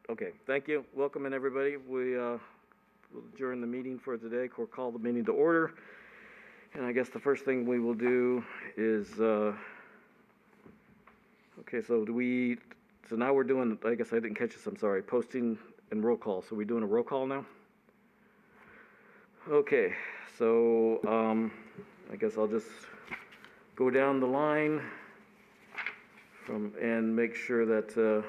Okay, thank you. Welcome in, everybody. We will adjourn the meeting for today. We'll call the meeting to order. And I guess the first thing we will do is, okay, so now we're doing, I guess I didn't catch this, I'm sorry, posting and roll call. So we're doing a roll call now? Okay, so I guess I'll just go down the line and make sure that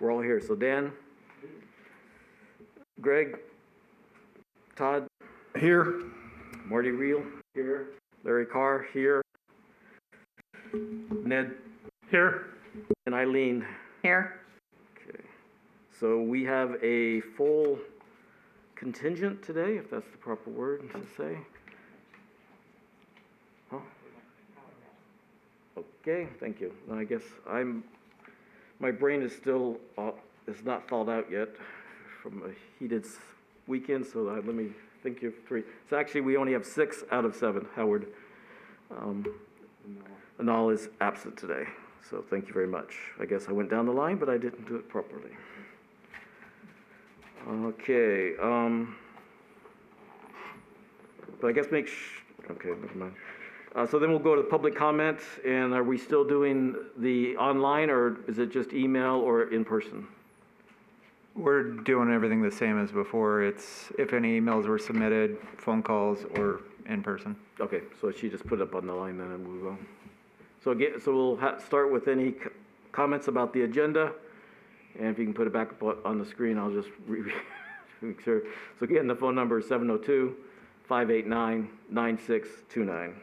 we're all here. So Dan, Greg, Todd, here. Marty Reel, here. Larry Carr, here. Ned, Here. and Eileen. Here. Okay. So we have a full contingent today, if that's the proper word to say. Huh? Okay, thank you. I guess my brain is still, is not thawed out yet from a heated weekend, so let me think of three. So actually, we only have 6 out of 7, Howard. Anal is absent today, so thank you very much. I guess I went down the line, but I didn't do it properly. Okay, but I guess okay, never mind. So then we'll go to public comment, and are we still doing the online, or is it just email or in person? We're doing everything the same as before. It's if any emails were submitted, phone calls, or in person. Okay, so she just put it up on the line then, and we'll go. So again, so we'll start with any comments about the agenda, and if you can put it back up on the screen, I'll just make sure. So again, the phone number is 702-589-9629.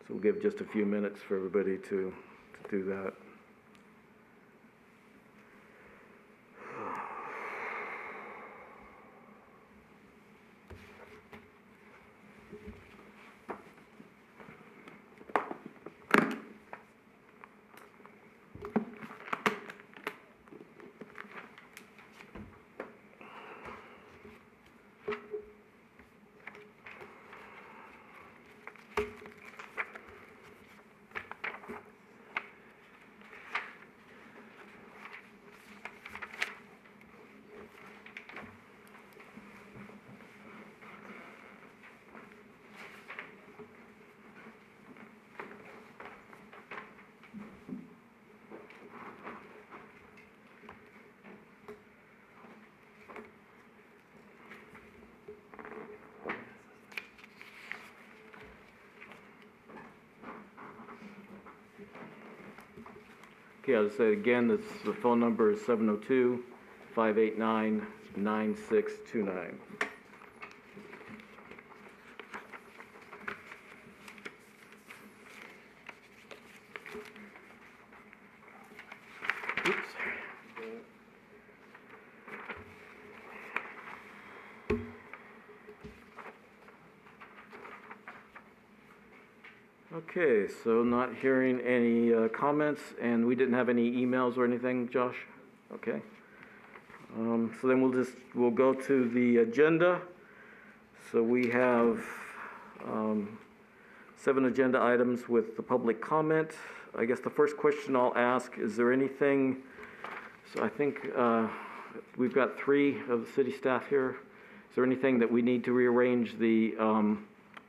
So we'll give just a few minutes for everybody to do that. Okay, I'll say again, the phone number is 702-589-9629. Oops. Okay, so not hearing any comments, and we didn't have any emails or anything, Josh? Okay. So then we'll go to the agenda. So we have 7 agenda items with the public comment. I guess the first question I'll ask, is there anything, so I think we've got 3 of the city staff here. Is there anything that we need to rearrange the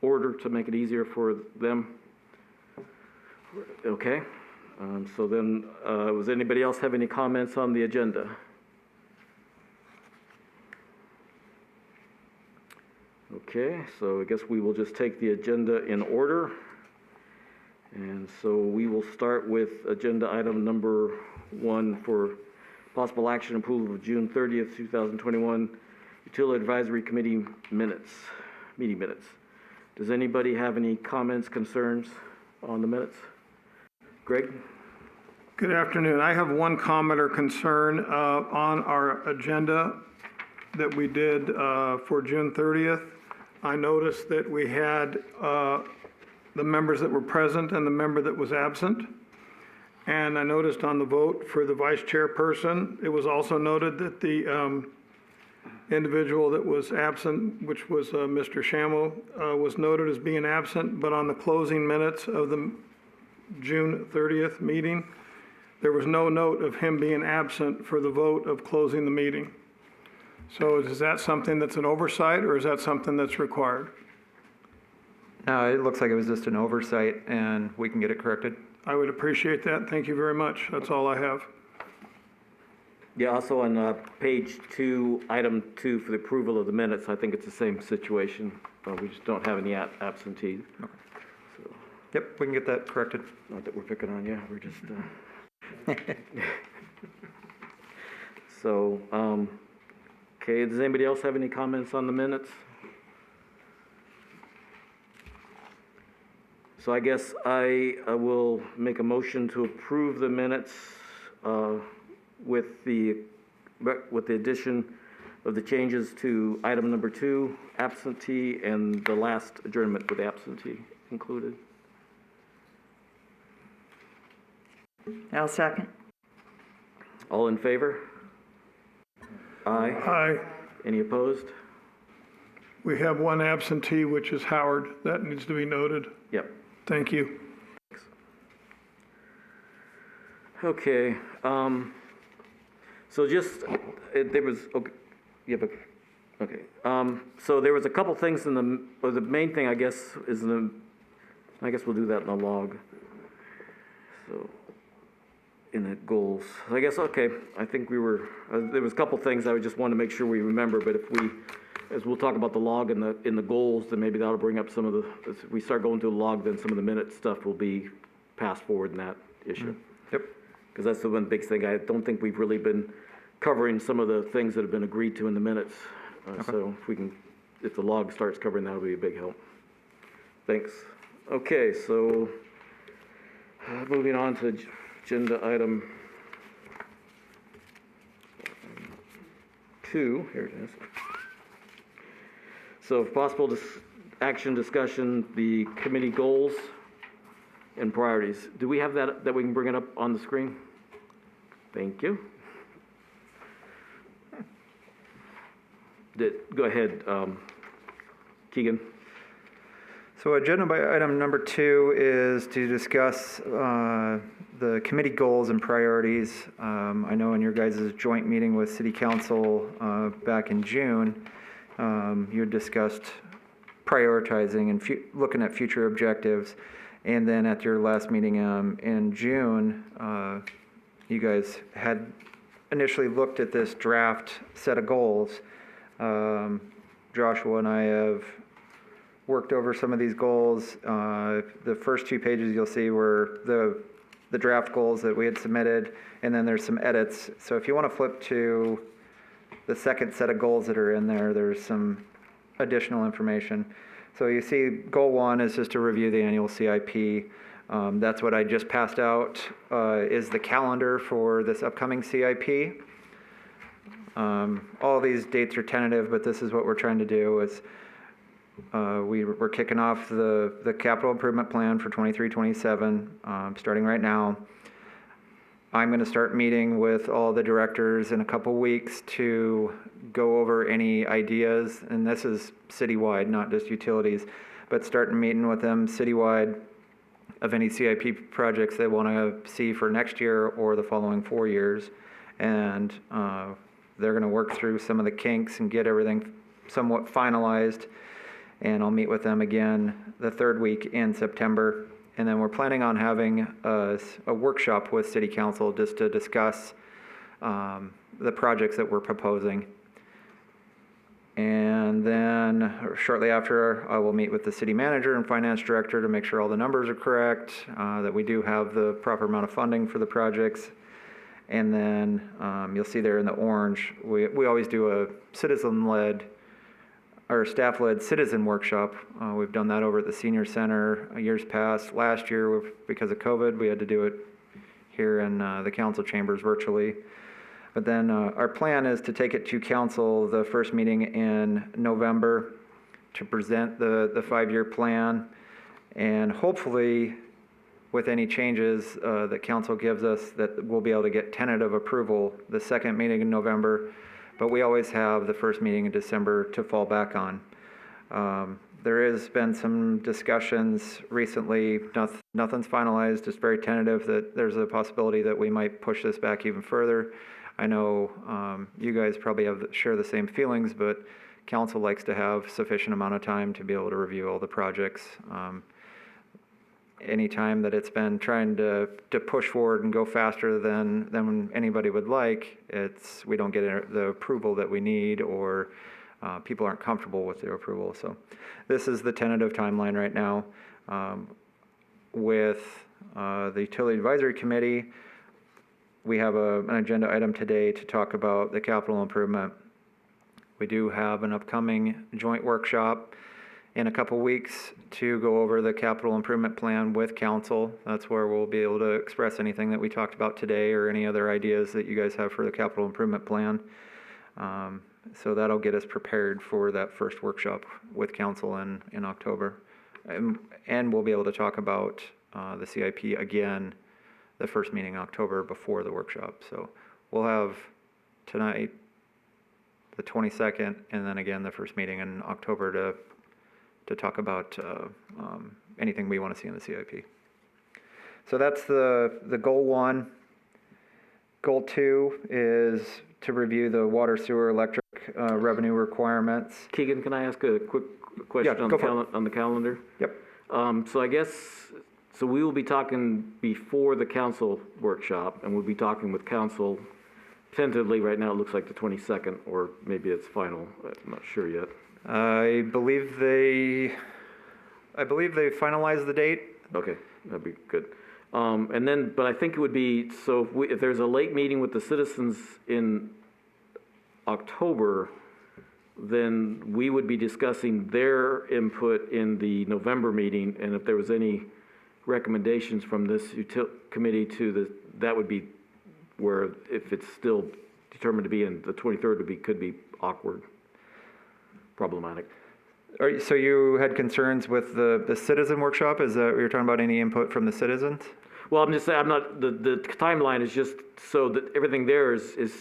order to make it easier for them? Okay, so then, does anybody else have any comments on the agenda? Okay, so I guess we will just take the agenda in order. And so we will start with agenda item number 1 for possible action approval of June 30th, 2021, Utility Advisory Committee meeting minutes. Does anybody have any comments, concerns on the minutes? Greg? Good afternoon. I have one comment or concern on our agenda that we did for June 30th. I noticed that we had the members that were present and the member that was absent. And I noticed on the vote for the vice chairperson, it was also noted that the individual that was absent, which was Mr. Shamo, was noted as being absent, but on the closing minutes of the June 30th meeting, there was no note of him being absent for the vote of closing the meeting. So is that something that's an oversight, or is that something that's required? No, it looks like it was just an oversight, and we can get it corrected. I would appreciate that. Thank you very much. That's all I have. Yeah, also on page 2, item 2 for the approval of the minutes, I think it's the same situation. We just don't have any absentees. Okay. So, Yep, we can get that corrected. not that we're picking on you, we're just, So, okay, does anybody else have any comments on the minutes? So I guess I will make a motion to approve the minutes with the addition of the changes to item number 2, absentee, and the last adjournment with absentee included. I'll second. All in favor? Aye. Aye. Any opposed? We have one absentee, which is Howard. That needs to be noted. Yep. Thank you. Okay, so just, there was, okay, you have a, okay. So there was a couple things in the, or the main thing, I guess, is I guess we'll do that in the log. So, in the goals. I guess, okay, I think we were, there was a couple things I just wanted to make sure we remember, but if we, as we'll talk about the log in the goals, then maybe that'll bring up some of the, as we start going through the log, then some of the minute stuff will be passed forward in that issue. Yep. Because that's the one big thing. I don't think we've really been covering some of the things that have been agreed to in the minutes. So if we can, if the log starts covering, that'll be a big help. Thanks. Okay, so moving on to agenda item 2. Here it is. So if possible, action discussion, the committee goals and priorities. Do we have that we can bring it up on the screen? Thank you. Go ahead, Keegan. So agenda item number 2 is to discuss the committee goals and priorities. I know in your guys' joint meeting with City Council back in June, you had discussed prioritizing and looking at future objectives. And then at your last meeting in June, you guys had initially looked at this draft set of goals. Joshua and I have worked over some of these goals. The first 2 pages you'll see were the draft goals that we had submitted, and then there's some edits. So if you want to flip to the second set of goals that are in there, there's some additional information. So you see goal 1 is just to review the annual CIP. That's what I just passed out, is the calendar for this upcoming CIP. All these dates are tentative, but this is what we're trying to do. Is we're kicking off the capital improvement plan for 23-27, starting right now. I'm going to start meeting with all the directors in a couple weeks to go over any ideas, and this is citywide, not just utilities, but starting meeting with them citywide of any CIP projects they want to see for next year or the following 4 years. And they're going to work through some of the kinks and get everything somewhat finalized. And I'll meet with them again the 3rd week in September. And then we're planning on having a workshop with City Council just to discuss the projects that we're proposing. And then shortly after, I will meet with the city manager and finance director to make sure all the numbers are correct, that we do have the proper amount of funding for the projects. And then you'll see there in the orange, we always do a citizen-led or staff-led citizen workshop. We've done that over at the senior center years past. Last year, because of COVID, we had to do it here in the council chambers virtually. But then our plan is to take it to council the first meeting in November to present the 5-year plan, and hopefully with any changes that council gives us, that we'll be able to get tentative approval the second meeting in November. But we always have the first meeting in December to fall back on. There has been some discussions recently, nothing's finalized, just very tentative, that there's a possibility that we might push this back even further. I know you guys probably share the same feelings, but council likes to have sufficient amount of time to be able to review all the projects. Any time that it's been trying to push forward and go faster than anybody would like, we don't get the approval that we need, or people aren't comfortable with their approval. So this is the tentative timeline right now. With the Utility Advisory Committee, we have an agenda item today to talk about the capital improvement. We do have an upcoming joint workshop in a couple weeks to go over the capital improvement plan with council. That's where we'll be able to express anything that we talked about today or any other ideas that you guys have for the capital improvement plan. So that'll get us prepared for that first workshop with council in October. And we'll be able to talk about the CIP again, the first meeting in October before the workshop. So we'll have tonight, the 22nd, and then again the first meeting in October to talk about anything we want to see in the CIP. So that's the goal one. Goal two is to review the water, sewer, electric revenue requirements. Keegan, can I ask a quick question on the calendar? Yep. So I guess, so we will be talking before the council workshop, and we'll be talking with council tentatively. Right now it looks like the 22nd, or maybe it's final. I'm not sure yet. I believe they finalized the date. Okay, that'd be good. And then, but I think it would be, so if there's a late meeting with the citizens in October, then we would be discussing their input in the November meeting, and if there was any recommendations from this committee that would be where, if it's still determined to be in the 23rd, could be awkward, problematic. So you had concerns with the citizen workshop? Is that you're talking about any input from the citizens? Well, I'm just saying, the timeline is just so that everything there is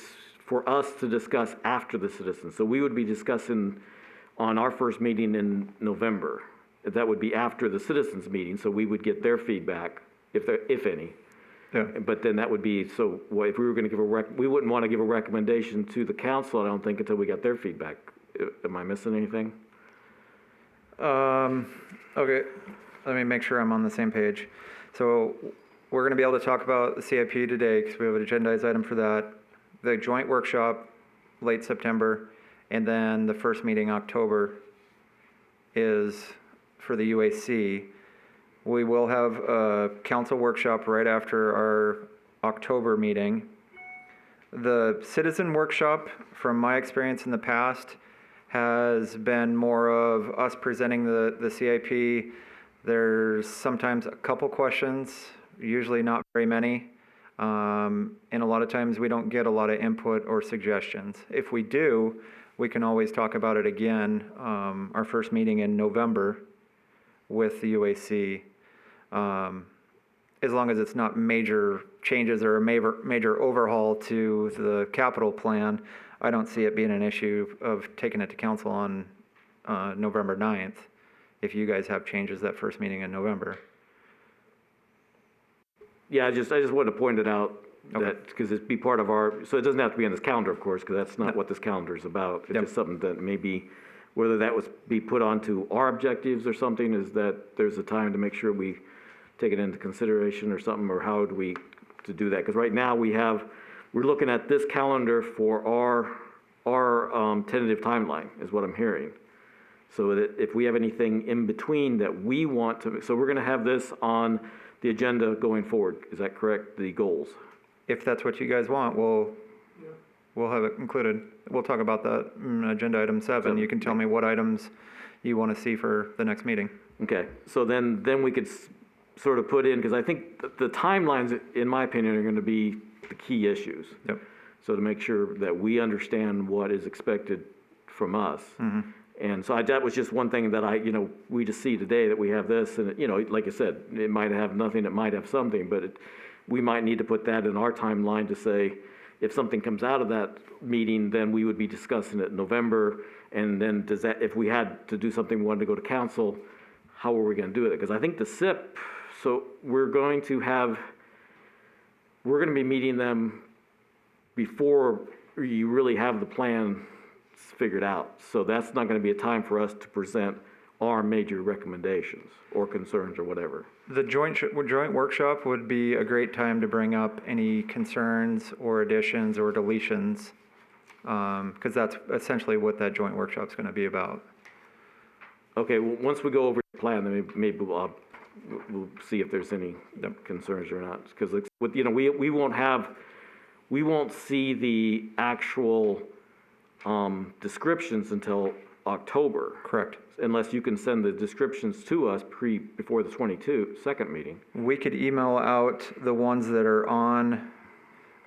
for us to discuss after the citizens. So we would be discussing on our first meeting in November. That would be after the citizens meeting, so we would get their feedback, if any. Yeah. But then that would be, so if we were going to we wouldn't want to give a recommendation to the council, I don't think, until we got their feedback. Am I missing anything? Okay, let me make sure I'm on the same page. So we're going to be able to talk about the CIP today because we have an agendized item for that. The joint workshop, late September, and then the first meeting October is for the UAC. We will have a council workshop right after our October meeting. The citizen workshop, from my experience in the past, has been more of us presenting the CIP. There's sometimes a couple questions, usually not very many. And a lot of times we don't get a lot of input or suggestions. If we do, we can always talk about it again, our first meeting in November with the UAC. As long as it's not major changes or a major overhaul to the capital plan, I don't see it being an issue of taking it to council on November 9th, if you guys have changes that first meeting in November. Yeah, I just wanted to point it out, Okay. that, because it'd be part of so it doesn't have to be on this calendar, of course, because that's not what this calendar is about. It's Yep. just something that maybe, whether that was be put onto our objectives or something, is that there's a time to make sure we take it into consideration or something, or how do we to do that? Because right now we're looking at this calendar for our tentative timeline, is what I'm hearing. So that if we have anything in between that we want to, so we're going to have this on the agenda going forward. Is that correct? The goals. If that's what you guys want, we'll have it included. We'll talk about that in agenda item 7. You can tell me what items you want to see for the next meeting. Okay. So then we could sort of put in, because I think the timelines, in my opinion, are going to be the key issues. Yep. So to make sure that we understand what is expected from us. Mm-hmm. And so that was just one thing that we just see today, that we have this, and like I said, it might have nothing, it might have something, but we might need to put that in our timeline to say, if something comes out of that meeting, then we would be discussing it in November, And then does that, if we had to do something, we wanted to go to council, how are we gonna do it? Because I think the SIP, so we're going to be meeting them before you really have the plan figured out. So that's not gonna be a time for us to present our major recommendations or concerns or whatever. The joint workshop would be a great time to bring up any concerns or additions or deletions, because that's essentially what that joint workshop's gonna be about. Okay, well, once we go over the plan, then maybe we'll see if there's any concerns or not. Because with, you know, we won't see the actual descriptions until October. Correct. Unless you can send the descriptions to us before the 22nd meeting. We could email out the ones that are on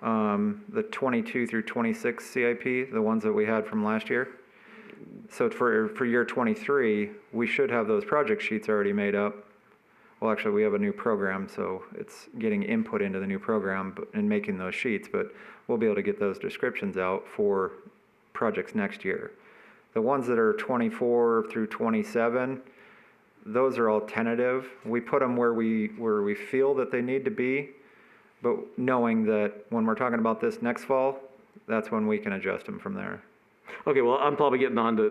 the 22 through 26 CIP, the ones that we had from last year. So for year 23, we should have those project sheets already made up. Well, actually, we have a new program, so it's getting input into the new program and making those sheets, but we'll be able to get those descriptions out for projects next year. The ones that are 24 through 27, those are all tentative. We put them where we feel that they need to be, but knowing that when we're talking about this next fall, that's when we can adjust them from there. Okay, well, I'm probably getting on to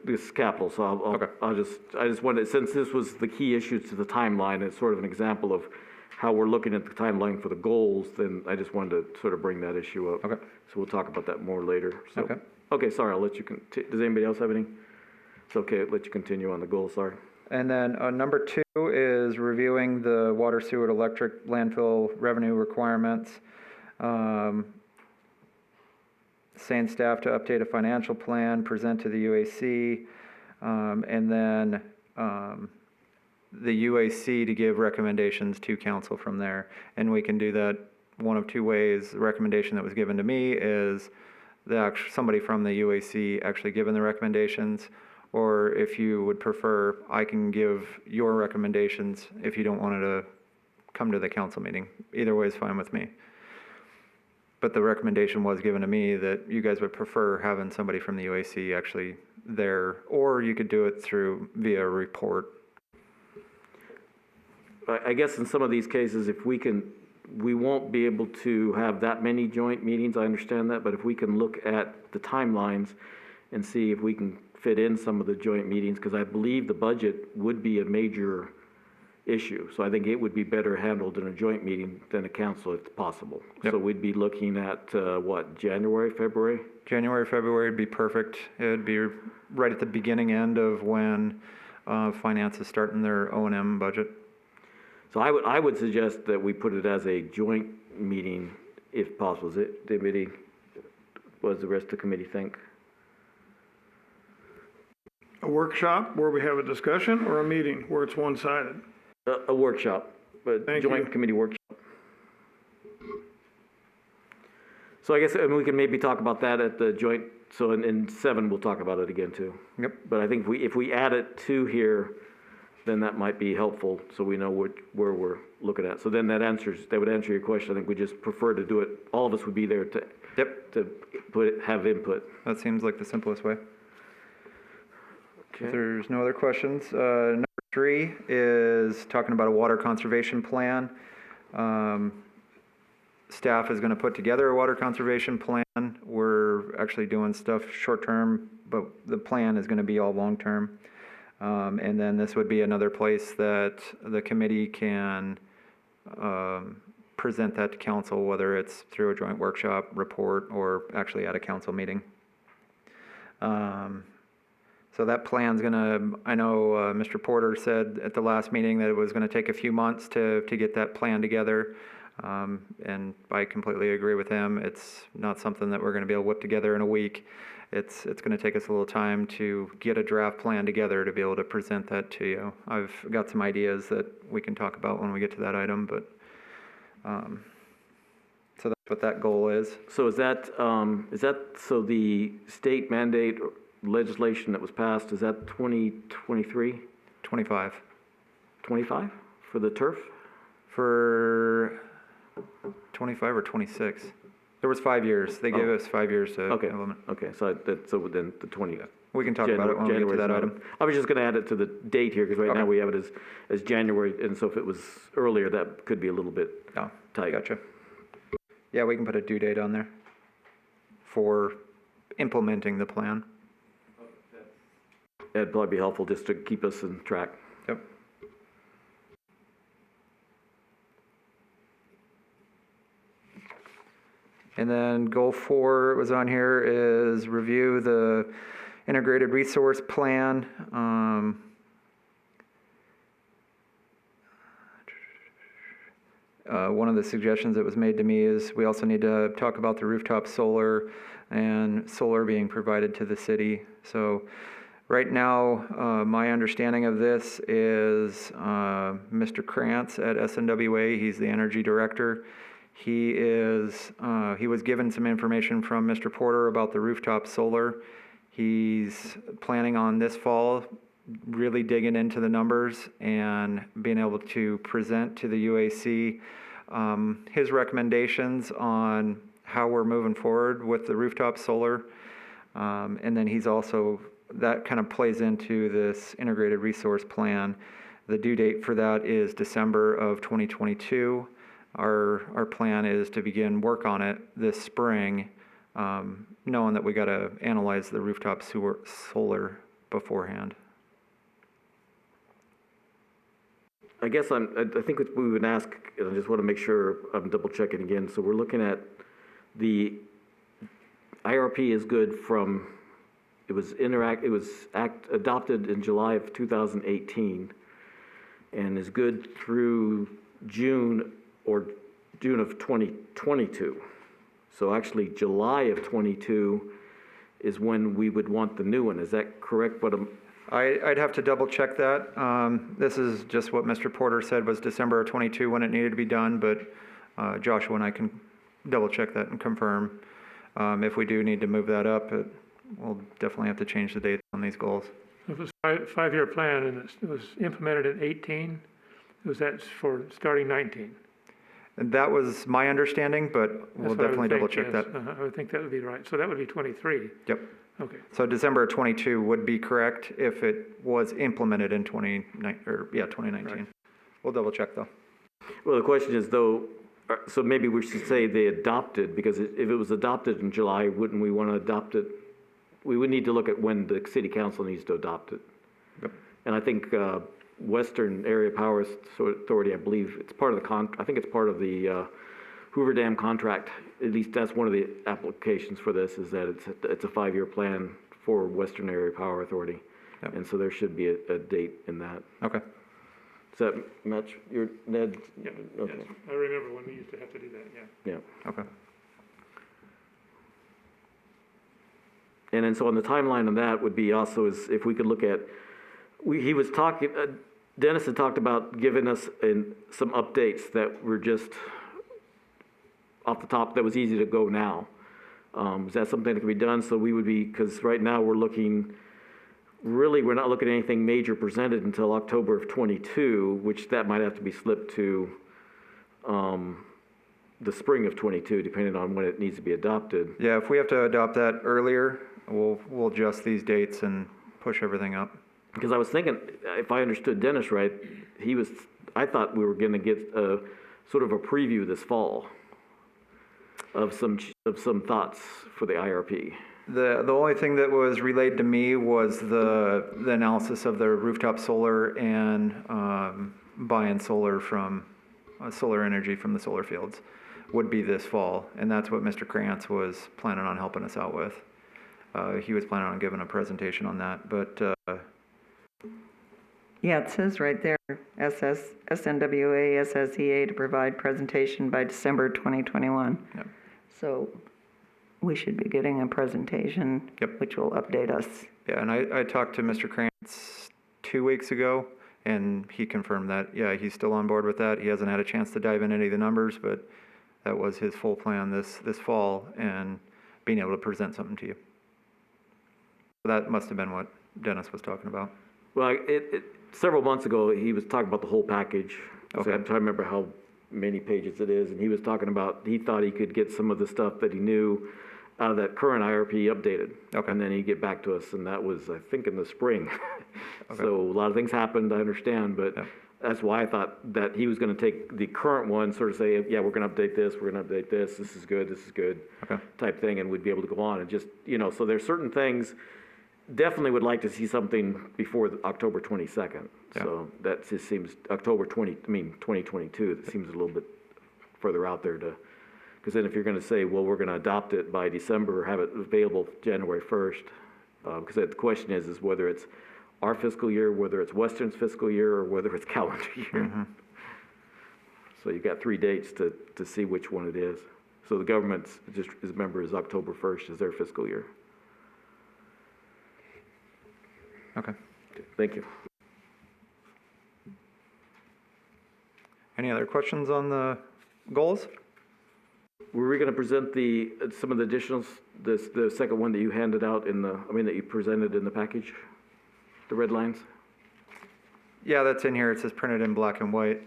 this capital, so Okay. I just wanted, since this was the key issues to the timeline, it's sort of an example of how we're looking at the timeline for the goals, then I just wanted to sort of bring that issue up. Okay. So we'll talk about that more later. So, Okay. Okay, sorry, I'll let you does anybody else have any? It's okay, I'll let you continue on the goals, sorry. And then number 2 is reviewing the water, sewer, electric, landfill revenue requirements. Saying staff to update a financial plan, present to the UAC, and then the UAC to give recommendations to council from there. And we can do that one of two ways. The recommendation that was given to me is somebody from the UAC actually giving the recommendations, or if you would prefer, I can give your recommendations if you don't want it to come to the council meeting. Either way is fine with me. But the recommendation was given to me that you guys would prefer having somebody from the UAC actually there, or you could do it via a report. I guess in some of these cases, we won't be able to have that many joint meetings, I understand that, but if we can look at the timelines and see if we can fit in some of the joint meetings, because I believe the budget would be a major issue. So I think it would be better handled in a joint meeting than a council if possible. Yep. So we'd be looking at, January, February? January, February would be perfect. It would be right at the beginning end of when finance is starting their O&M budget. So I would suggest that we put it as a joint meeting if possible. Is it, anybody, what does the rest of the committee think? A workshop where we have a discussion, or a meeting where it's one-sided? A workshop, but Thank joint you. committee workshop. So I guess, we can maybe talk about that at the joint, so in 7, we'll talk about it again too. Yep. But I think if we add it to here, then that might be helpful, so we know where we're looking at. So then that would answer your question. I think we just prefer to do it, all of us would be there to have input. That seems like the simplest way. Okay. If there's no other questions, number 3 is talking about a water conservation plan. Staff is going to put together a water conservation plan. We're actually doing stuff short-term, but the plan is going to be all long-term. And then this would be another place that the committee can present that to council, whether it's through a joint workshop, report, or actually at a council meeting. So that plan's I know Mr. Porter said at the last meeting that it was gonna take a few months to get that plan together. And I completely agree with him. It's not something that we're gonna be able to whip together in a week. It's gonna take us a little time to get a draft plan together to be able to present that to you. I've got some ideas that we can talk about when we get to that item, but, so that's what that goal is. So is that, so the state mandate legislation that was passed, is that 2023? 25. 25 for the turf? For 25 or 26. There was 5 years. They gave us 5 years to Okay, implement. okay, so then the 20. We can talk about it when we get to that item. I was just going to add it to the date here, because right now Okay. we have it as January, and so if it was earlier, that could be a little bit Oh, tight. gotcha. Yeah, we can put a due date on there for implementing the plan. That'd probably be helpful, just to keep us in track. Yep. And then goal 4 was on here is review the integrated resource plan. One of the suggestions that was made to me is we also need to talk about the rooftop solar and solar being provided to the city. So right now, my understanding of this is Mr. Krantz at SNWA, he's the energy director. He was given some information from Mr. Porter about the rooftop solar. He's planning on this fall really digging into the numbers and being able to present to the UAC his recommendations on how we're moving forward with the rooftop solar. And then he's also, that kind of plays into this integrated resource plan. The due date for that is December of 2022. Our plan is to begin work on it this spring, knowing that we got to analyze the rooftop solar beforehand. I guess I think what we would ask, and I just want to make sure I'm double checking again. So we're looking at the IRP is good from, it was adopted in July of 2018 and is good through June of 2022. So actually July of 22 is when we would want the new one. Is that correct? But I'd have to double check that. This is just what Mr. Porter said was December of 22 when it needed to be done, but Joshua and I can double check that and confirm. If we do need to move that up, we'll definitely have to change the date on these goals. It was a five-year plan, and it was implemented in 18. Was that for starting 19? And that was my understanding, but we'll That's what I definitely would double think, check yes. that. I would think that would be right. So that would be 23. Yep. Okay. So December of 22 would be correct if it was implemented in 2019. Right. We'll double check though. well, the question is though, so maybe we should say they adopted, because if it was adopted in July, wouldn't we want to adopt it? We would need to look at when the city council needs to adopt it. Yep. And I think Western Area Power Authority, I believe it's part of the I think it's part of the Hoover Dam contract. At least that's one of the applications for this, is that it's a 5-year plan for Western Area Power Authority. Yep. And so there should be a date in that. Okay. Does that match your, Ned? Yeah, Okay. yes. I remember when we used to have to do that, yeah. Yeah. Okay. And then so on the timeline on that would be also is if we could look at, he was talking, Dennis had talked about giving us some updates that were just off the top, that was easy to go now. Is that something that can be done? So we would be, because right now we're not looking at anything major presented until October of 22, which that might have to be slipped to the spring of 22, depending on when it needs to be adopted. Yeah, if we have to adopt that earlier, we'll adjust these dates and push everything up. Because I was thinking, if I understood Dennis right, I thought we were going to get a sort of a preview this fall of some thoughts for the IRP. The only thing that was relayed to me was the analysis of the rooftop solar and buying solar from solar energy from the solar fields would be this fall, and that's what Mr. Krantz was planning on helping us out with. He was planning on giving a presentation on that, but Yeah, it says right there, SNWA, SSEA to provide presentation by December 2021. Yep. So we should be getting a presentation, Yep. which will update us. yeah, and I talked to Mr. Krantz 2 weeks ago, and he confirmed that, yeah, he's still on board with that. He hasn't had a chance to dive in any of the numbers, but that was his full plan this fall, and being able to present something to you. So that must have been what Dennis was talking about. Well, several months ago, he was talking about the whole package. So Okay. I'm trying to remember how many pages it is, and he was talking about, he thought he could get some of the stuff that he knew out of that current IRP updated. Okay. And then he'd get back to us, and that was, I think, in the spring. So a lot of things happened, I understand, but that's why I thought that he was gonna take the current one, sort of say, yeah, we're gonna update this, this is good, Okay. type thing, and we'd be able to go on and just, so there's certain things, definitely would like to see something before October 22nd. Yeah. So that just seems, 2022, it seems a little bit further out there because then if you're gonna say, well, we're gonna adopt it by December, have it available January 1st, because the question is whether it's our fiscal year, whether it's Western's fiscal year, or whether it's calendar year. So you've got 3 dates to see which one it is. So the government's, just as member, is October 1st is their fiscal year. Okay. Thank you. Any other questions on the goals? Were we gonna present some of the additionals, the second one that you handed out that you presented in the package? The red lines? Yeah, that's in here. It says printed in black and white.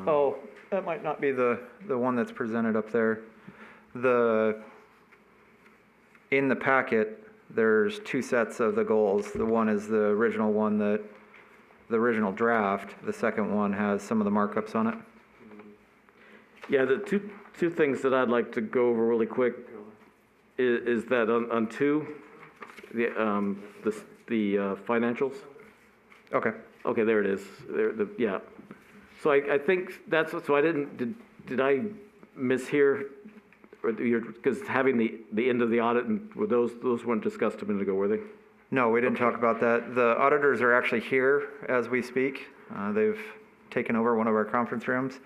Oh, that might not be the one that's presented up there. In the packet, there's 2 sets of the goals. The one is the original one the original draft. The second one has some of the markups on it. Yeah, the two things that I'd like to go over really quick is that on 2, the financials. Okay. Okay, there it is. Yeah. So I think that's, so I did I mishear? Or because having the end of the audit, and were those weren't discussed a minute ago, were they? No, we didn't talk about that. The auditors are actually here as we speak. They've taken over one of our conference rooms.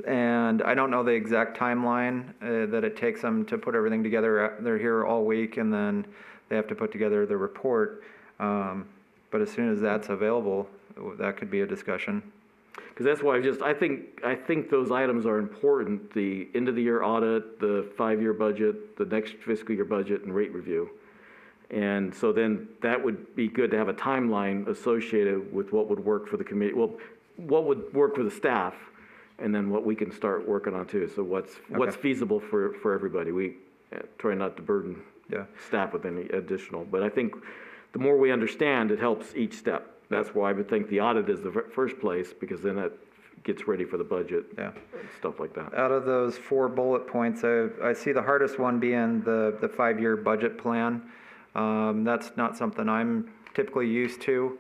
And I don't know the exact timeline that it takes them to put everything together. They're here all week, and then they have to put together the report. But as soon as that's available, that could be a discussion. Because that's why I think those items are important, the end of the year audit, the 5-year budget, the next fiscal year budget, and rate review. And so then that would be good to have a timeline associated with what would work for the committee, well, what would work for the staff, and then what we can start working on too. So what's feasible for everybody. We try not to burden staff with any additional, but I think the more we understand, it helps each step. That's why I would think the audit is the first place, because then that gets ready for the budget, and stuff like that. Out of those 4 bullet points, I see the hardest one being the 5-year budget plan. That's not something I'm typically used to.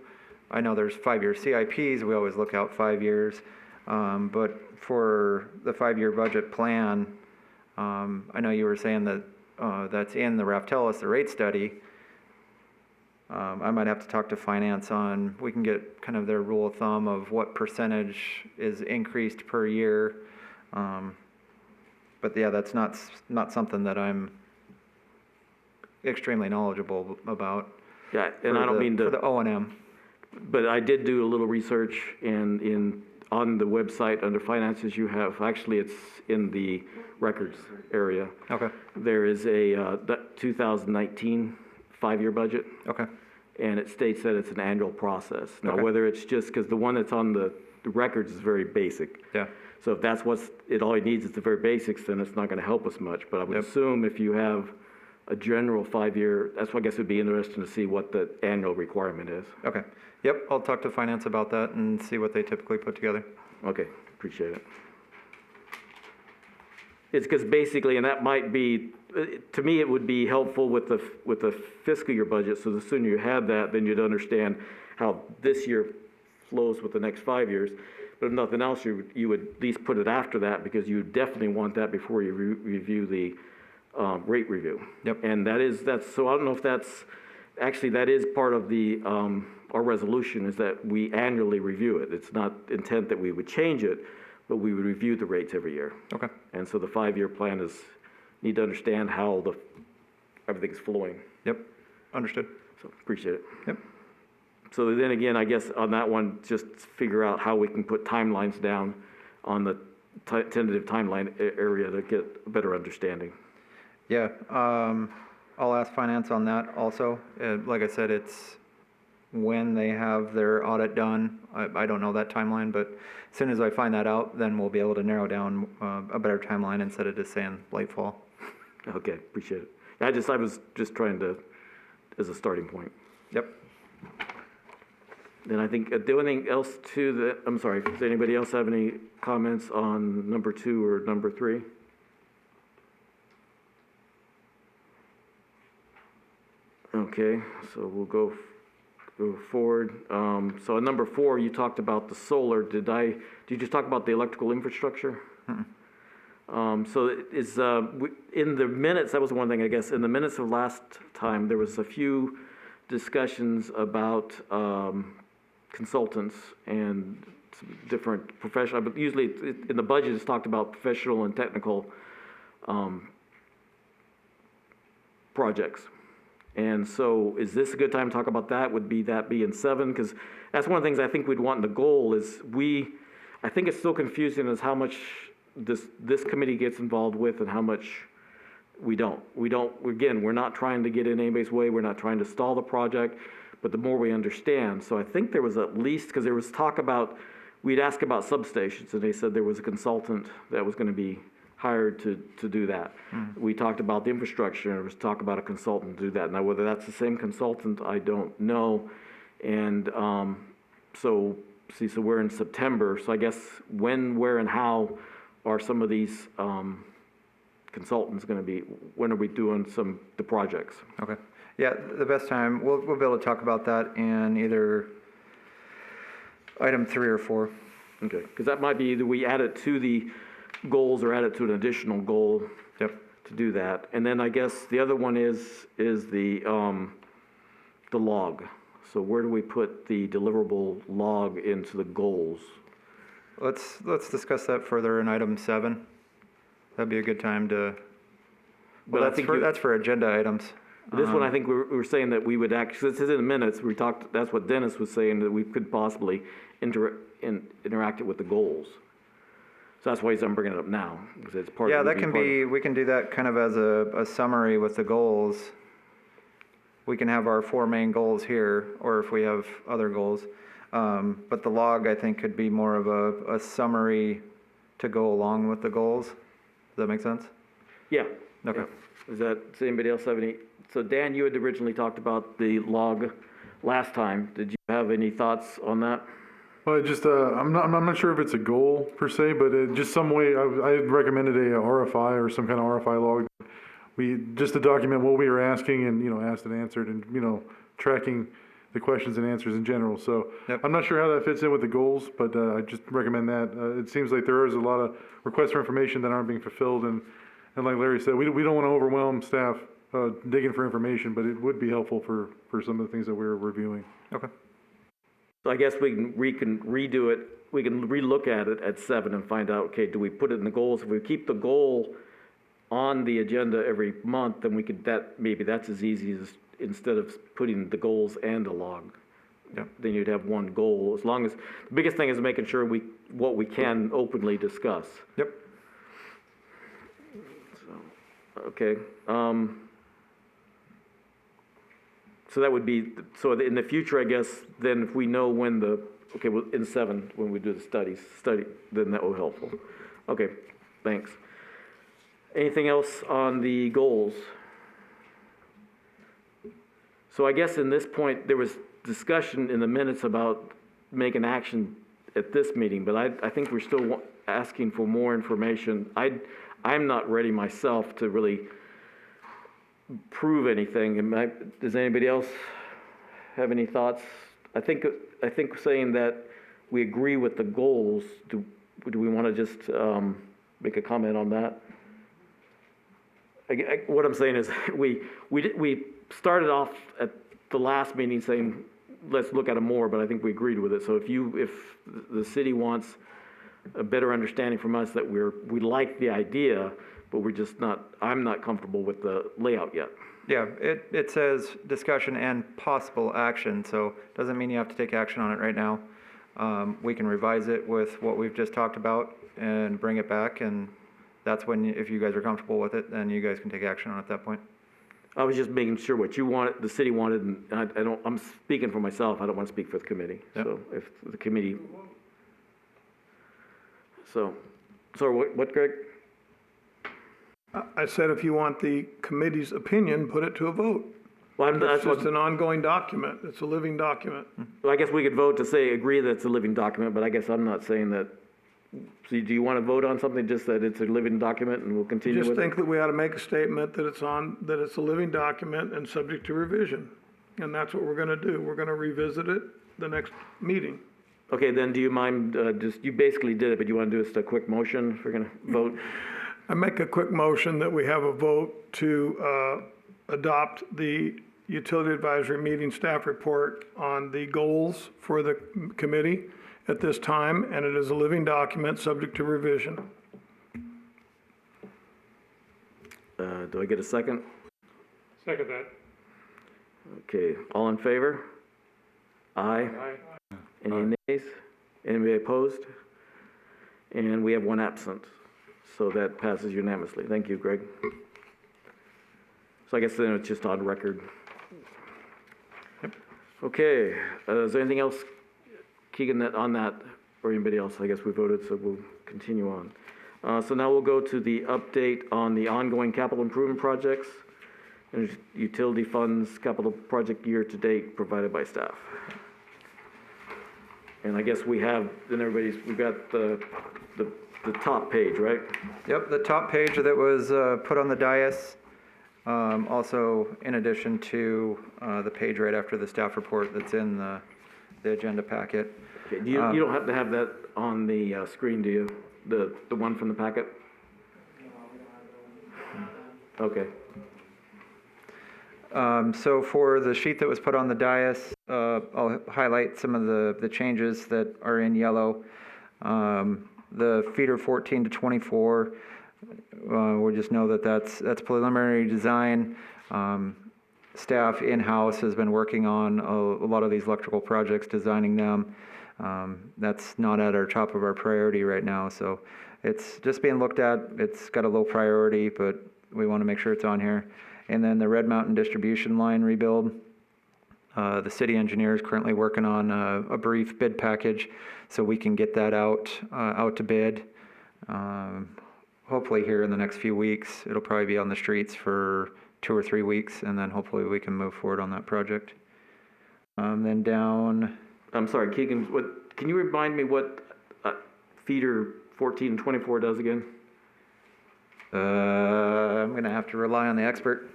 I know there's 5-year CIPs, we always look out 5 years. But for the 5-year budget plan, I know you were saying that that's in the Raftellus, the rate study. I might have to talk to finance on, we can get kind of their rule of thumb of what percentage is increased per year. But yeah, that's not something that I'm extremely knowledgeable about. Yeah, and I don't mean to. For the O&M. But I did do a little research, and on the website under finances you have, actually it's in the records area. Okay. There is a 2019 5-year budget. Okay. And it states that it's an annual process. Now, Okay. whether it's just, because the one that's on the records is very basic. Yeah. So if that's all it needs is the very basics, then it's not gonna help us much. But I would assume if you have a general 5-year, that's why I guess it'd be interesting to see what the annual requirement is. Okay. Yep, I'll talk to finance about that and see what they typically put together. Okay, appreciate it. It's because basically, and that might be, to me, it would be helpful with the fiscal year budget, so the sooner you have that, then you'd understand how this year flows with the next 5 years. But if nothing else, you would at least put it after that, because you definitely want that before you review the rate review. Yep. And so I don't know if that is part of the, our resolution, is that we annually review it. It's not intent that we would change it, but we would review the rates every year. Okay. And so the 5-year plan need to understand how everything's flowing. Yep, understood. So appreciate it. Yep. So then again, I guess on that one, just figure out how we can put timelines down on the tentative timeline area to get a better understanding. Yeah, I'll ask finance on that also. Like I said, it's when they have their audit done. I don't know that timeline, but as soon as I find that out, then we'll be able to narrow down a better timeline instead of just saying late fall. Okay, appreciate it. I was just trying to, as a starting point. Yep. Then I think, the only thing else to the, I'm sorry, does anybody else have any comments on number 2 or number 3? Okay, so we'll go forward. So on number 4, you talked about the solar. Did you just talk about the electrical infrastructure? So in the minutes, that was one thing, I guess, in the minutes of last time, there was a few discussions about consultants and some different professional, but usually in the budget, it's talked about professional and technical projects. And so is this a good time to talk about that? Would that be in 7? Because that's one of the things I think we'd want in the goal is I think it's still confusing as how much this committee gets involved with and how much we don't. Again, we're not trying to get in anybody's way. We're not trying to stall the project, but the more we understand. So I think there was at least, because there was talk about, we'd ask about substations, and they said there was a consultant that was going to be hired to do that. We talked about the infrastructure, and there was talk about a consultant to do that. Now, whether that's the same consultant, I don't know. And so we're in September. So I guess when, where, and how are some of these consultants going to be? When are we doing the projects? Okay. Yeah, the best time, we'll be able to talk about that in either item 3 or 4. Okay, because that might be either we add it to the goals or add it to an additional goal. Yep. To do that. And then I guess the other one is the log. So where do we put the deliverable log into the goals? Let's discuss that further in item 7. That'd be a good time to. But Well, I think that's for agenda items. this one, I think we were saying that we would actually, this is in the minutes, that's what Dennis was saying, that we could possibly interact it with the goals. So that's why I'm bringing it up now, because it's part of. Yeah, that can be, we can do that kind of as a summary with the goals. We can have our 4 main goals here, or if we have other goals. But the log, I think, could be more of a summary to go along with the goals. Does that make sense? Yeah. Okay. Yeah. Does anybody else have any? So Dan, you had originally talked about the log last time. Did you have any thoughts on that? Well, just, I'm not sure if it's a goal per se, but just some way, I had recommended a RFI or some kind of RFI log. Just to document what we were asking and, asked and answered and, tracking the questions and answers in general. So Yep. I'm not sure how that fits in with the goals, but I just recommend that. It seems like there is a lot of requests for information that aren't being fulfilled. And like Larry said, we don't want to overwhelm staff digging for information, but it would be helpful for some of the things that we're reviewing. Okay. So I guess we can redo it, we can relook at it at 7 and find out, okay, do we put it in the goals? If we keep the goal on the agenda every month, then maybe that's as easy as, instead of putting the goals and a log. Yep. Then you'd have one goal, as long as, the biggest thing is making sure what we can openly discuss. Yep. So, okay. So that would be, so in the future, I guess, then if we know when in 7, when we do the study, then that will be helpful. Okay, thanks. Anything else on the goals? So I guess in this point, there was discussion in the minutes about making action at this meeting, but I think we're still asking for more information. I'm not ready myself to really prove anything. Does anybody else have any thoughts? I think saying that we agree with the goals, do we want to just make a comment on that? What I'm saying is we started off at the last meeting saying let's look at it more, but I think we agreed with it. So if the city wants a better understanding from us that we like the idea, but I'm not comfortable with the layout yet. Yeah, it says discussion and possible action, so doesn't mean you have to take action on it right now. We can revise it with what we've just talked about and bring it back, and that's when, if you guys are comfortable with it, then you guys can take action on it at that point. I was just making sure what the city wanted, and I'm speaking for myself, I don't want to speak for the committee. Yep. So if the committee, so what, Greg? I said if you want the committee's opinion, put it to a vote. Well, It's that's just what, an ongoing document. It's a living document. well, I guess we could vote to say, agree that it's a living document, but I guess I'm not saying that. So do you want to vote on something, just that it's a living document and we'll continue Just with it? think that we ought to make a statement that it's a living document and subject to revision. And that's what we're gonna do. We're gonna revisit it the next meeting. Okay, then do you mind, you basically did it, but you want to do just a quick motion if we're going to vote? I make a quick motion that we have a vote to adopt the utility advisory meeting staff report on the goals for the committee at this time, and it is a living document subject to revision. Do I get a second? Second that. Okay, all in favor? Aye. Aye. Any nays? Anybody opposed? And we have one absent, so that passes unanimously. Thank you, Greg. So I guess then it's just on record. Okay, is there anything else, Keegan, on that, or anybody else? I guess we voted, so we'll continue on. So now we'll go to the update on the ongoing capital improvement projects and utility funds capital project year-to-date provided by staff. And I guess we have, we've got the top page, right? Yep, the top page that was put on the dais, also in addition to the page right after the staff report that's in the agenda packet. Okay, you don't have to have that on the screen, do you? The one from the packet? Okay. So for the sheet that was put on the dais, I'll highlight some of the changes that are in yellow. The feeder 14 to 24, we'll just know that that's preliminary design. Staff in-house has been working on a lot of these electrical projects, designing them. That's not at our top of our priority right now, so it's just being looked at. It's got a low priority, but we want to make sure it's on here. And then the Red Mountain distribution line rebuild. The city engineer is currently working on a brief bid package, so we can get that out to bid. Hopefully here in the next few weeks. It'll probably be on the streets for 2 or 3 weeks, and then hopefully we can move forward on that project. Then down. I'm sorry, Keegan, can you remind me what feeder 14 and 24 does again? I'm gonna have to rely on the expert.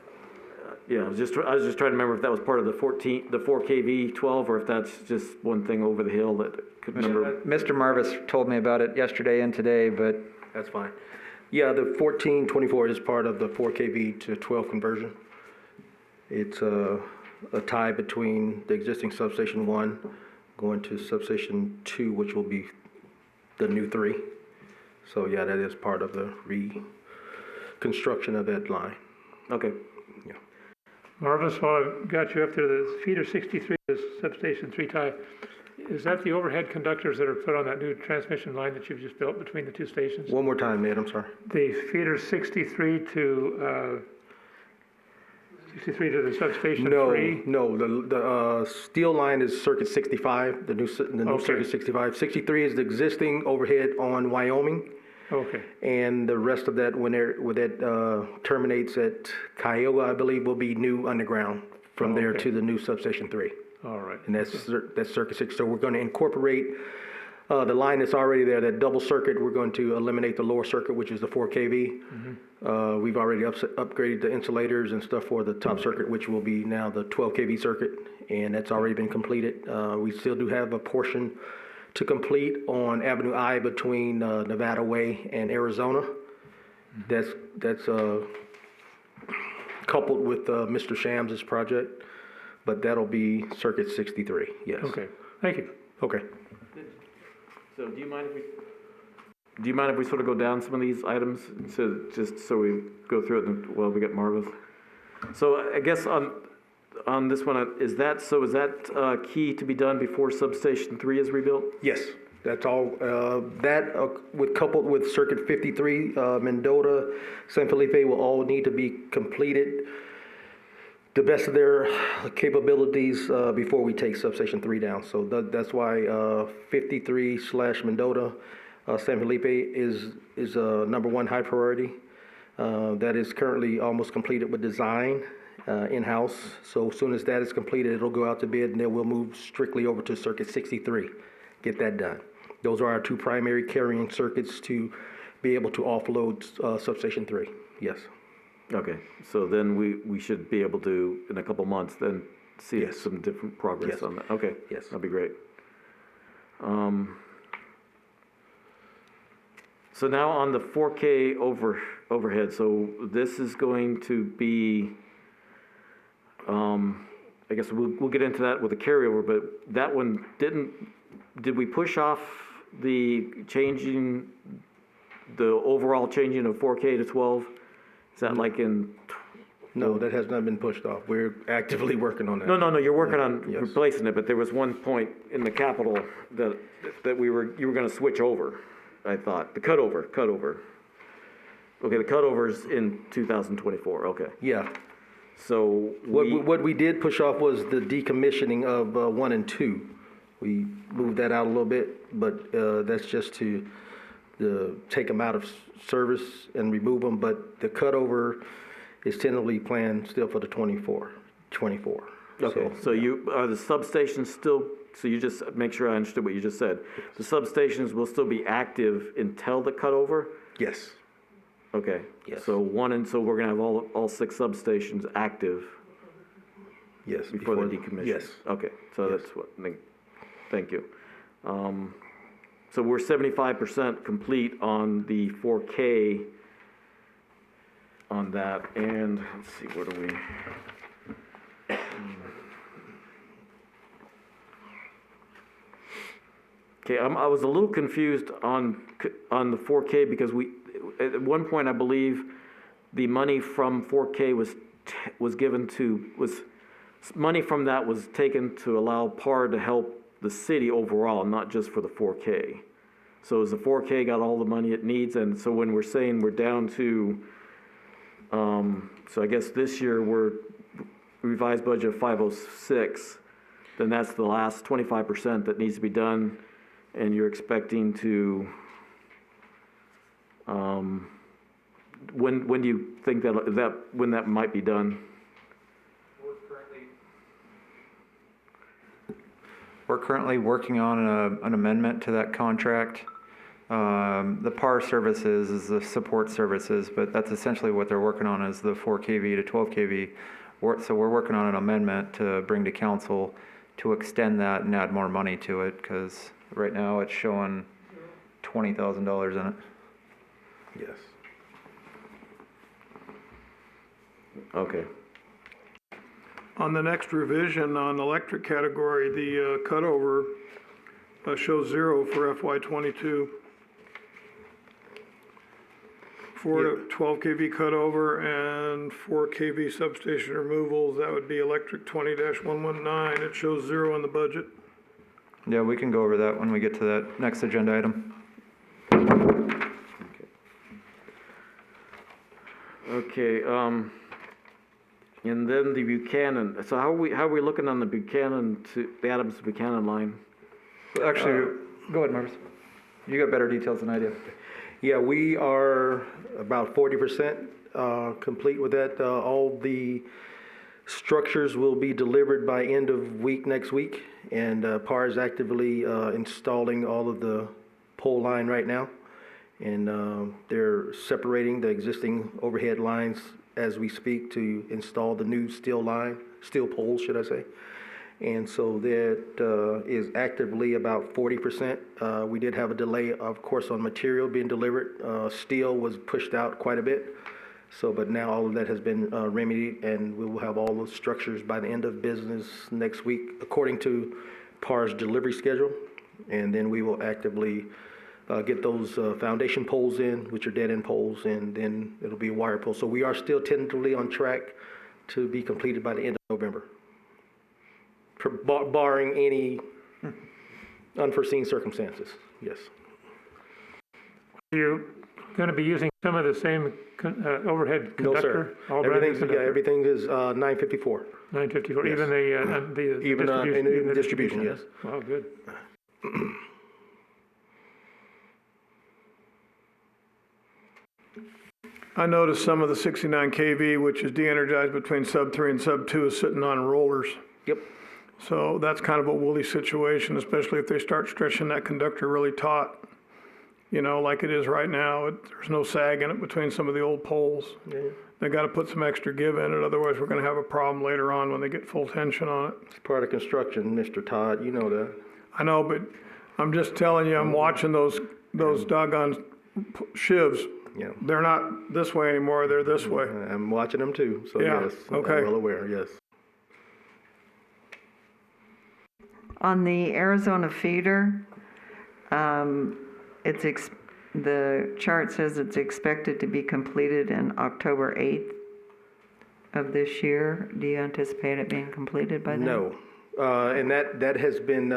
Yeah, I was just trying to remember if that was part of the 4 kV 12, or if that's just one thing over the hill that could remember. Mr. Marvis told me about it yesterday and today, but That's fine. Yeah, the 1424 is part of the 4 kV to 12 conversion. It's a tie between the existing substation 1 going to substation 2, which will be the new 3. So yeah, that is part of the reconstruction of that line. Okay. Yeah. Marvis, while I've got you up there, the feeder 63 is substation 3 tie. Is that the overhead conductors that are put on that new transmission line that you've just built between the two stations? One more time, Ned, I'm sorry. The feeder 63 to the substation 3? No, the steel line is circuit 65, the new Okay. circuit 65. 63 is the existing overhead on Wyoming. Okay, And the rest of that, when that terminates at Kiowa, I believe, will be new underground from there Okay. to the new substation 3. all right. And that's circuit 6. So we're going to incorporate the line that's already there, that double circuit. We're going to eliminate the lower circuit, which is the 4 kV. We've already upgraded the insulators and stuff for the top circuit, which will be now the 12 kV circuit, and that's already been completed. We still do have a portion to complete on Avenue I between Nevada Way and Arizona. That's coupled with Mr. Shams' project, but that'll be circuit 63, yes. Okay, thank you. Okay. So do you mind if we sort of go down some of these items, so just so we go through it while we get Marvis? So I guess on this one, is that key to be done before substation 3 is rebuilt? Yes, that's all. Coupled with circuit 53, Mendota, San Felipe will all need to be completed the best of their capabilities before we take substation 3 down. So that's why 53/Mendota, San Felipe is number one high priority. That is currently almost completed with design in-house. So as soon as that is completed, it'll go out to bid, and then we'll move strictly over to Circuit 63, get that done. Those are our two primary carrying circuits to be able to offload Substation 3, yes. Okay, so then we should be able to, in a couple months, then see Yes. some different progress Yes. on that. Okay. Yes. That'd be great. So now on the 4K overhead, so this is going to be, I guess we'll get into that with the carryover, but that one did we push off the overall changing of 4K to 12? Is that like in? No, that has not been pushed off. We're actively working on that. No, you're working on Yes. replacing it, but there was one point in the capital that you were gonna switch over, I thought, the cutover. Okay, the cutover's in 2024, okay. Yeah. So What we did push off was the decommissioning of 1 and 2. We moved that out a little bit, but that's just to take them out of service and remove them. But the cutover is tentatively planned still for the 24. Okay, so are the substations still, so you just, make sure I understood what you just said. The substations will still be active until the cutover? Yes. Okay. Yes. So so we're gonna have all 6 substations active Yes. before the decommission? Yes. Okay, so Yes. that's thank you. So we're 75% complete on the 4K on that, and let's see, where do we? Okay, I was a little confused on the 4K because at one point, I believe the money from 4K money from that was taken to allow PAR to help the city overall, not just for the 4K. So as the 4K got all the money it needs, and so when we're saying we're down to, so I guess this year we're revised budget of 506, then that's the last 25% that needs to be done, and you're expecting to, when do you think when that might be done? We're currently working on an amendment to that contract. The PAR services is the support services, but that's essentially what they're working on is the 4 kV to 12 kV. So we're working on an amendment to bring to council to extend that and add more money to it, because right now it's showing $20,000 in it. Yes. Okay. On the next revision on electric category, the cutover shows 0 for FY '22. 4 to 12 kV cutover and 4 kV substation removals, that would be electric 20-119. It shows 0 in the budget. Yeah, we can go over that when we get to that next agenda item. Okay, and then the Buchanan, so how are we looking on the the Adams to Buchanan line? Actually, go ahead, Marcus. You got better details than I do. Yeah, we are about 40% complete with that. All the structures will be delivered by end of week next week, and PAR is actively installing all of the pole line right now, and they're separating the existing overhead lines as we speak to install the new steel poles, should I say. And so that is actively about 40%. We did have a delay, of course, on material being delivered. Steel was pushed out quite a bit. But now all of that has been remedied, and we will have all those structures by the end of business next week, according to PAR's delivery schedule. And then we will actively get those foundation poles in, which are dead-end poles, and then it'll be a wire pole. So we are still tentatively on track to be completed by the end of November, barring any unforeseen circumstances, yes. You're going to be using some of the same overhead No, conductor? sir. All brand new conductor? Everything is 954. 954, Yes. even the Even distribution? in the distribution, yes. Oh, good. I noticed some of the 69 kV, which is de-energized between sub 3 and sub 2, is sitting on rollers. Yep. So that's kind of a woolly situation, especially if they start stretching that conductor really taut. You know, like it is right now. There's no sag in it between some of the old poles. Yeah. They got to put some extra give in it, otherwise we're going to have a problem later on when they get full tension on it. It's part of construction, Mr. Todd, you know that. I know, but I'm just telling you, I'm watching those doggone shivs. Yeah. They're not this way anymore, they're this way. I'm watching them too, so Yeah, yes, okay. I'm well aware, yes. On the Arizona feeder, the chart says it's expected to be completed in October 8th of this year. Do you anticipate it being completed by then? No, and that has been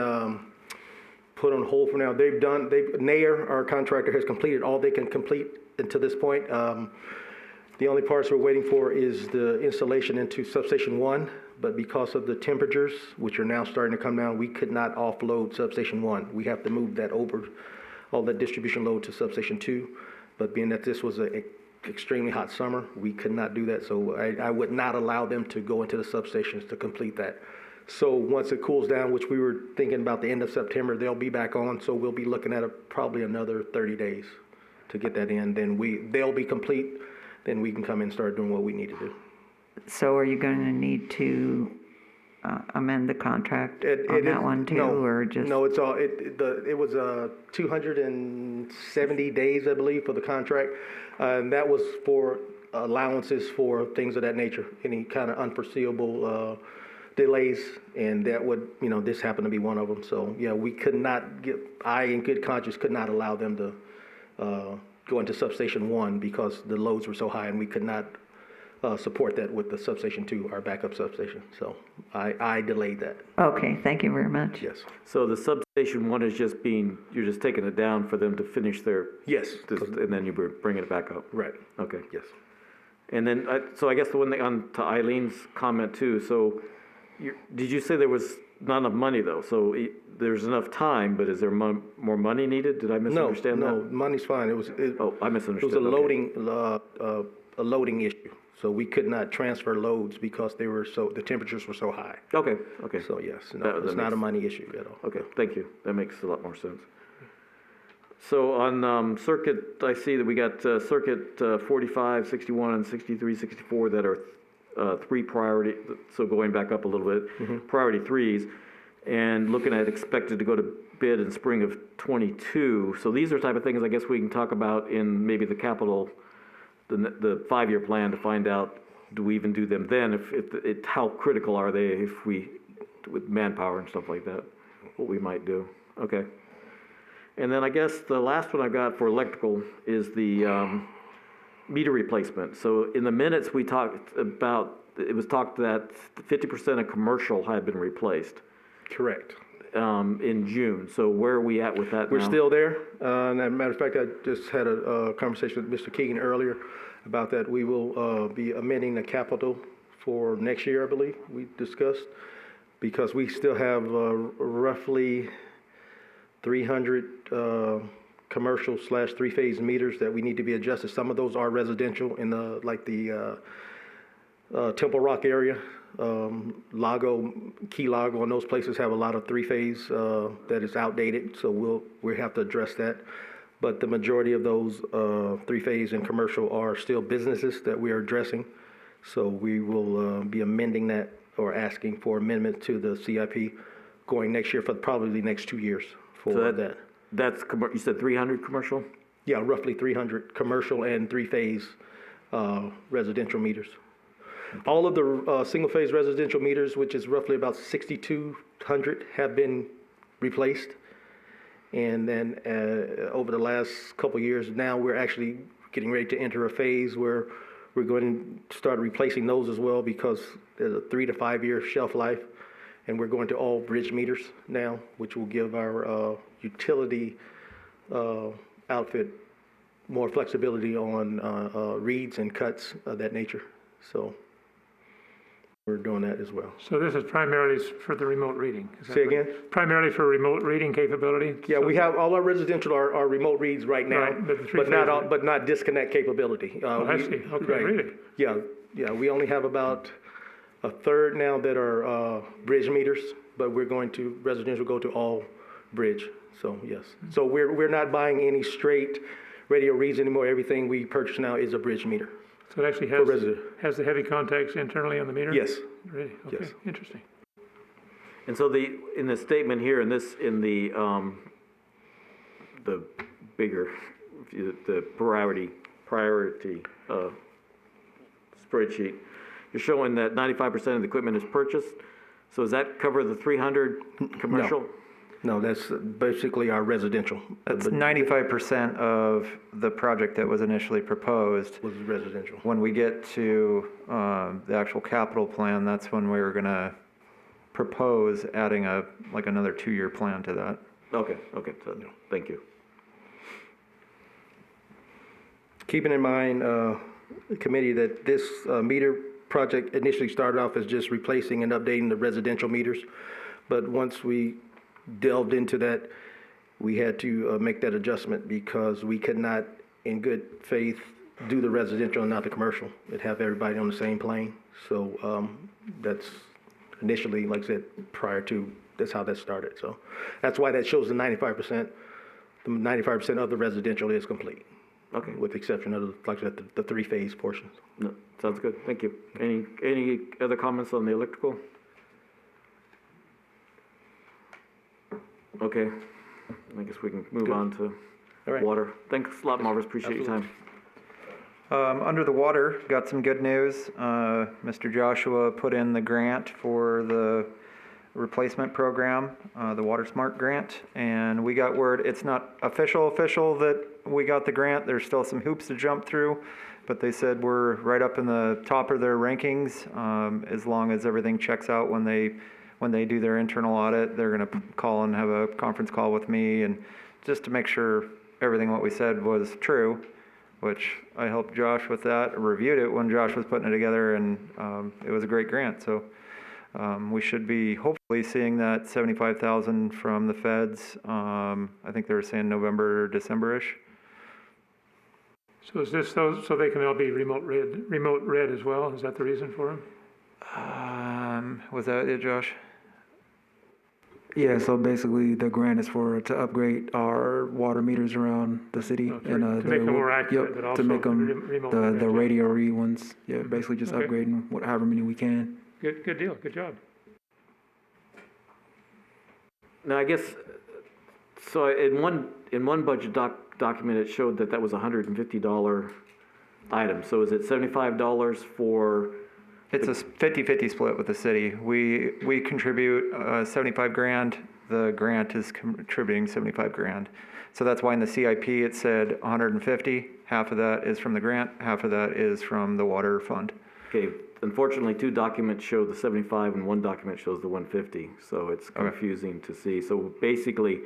put on hold for now. Nair, our contractor, has completed all they can complete until this point. The only parts we're waiting for is the installation into Substation 1, but because of the temperatures, which are now starting to come down, we could not offload Substation 1. We have to move that over, all that distribution load to Substation 2. But being that this was an extremely hot summer, we could not do that. So I would not allow them to go into the substations to complete that. So once it cools down, which we were thinking about the end of September, they'll be back on. So we'll be looking at probably another 30 days to get that in. Then they'll be complete. Then we can come in and start doing what we need to do. So are you going to need to amend the contract on that one too, no, or just? No, it's all, it was 270 days, I believe, for the contract. And that was for allowances for things of that nature, any kind of unforeseeable delays, and that would, this happened to be one of them. So, yeah, we could not I in good conscience could not allow them to go into Substation 1 because the loads were so high, and we could not support that with the Substation 2, our backup substation. So I delayed that. Okay, thank you very much. Yes. So the Substation 1 is you're just taking it down for them to finish their, Yes. and then you bring it back up? Right. Okay. Yes. And then, so I guess the one thing on to Eileen's comment too, so did you say there was not enough money though? So there's enough time, but is there more money needed? Did I misunderstand that? No, money's fine. Oh, I misunderstood. It was Okay. a loading issue. So we could not transfer loads because the temperatures were so high. Okay. So yes, That it's not a makes- money issue at all. Okay, thank you. That makes a lot more sense. So on circuit, I see that we got circuit 45, 61, and 63, 64 that are three priority, so going back up a little bit, priority threes, and looking at expected to go to bid in spring of '22. So these are type of things I guess we can talk about in maybe the capital, the 5-year plan to find out, do we even do them then? How critical are they with manpower and stuff like that, what we might do. Okay. And then I guess the last one I've got for electrical is the meter replacement. So in the minutes we talked about, it was talked that 50% of commercial had been replaced Correct. in June. So where are we at with that now? We're still there. And as a matter of fact, I just had a conversation with Mr. Keegan earlier about that. We will be amending the capital for next year, I believe, we discussed, because we still have roughly 300 commercial / three-phase meters that we need to be adjusted. Some of those are residential in the Temple Rock area. Key Lago, and those places have a lot of three-phase that is outdated, so we'll have to address that. But the majority of those three-phase and commercial are still businesses that we are addressing. So we will be amending that or asking for amendment to the CIP going next year for probably the next 2 years for So that. That's, you said 300 commercial? Yeah, roughly 300 commercial and three-phase residential meters. All of the single-phase residential meters, which is roughly about 6,200, have been replaced. And then over the last couple of years, now we're actually getting ready to enter a phase where we're going to start replacing those as well, because there's a 3 to 5 year shelf life. And we're going to all bridge meters now, which will give our utility outfit more flexibility on reads and cuts of that nature. So we're doing that as well. So this is primarily for the remote reading? Is that Say right? again? Primarily for remote reading capability? Yeah, So- we have, all our residential are remote reads right now, Right, but the but not, three-phase- but not disconnect capability. I see, okay, really? Yeah, we only have about a third now that are bridge meters, but we're going to, residential go to all bridge, so yes. So we're not buying any straight radio reads anymore. Everything we purchase now is a bridge meter. So it actually For resident. has the heavy contacts internally on the meter? Yes, Really? Okay, Yes. interesting. And so in the statement here, in the bigger, the priority spreadsheet, you're showing that 95% of the equipment is purchased. So does that cover the 300 commercial? no, that's basically our residential. That's 95% of the project that was initially proposed. Was residential. When we get to the actual capital plan, that's when we were gonna propose adding another 2-year plan to that. Okay, so, thank you. Keeping in mind, committee, that this meter project initially started off as just replacing and updating the residential meters. But once we delved into that, we had to make that adjustment because we could not, in good faith, do the residential and not the commercial. It'd have everybody on the same plane. So that's initially, like I said, that's how that started. So that's why that shows the 95%. The 95% of the residential is complete. Okay. With the exception of, like I said, the 3-phase portions. No, sounds good, thank you. Any other comments on the electrical? Okay, I guess we can move on to All right. water. Thanks a lot, Marvis, appreciate your time. Under the water, got some good news. Mr. Joshua put in the grant for the replacement program, the Water Smart grant, and we got word, it's not official that we got the grant. There's still some hoops to jump through, but they said we're right up in the top of their rankings. As long as everything checks out when they do their internal audit, they're gonna call and have a conference call with me, and just to make sure everything what we said was true, which I helped Josh with that, reviewed it when Josh was putting it together, and it was a great grant. So we should be hopefully seeing that 75,000 from the feds. I think they were saying November, December-ish. So is this so they can all be remote read as well? Is that the reason for them? Was that it, Josh? Yeah, so basically the grant is to upgrade our water meters around the city. To make them more accurate, but also to make them remote the read, yeah. radio read ones. Yeah, basically just Okay. upgrading however many we can. Good deal, good job. Now, I guess, so in one budget document, it showed that was a $150 item. So is it $75 for? It's a 50-50 split with the city. We contribute 75 grand. The grant is contributing 75 grand. So that's why in the CIP it said 150. Half of that is from the grant, half of that is from the water fund. Okay, unfortunately, 2 documents show the 75 and 1 document shows the 150, so it's confusing to see. So basically,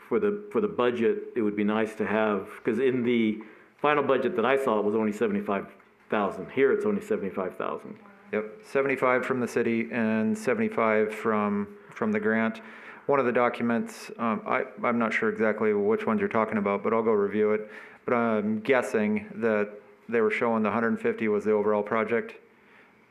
for the budget, it would be nice to have, because in the final budget that I saw, it was only 75,000. Here, it's only 75,000. Yep, 75 from the city and 75 from the grant. One of the documents, I'm not sure exactly which ones you're talking about, but I'll go review it. But I'm guessing that they were showing the 150 was the overall project,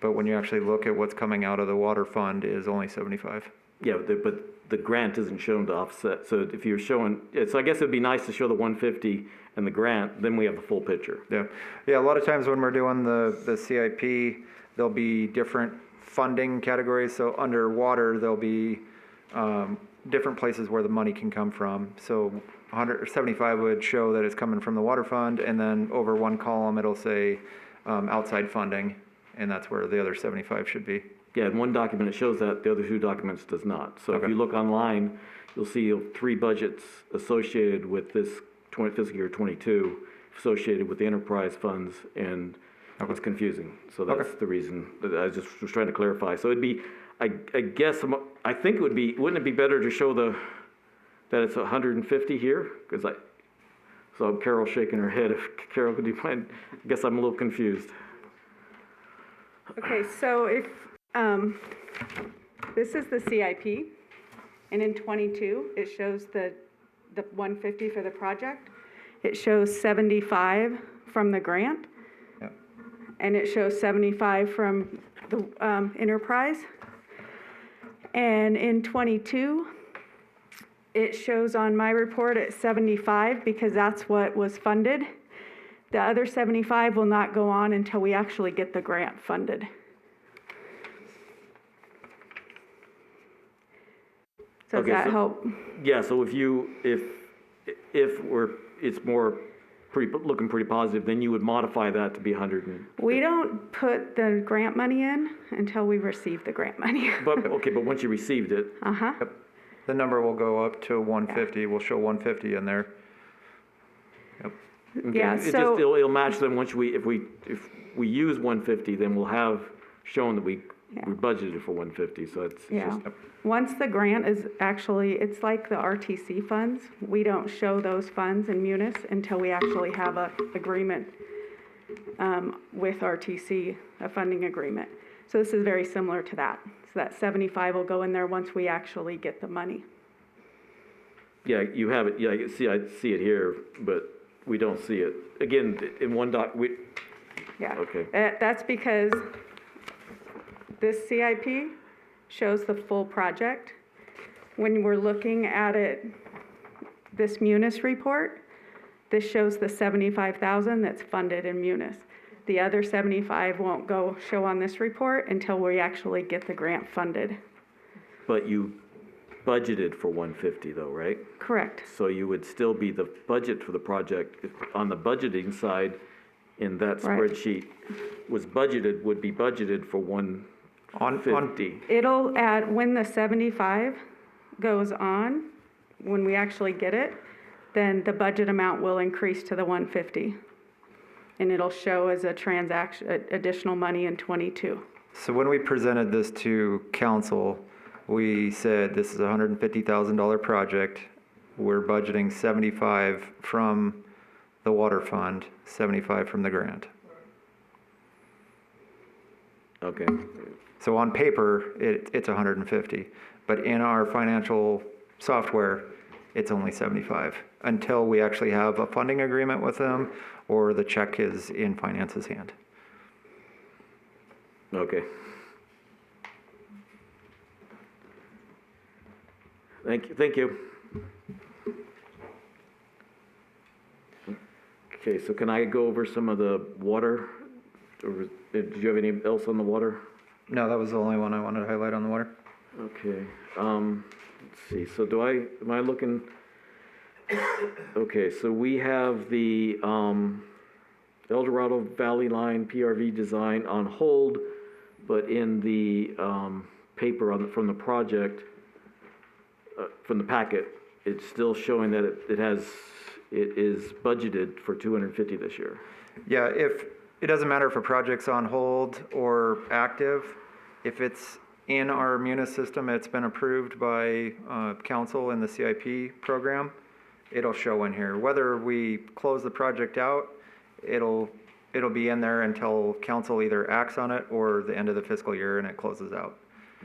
but when you actually look at what's coming out of the water fund is only 75. Yeah, but the grant isn't shown to offset. So if you're showing, so I guess it'd be nice to show the 150 and the grant, then we have the full picture. Yeah. A lot of times when we're doing the CIP, there'll be different funding categories. So under water, there'll be different places where the money can come from. So 175 would show that it's coming from the water fund, and then over one column it'll say outside funding, and that's where the other 75 should be. Yeah, in one document it shows that, the other 2 documents does not. So if Okay. you look online, you'll see 3 budgets associated with this fiscal year 22, associated with the enterprise funds, and it's confusing. So that's the reason that I just was trying to clarify. So it'd be, I guess, I think it would be, wouldn't it be better to show that it's 150 here? Because so Carol's shaking her head. If Carol, could you mind? I guess I'm a little confused. Okay, so This is the CIP, and in 22, it shows the 150 for the project. It shows 75 from the grant, Yep. and it shows 75 from the enterprise. And in 22, it shows on my report at 75 because that's what was funded. The other 75 will not go on until we actually get the grant funded. So does Okay, that so- help? Yeah, so if it's more looking pretty positive, then you would modify that to be 100 and, We don't put the grant money in until we receive the grant money. but once you received it, Uh-huh. The number will go up to 150, we'll show 150 in there. okay, Yeah, it just, so- it'll match them once if we use 150, then we'll have shown that we budgeted for 150, so it's Yeah. just, Once the grant is actually, it's like the RTC funds. We don't show those funds in Munis until we actually have a agreement with RTC, a funding agreement. So this is very similar to that. So that 75 will go in there once we actually get the money. yeah, you have it, yeah, I see it here, but we don't see it. Again, in one Yeah. Okay. That's because this CIP shows the full project. When we're looking at it, this Munis report, this shows the 75,000 that's funded in Munis. The other 75 won't show on this report until we actually get the grant funded. But you budgeted for 150 though, right? Correct. So you would still be the budget for the project, on the budgeting side, in that Right. spreadsheet, would be budgeted for 150. It'll add, when the 75 goes on, when we actually get it, then the budget amount will increase to the 150. And it'll show as a transaction, additional money in 22. So when we presented this to council, we said this is a $150,000 project. We're budgeting 75 from the water fund, 75 from the grant. Okay, So on paper, it's 150, but in our financial software, it's only 75 until we actually have a funding agreement with them or the check is in finance's hand. okay. Thank you. Okay, so can I go over some of the water? Or did you have any else on the water? No, that was the only one I wanted to highlight on the water. Okay, let's see, so am I looking? Okay, so we have the, El Dorado Valley Line PRV design on hold, but in the, paper from the project, from the packet, it's still showing that it is budgeted for 250 this year. Yeah, it doesn't matter if a project's on hold or active, if it's in our Munis system, it's been approved by council in the CIP program, it'll show in here. Whether we close the project out, it'll be in there until council either acts on it or the end of the fiscal year and it closes out.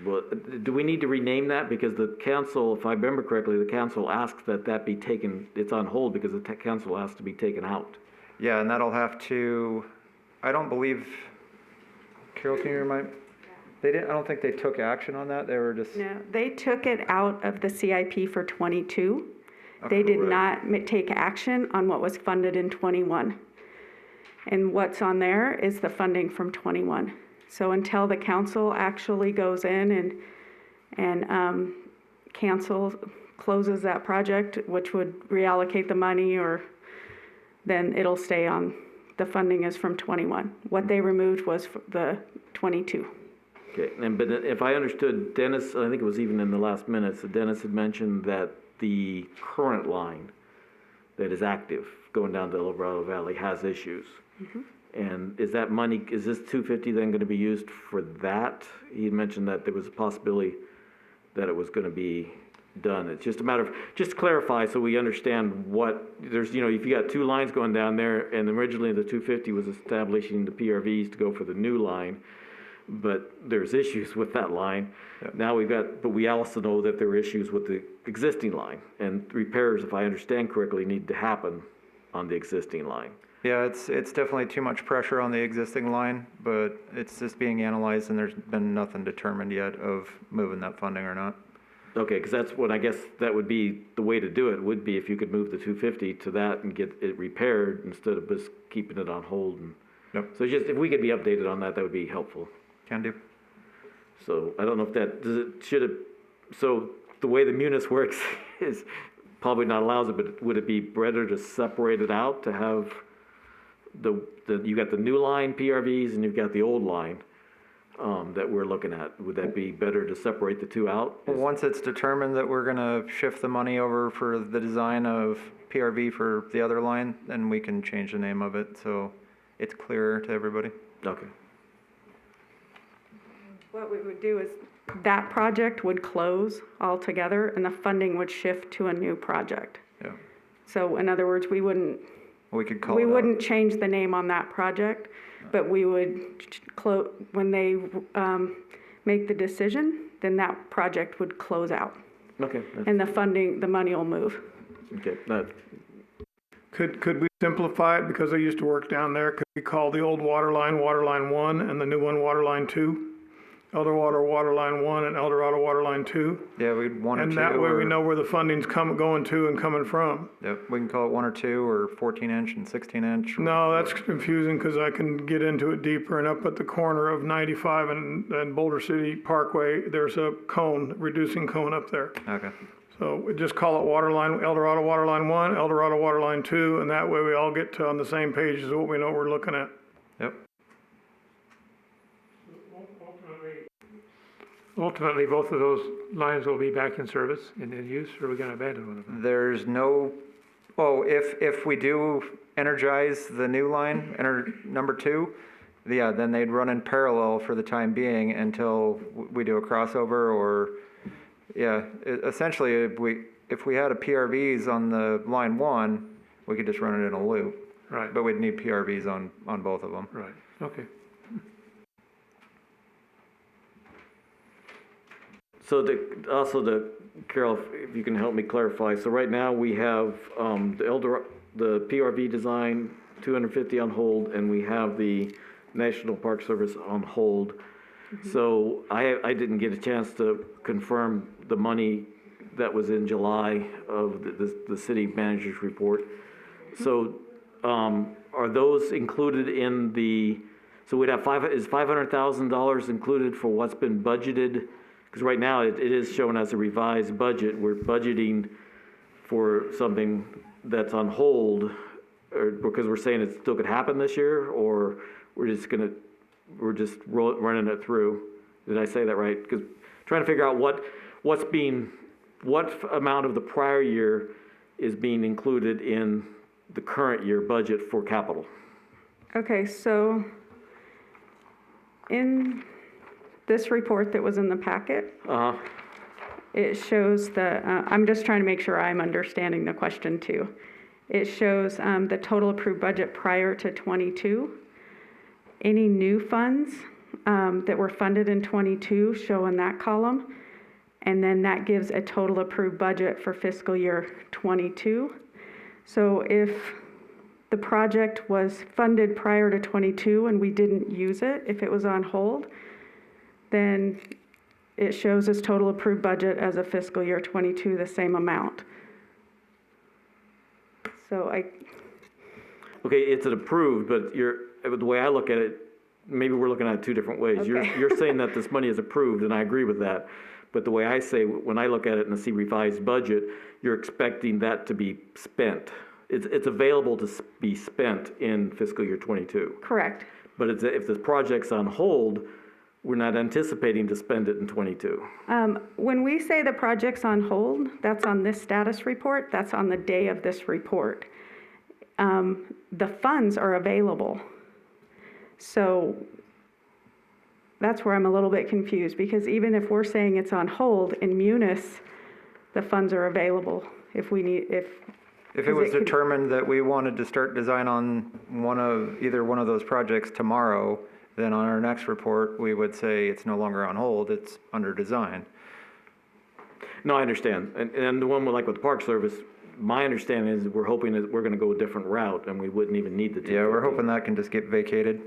Well, do we need to rename that? Because the council, if I remember correctly, the council asked that be taken, it's on hold because the council asked to be taken out. Yeah, and that'll have to, I don't believe, Carol, can you remind? I don't think they took action on that, they were just. No, they took it out of the CIP for 22. They did not take action on what was funded in 21. And what's on there is the funding from 21. So until the council actually goes in and closes that project, which would reallocate the money, or then it'll stay on, the funding is from 21. What they removed was the 22. Okay, but if I understood Dennis, I think it was even in the last minutes, that Dennis had mentioned that the current line that is active going down to El Dorado Valley has issues. Mm-hmm. And is that money, is this 250 then going to be used for that? He had mentioned that there was a possibility that it was going to be done. It's just a matter of, just to clarify so we understand what, there's, if you got two lines going down there, and originally the 250 was establishing the PRVs to go for the new line, but there's issues with that line. Yep. Now but we also know that there are issues with the existing line, and repairs, if I understand correctly, need to happen on the existing line. Yeah, it's definitely too much pressure on the existing line, but it's just being analyzed and there's been nothing determined yet of moving that funding or not. Okay, because that's what I guess that would be, the way to do it would be if you could move the 250 to that and get it repaired instead of just keeping it on hold. And Yep. so just, if we could be updated on that, that would be helpful. Can do. So I don't know if that, so the way the munis works is probably not allows it, but would it be better to separate it out to have you got the new line PRVs and you've got the old line that we're looking at? Would that be better to separate the two out? Once it's determined that we're gonna shift the money over for the design of PRV for the other line, then we can change the name of it, so it's clearer to everybody. Okay. What we would do is that project would close altogether and the funding would shift to a new project. Yeah. So in other words, we wouldn't We wouldn't change the name on that project, but we would when they make the decision, then that project would close out. Okay. And the money will move. Okay. Could we simplify it, because I used to work down there, could we call the old water line 1, and the new one water line 2? Eldorado water line 1 and Eldorado water line 2? Yeah, we'd 1 or 2. And that way we or- know where the funding's going to and coming from. Yep, we can call it 1 or 2 or 14-inch and 16-inch. No, that's confusing, because I can get into it deeper, and up at the corner of 95 and Boulder City Parkway, there's a reducing cone up there. Okay. So we just call it Eldorado water line 1, Eldorado water line 2, and that way we all get on the same page as what we know we're looking at. Yep. Ultimately, both of those lines will be back in service and in use, or are we gonna abandon one of them? There's no, if we do energize the new line, number 2, yeah, then they'd run in parallel for the time being until we do a crossover or, yeah, essentially, if we had a PRVs on the line 1, we could just run it in a loop. Right, But we'd need PRVs on both of them. right, okay. So Carol, if you can help me clarify. So right now we have the PRV design 250 on hold, and we have the National Park Service on hold. So I didn't get a chance to confirm the money that was in July of the city manager's report. So are those included in so we'd have is $500,000 included for what's been budgeted? Because right now it is shown as a revised budget. We're budgeting for something that's on hold, or because we're saying it still could happen this year, or we're just running it through. Did I say that right? Because trying to figure out what amount of the prior year is being included in the current year budget for capital. Okay, so in this report that was in the packet, it shows I'm just trying to make sure I'm understanding the question too. It shows the total approved budget prior to 22. Any new funds that were funded in 22 show in that column. And then that gives a total approved budget for fiscal year 22. So if the project was funded prior to 22 and we didn't use it, if it was on hold, then it shows as total approved budget as a fiscal year 22, the same amount. So Okay, it's an approved, but the way I look at it, maybe we're looking at it two different ways. Okay. You're saying that this money is approved, and I agree with that. But the way I say, when I look at it and see revised budget, you're expecting that to be spent. It's available to be spent in fiscal year 22. correct. But if the project's on hold, we're not anticipating to spend it in 22. When we say the project's on hold, that's on this status report, that's on the day of this report. The funds are available. So that's where I'm a little bit confused, because even if we're saying it's on hold, in Munis, the funds are available if we need, If it Because was it could- determined that we wanted to start design on either one of those projects tomorrow, then on our next report, we would say it's no longer on hold, it's under design. No, I understand. And the one with, like with the Park Service, my understanding is we're hoping that we're gonna go a different route and we wouldn't even need the 250. Yeah, we're hoping that can just get vacated.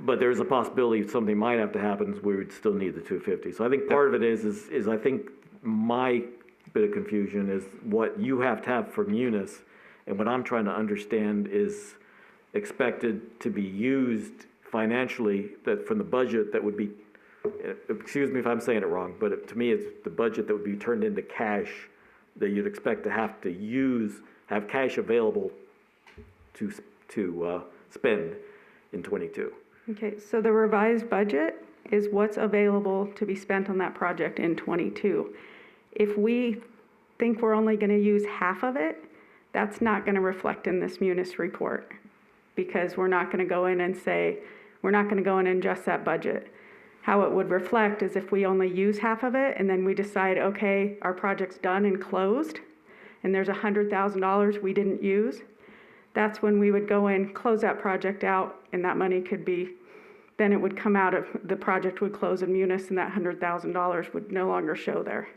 But there's a possibility something might have to happen, we would still need the 250. So I think part of it is I think my bit of confusion is what you have to have for Munis, and what I'm trying to understand is expected to be used financially, that from the budget that would be, excuse me if I'm saying it wrong, but to me, it's the budget that would be turned into cash that you'd expect to have to use, have cash available to spend in '22. Okay, so the revised budget is what's available to be spent on that project in '22. If we think we're only gonna use half of it, that's not gonna reflect in this Munis report, because we're not gonna go in and say, we're not gonna go in and adjust that budget. How it would reflect is if we only use half of it, and then we decide, okay, our project's done and closed, and there's $100,000 we didn't use, that's when we would go in, close that project out, and that money could be, then it would come out of, the project would close in Munis, and that $100,000 would no longer show there.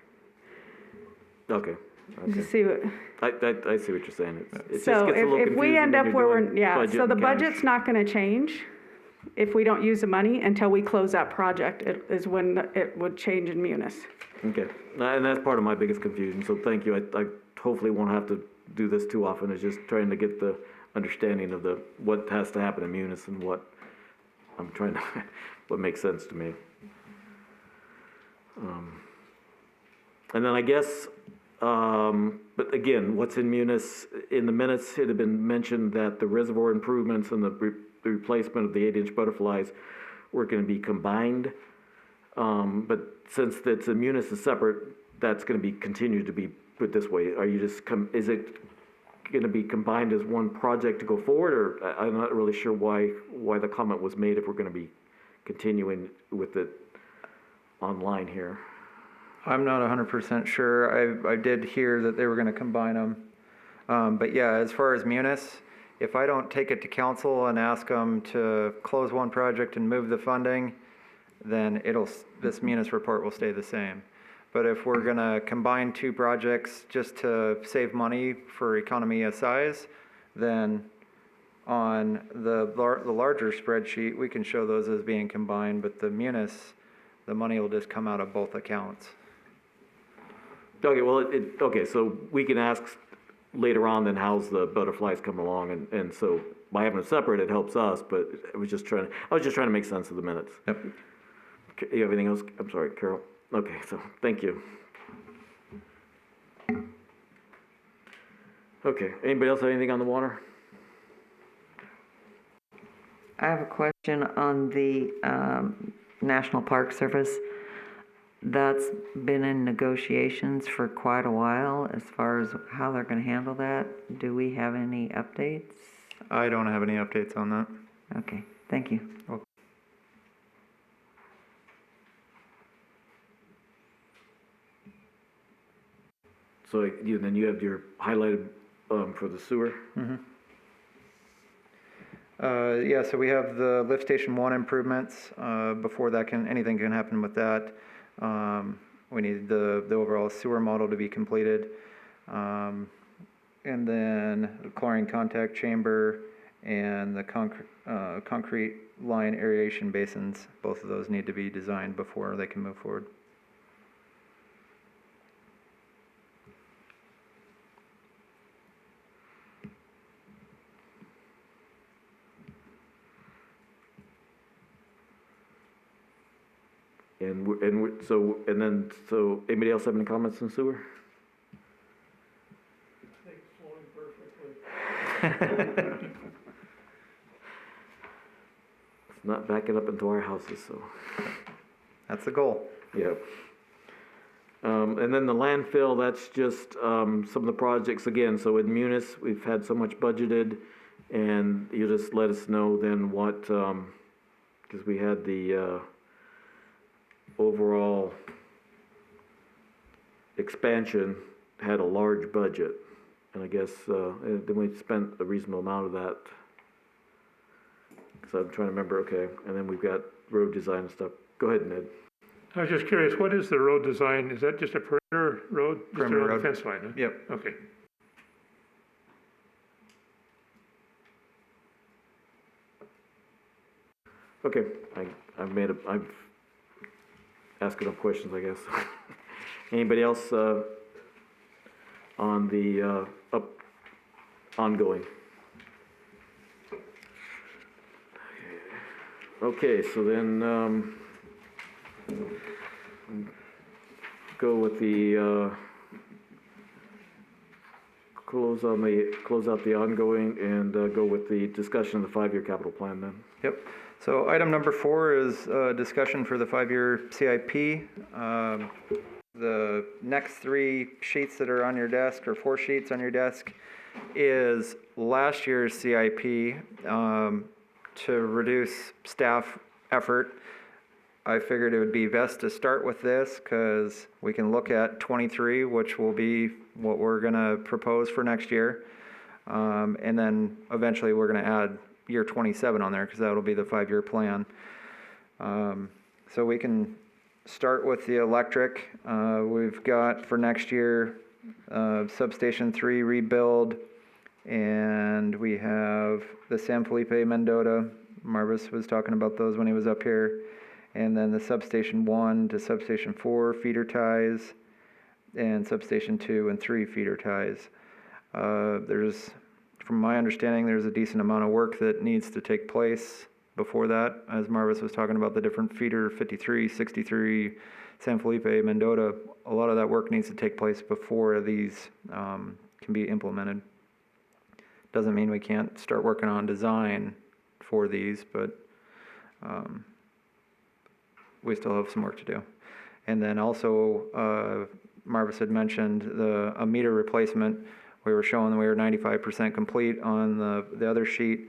Okay. You see what? I see what you're saying. It just So gets a little if we confusing end when up you're where we're, doing yeah, budget so the and cash. budget's not gonna change if we don't use the money until we close that project, it is when it would change in Munis. Okay, and that's part of my biggest confusion, so thank you. I hopefully won't have to do this too often, is just trying to get the understanding of what has to happen in Munis and what I'm trying to, what makes sense to me. And then I guess, but again, what's in Munis, in the minutes, it had been mentioned that the reservoir improvements and the replacement of the 8-inch butterflies were gonna be combined. But since that's a Munis is separate, that's gonna be, continue to be put this way. Are you just, is it gonna be combined as one project to go forward, or I'm not really sure why the comment was made if we're gonna be continuing with it online here. I'm not 100% sure. I did hear that they were going to combine them. But yeah, as far as Munis, if I don't take it to council and ask them to close one project and move the funding, then this Munis report will stay the same. But if we're going to combine two projects just to save money for economy of size, then on the larger spreadsheet, we can show those as being combined, but the Munis, the money will just come out of both accounts. Okay, well, okay, so we can ask later on then how's the butterflies come along, and so by having it separate, it helps us, but I was just trying to make sense of the minutes. Yep. Okay, you have anything else? I'm sorry, Carol. Okay, so, thank you. Okay, anybody else have anything on the water? I have a question on the National Park Service. That's been in negotiations for quite a while as far as how they're going to handle that. Do we have any updates? I don't have any updates on that. Okay, thank you. So then you have your highlighted for the sewer? Yeah, so we have the lift station 1 improvements. Before that anything can happen with that. We need the overall sewer model to be completed. And then the chlorine contact chamber and the concrete line aeration basins, both of those need to be designed before they can move forward. So anybody else have any comments on sewer? It's not backing up into our houses, so. That's the goal. Yeah. And then the landfill, that's just some of the projects again. So in Munis, we've had so much budgeted, and you just let us know then what, because we had the overall expansion had a large budget, and I guess then we spent a reasonable amount of that So I'm trying to remember, okay, and then we've got road design and stuff. Go ahead, Ned. I was just curious, what is the road design? Is that just a perimeter road? Just Perimeter around road. the fence line, huh? Yep. Okay. Okay, I've asked enough questions, I guess. Anybody else, on the, ongoing? Okay, so then, go with the, close out the ongoing and, go with the discussion of the 5-year capital plan then. Yep. So item number 4 is discussion for the 5-year CIP. The next 3 sheets that are on your desk, or 4 sheets on your desk, is last year's CIP to reduce staff effort. I figured it would be best to start with this because we can look at 23, which will be what we're going to propose for next year. And then eventually we're going to add year 27 on there because that'll be the 5-year plan. So we can start with the electric. We've got for next year Substation 3 rebuild, and we have the San Felipe Mendota. Marvis was talking about those when he was up here. And then the Substation 1 to Substation 4 feeder ties, and Substation 2 and 3 feeder ties. From my understanding, there's a decent amount of work that needs to take place before that, as Marvis was talking about the different feeder, 53, 63, San Felipe, Mendota. A lot of that work needs to take place before these can be implemented. Doesn't mean we can't start working on design for these, but we still have some work to do. And then also, Marvis had mentioned a meter replacement. We were showing that we were 95% complete on the other sheet.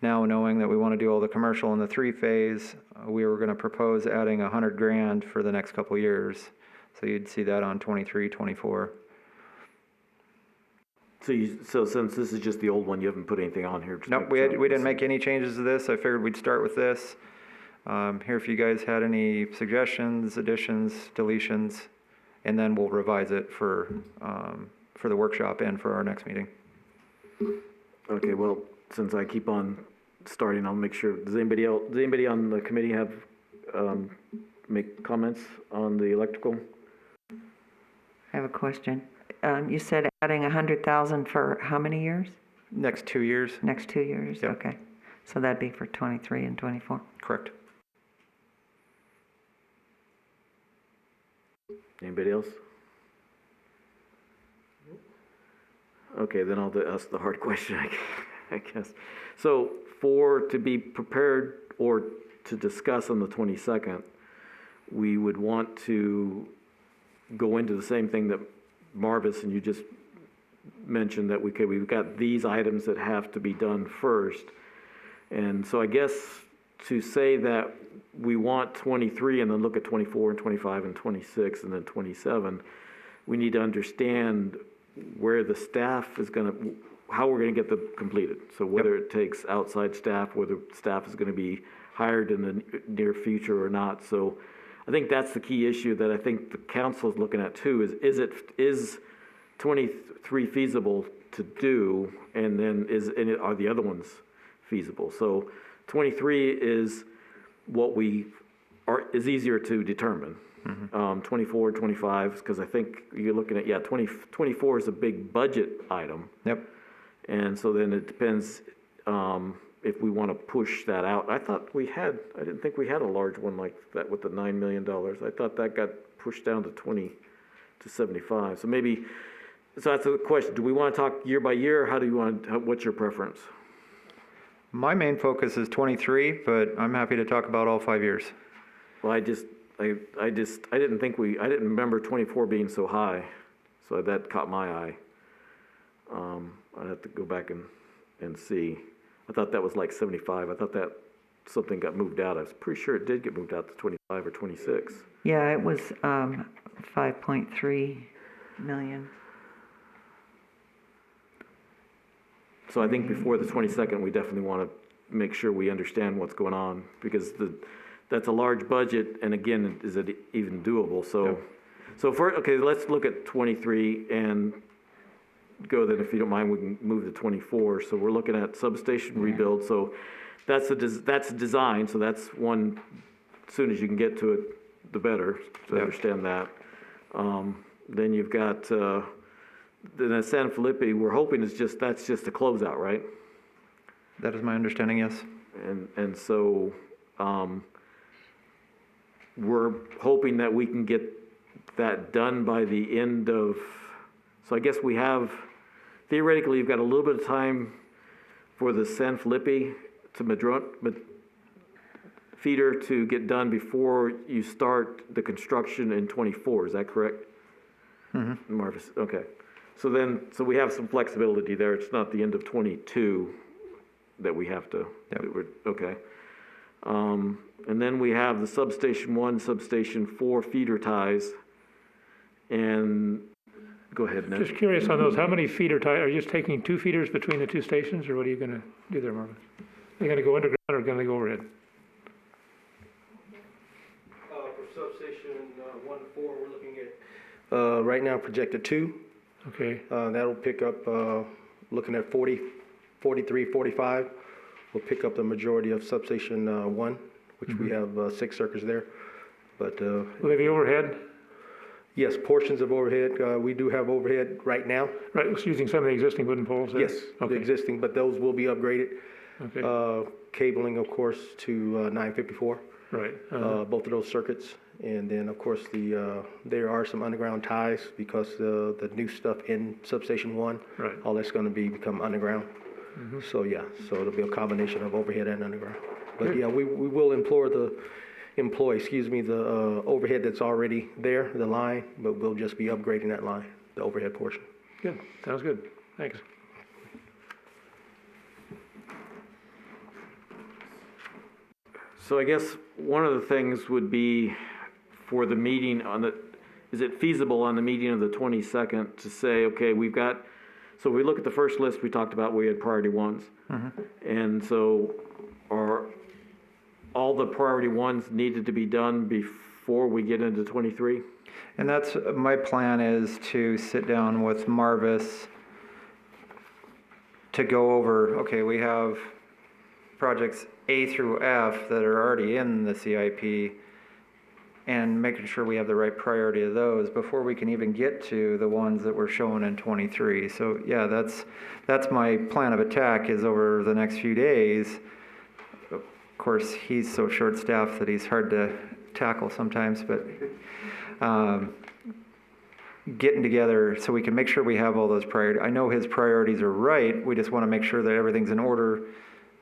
Now knowing that we want to do all the commercial in the 3-phase, we were going to propose adding $100,000 for the next couple of years. So you'd see that on 23, 24. So since this is just the old one, you haven't put anything on here? Nope, we didn't make any changes to this. I figured we'd start with this. Here, if you guys had any suggestions, additions, deletions, and then we'll revise it for the workshop and for our next meeting. Okay, well, since I keep on starting, I'll make sure. Does anybody on the committee have, make comments on the electrical? I have a question. You said adding 100,000 for how many years? Next 2 years? Next 2 years? Yep. Okay. So that'd be for 23 and 24? Correct. Anybody else? Okay, then I'll ask the hard question, I guess. So to be prepared or to discuss on the 22nd, we would want to go into the same thing that Marvis and you just mentioned, that we've got these items that have to be done first. And so I guess to say that we want 23 and then look at 24 and 25 and 26 and then 27, we need to understand where the staff is how we're going to get them completed. So whether it takes outside staff, whether staff is going to be hired in the near future or not. So I think that's the key issue that I think the council is looking at too, is 23 feasible to do, and then are the other ones feasible? So 23 is what is easier to determine. 24, 25, because I think you're looking at, 24 is a big budget item. Yep. And so then it depends if we want to push that out. I didn't think we had a large one like that with the $9 million. I thought that got pushed down to 20 to 75. So that's the question. Do we want to talk year by year? Or what's your preference? My main focus is 23, but I'm happy to talk about all 5 years. Well, I didn't remember 24 being so high, so that caught my eye. I'd have to go back and see. I thought that was like 75. I thought that something got moved out. I was pretty sure it did get moved out to 25 or 26. Yeah, it was 5.3 million. So I think before the 22nd, we definitely want to make sure we understand what's going on, because that's a large budget, and again, is it even doable? So, okay, let's look at 23 and go then, if you don't mind, we can move to 24. So we're looking at substation rebuild, so that's design, so that's one, as soon as you can get to it, the better, to understand that. Then you've got, then at San Felipe, we're hoping that's just a closeout, right? That is my understanding, yes. And so, we're hoping that we can get that done by the end of, so I guess we have, theoretically, you've got a little bit of time for the San Felipe to Madron feeder to get done before you start the construction in 24, is that correct? Mm-hmm. Marvis, okay. So we have some flexibility there. It's not the end of 22 that we have to, okay. And then we have the Substation 1, Substation 4 feeder ties. And go ahead, Ned. Just curious on those, how many feeder ties, are you just taking 2 feeders between the 2 stations, or what are you gonna do there, Marvin? Are you gonna go underground or gonna go overhead? For substation 1 to 4, we're looking at, right now projected 2. Okay, That'll pick up, looking at 40, 43, 45. We'll pick up the majority of substation 1, which we have 6 circuits there. But will they be overhead? yes, portions of overhead. We do have overhead right now. Right, it's using some of the existing wooden poles there? Yes, the Okay, existing, but those will be upgraded. okay, Cabling, of course, to 954. right. Both of those circuits. And then, of course, there are some underground ties because the new stuff in Substation 1, Right. all that's going to become underground. So, yeah, so it'll be a combination of overhead and underground. But, Good. yeah, we will employ the overhead that's already there, the line, but we'll just be upgrading that line, the overhead portion. Good, sounds good, thanks. So I guess one of the things would be for the meeting is it feasible on the meeting of the 22nd to say, okay, so we look at the first list we talked about, we had priority ones. And so are all the priority ones needed to be done before we get into 23? And that's, my plan is to sit down with Marvis to go over, okay, we have projects A through F that are already in the CIP, and making sure we have the right priority of those before we can even get to the ones that were shown in 23. So yeah, that's my plan of attack, is over the next few days. Of course, he's so short-staffed that he's hard to tackle sometimes, but getting together so we can make sure we have all those priorities. I know his priorities are right. We just want to make sure that everything's in order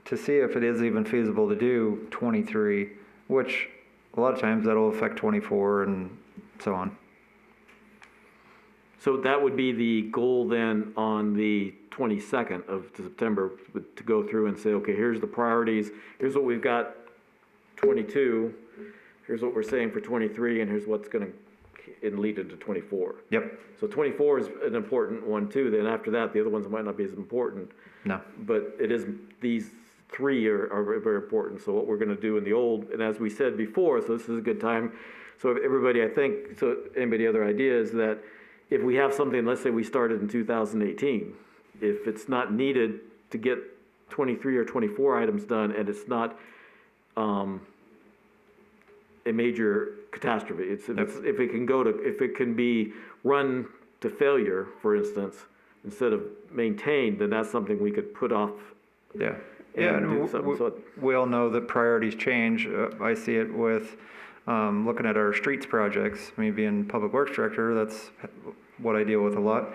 to see if it is even feasible to do 23, which a lot of times that'll affect 24 and so on. So that would be the goal then on the 22nd of September, to go through and say, okay, here's the priorities, here's what we've got 22, here's what we're saying for 23, and here's what's going to lead into 24. Yep. So 24 is an important one too. Then after that, the other ones might not be as important. No. But it is, these 3 are very, very important. So what we're going to do in the old, and as we said before, so this is a good time. So everybody, I think, so anybody other ideas that if we have something, let's say we started in 2018, if it's not needed to get 23 or 24 items done, and it's not a major catastrophe, if it can be run to failure, for instance, instead of maintained, then that's something we could put off. Yeah. Yeah, And do and something. So we all know that priorities change. I see it with looking at our streets projects. Me being public works director, that's what I deal with a lot.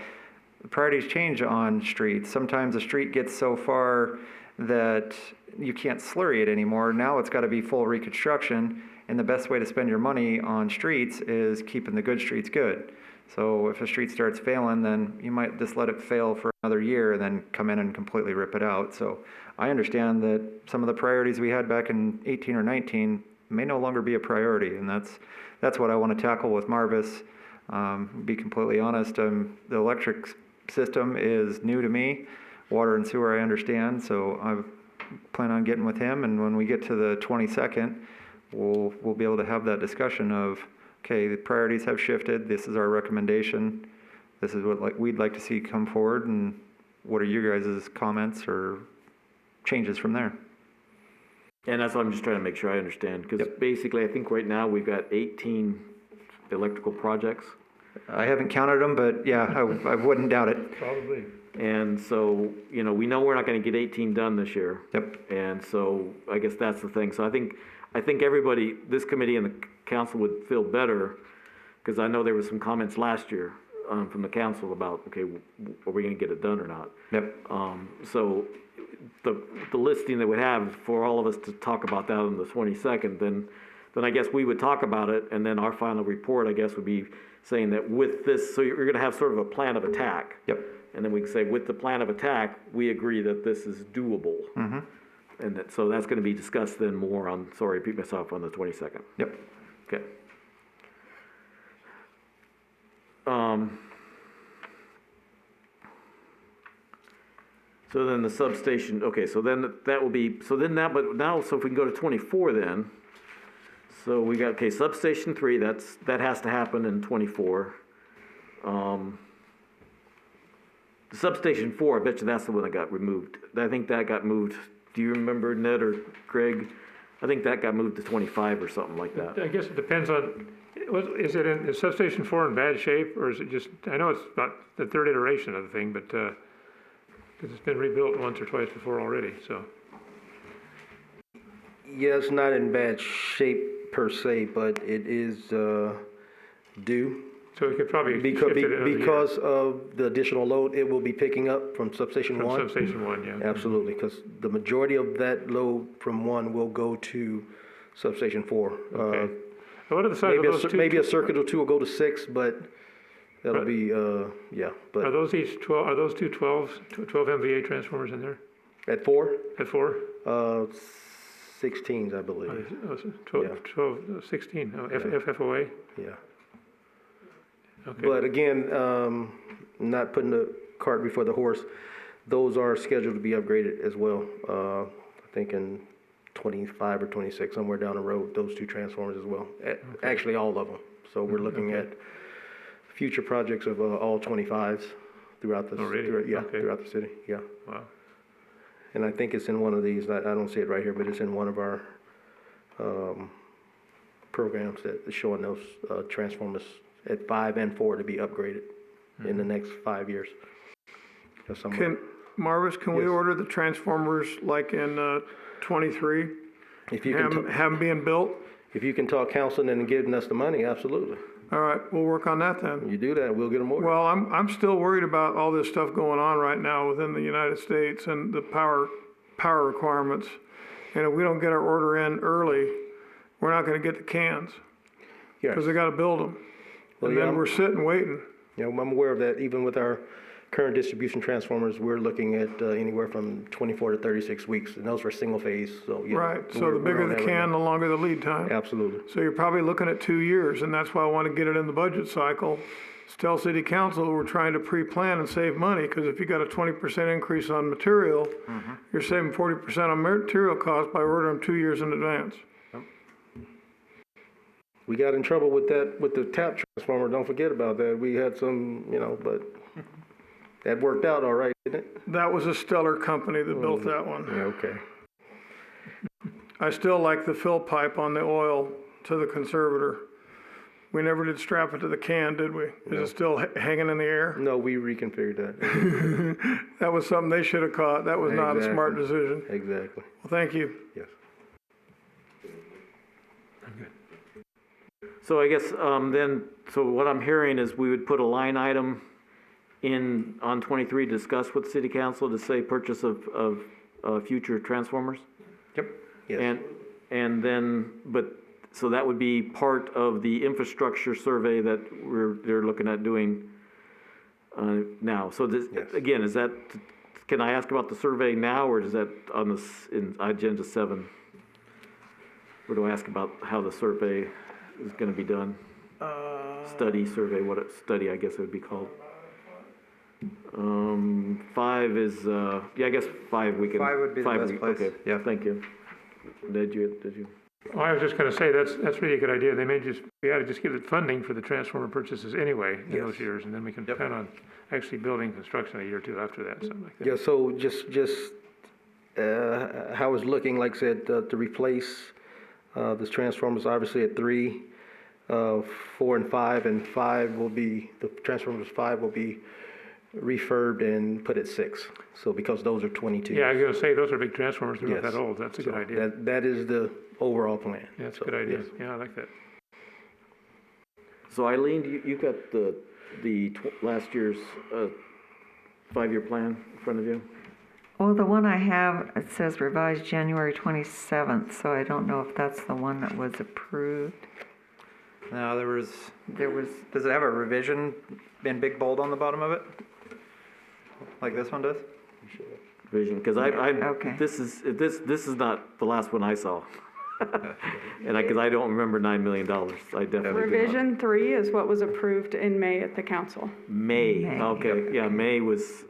The priorities change on streets. Sometimes a street gets so far that you can't slurry it anymore. Now it's got to be full reconstruction, and the best way to spend your money on streets is keeping the good streets good. So if a street starts failing, then you might just let it fail for another year and then come in and completely rip it out. So I understand that some of the priorities we had back in 18 or 19 may no longer be a priority, and that's what I want to tackle with Marvis. Be completely honest, the electric system is new to me. Water and sewer I understand, so plan on getting with him, and when we get to the 22nd, we'll be able to have that discussion of, okay, the priorities have shifted, this is our recommendation, this is what we'd like to see come forward, and what are your guys' comments or changes from there? And that's what I'm just trying to make sure I understand, because basically, I think right now we've got 18 electrical projects. I haven't counted them, but yeah, I wouldn't doubt it. Probably. And so, we know we're not gonna get 18 done this year. Yep. And so, I guess that's the thing. So I think everybody, this committee and the council would feel better, because I know there was some comments last year, from the council about, okay, are we gonna get it done or not? Yep. So, the listing that we have for all of us to talk about that on the 22nd, then I guess we would talk about it, and then our final report, I guess, would be saying that with this, so you're gonna have sort of a plan of attack. Yep. And then we can say, with the plan of attack, we agree that this is doable. Mm-hmm. And so that's gonna be discussed then more on, sorry, repeat myself, on the 22nd. Yep. Okay. So then the substation, okay, so then that will be, so if we can go to 24 then, so we got, okay, substation 3, that has to happen in 24. The substation 4, I bet you that's the one that got removed. I think that got moved, do you remember, Ned or Craig? I think that got moved to 25 or something like that. I guess it depends on, is substation 4 in bad shape, or is it just, I know it's not the third iteration of the thing, but, because it's been rebuilt once or twice before already, so. Yeah, it's not in bad shape per se, but it is due. So we could probably shift it another year. Because of the additional load it will be picking up from substation 1. From substation 1, yeah. Absolutely, because the majority of that load from 1 will go to substation 4. Okay. What are the size of those two? Maybe a circuit or two will go to 6, but that'll Right. be, yeah. But Are those each 12, are those two 12 MVA transformers in there at 4, at 4? 16s, I believe. Oh, 12, Yeah. 12, 16, oh, Yeah. FFOA? Yeah. Okay. But again, not putting the cart before the horse, those are scheduled to be upgraded as well. I think in 25 or 26, somewhere down the road, those two transformers as well. Actually, all of them. So we're looking at future projects of all 25s throughout the, Oh, really? throughout the city, yeah. Wow. And I think it's in one of these, I don't see it right here, but it's in one of our programs that is showing those transformers at 5 and 4 to be upgraded in the next 5 years. Marvis, can we Yes. order the transformers like in 23? If you can, Have them being built? if you can talk council and giving us the money, absolutely. All right, we'll work on that then. You do that, we'll get them ordered. Well, I'm still worried about all this stuff going on right now within the United States and the power requirements. And if we don't get our order in early, we're not gonna get the cans, Yes. because they gotta build them. Well, And yeah, then we're sitting waiting. You know, I'm aware of that, even with our current distribution transformers, we're looking at anywhere from 24 to 36 weeks, and those are single phase, so yeah. Right, so we're the bigger on the that right can, now. the longer the lead time. Absolutely. So you're probably looking at 2 years, and that's why I want to get it in the budget cycle. Tell city council we're trying to pre-plan and save money, because if you got a 20% increase on material, you're saving 40% on material costs by ordering them 2 years in advance. We got in trouble with that, with the tap transformer, don't forget about that. We had some, but that worked out all right, didn't it? That was a stellar company that built that one. Yeah, okay. I still like the fill pipe on the oil to the conservator. We never did strap it to the can, did we? Is it still hanging in the air? No, we reconfigured that. That was something they should have caught. That was not a smart decision. Exactly, Well, thank you. yes. So I guess, so what I'm hearing is we would put a line item on 23, discuss with city council to say purchase of future transformers? Yep. Yes. And then, so that would be part of the infrastructure survey that they're looking at doing now. So this, Yes. again, can I ask about the survey now, or is that in agenda 7? Or do I ask about how the survey is gonna be done? Study, survey, study, I guess it would be called. Five is, yeah, I guess five we can. Five would be the best place, Okay, yeah. thank you. Did you? Well, I was just gonna say, that's really a good idea. We ought to just give it funding for the transformer purchases ananyway in those years, and then we can plan on actually building construction a year or two after that, something like that. Yeah, so just how it's looking, like I said, to replace the transformers obviously at 3, 4 and 5, and 5 will be, the transformers 5 will be refurbed and put at 6. So because those are 22. Yeah, I was gonna say, those are big transformers, they're not Yes. that old, that's a good So idea. That is the overall plan. Yeah, that's a So, good idea, yes. yeah, I like that. So Eileen, you got last year's 5-year plan in front of you? Well, the one I have, it says revised January 27th, so I don't know if that's the one that was approved. No, there was, There was, does it have a revision in big bold on the bottom of it? Like this one does? Vision, because Okay. this is not the last one I saw. And because I don't remember $9 million, I definitely do not. Revision 3 is what was approved in May at the council. May, May. okay, yeah, May was,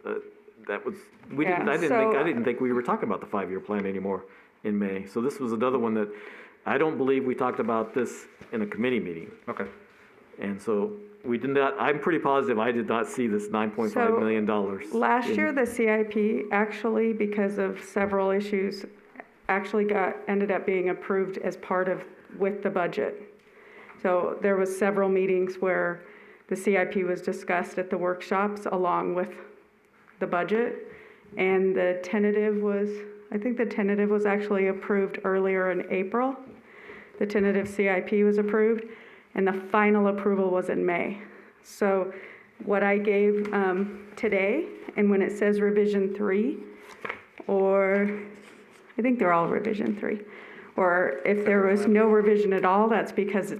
that was, Yeah, I so- didn't think we were talking about the 5-year plan anymore in May. So this was another one that, I don't believe we talked about this in a committee meeting. Okay. And so we did not, I'm pretty positive I did not see this $9.5 So, million. Last year, the CIP actually, because of several issues, actually ended up being approved as part of, with the budget. So there was several meetings where the CIP was discussed at the workshops along with the budget. And the tentative was, I think the tentative was actually approved earlier in April. The tentative CIP was approved, and the final approval was in May. So what I gave today, and when it says revision 3, or I think they're all revision 3, or if there was no revision at all, that's because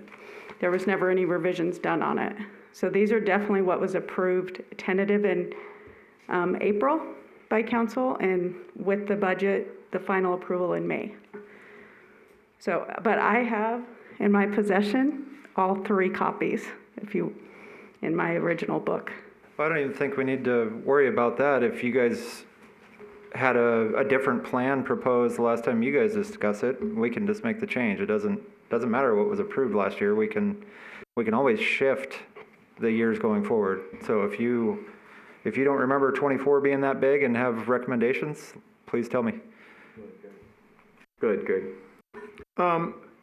there was never any revisions done on it. So these are definitely what was approved tentative in April by council, and with the budget, the final approval in May. So, but I have in my possession all 3 copies, in my original book. Well, I don't even think we need to worry about that. If you guys had a different plan proposed the last time you guys discussed it, we can just make the change. It doesn't matter what was approved last year. We can always shift the years going forward. So if you don't remember 24 being that big and have recommendations, please tell me. Good.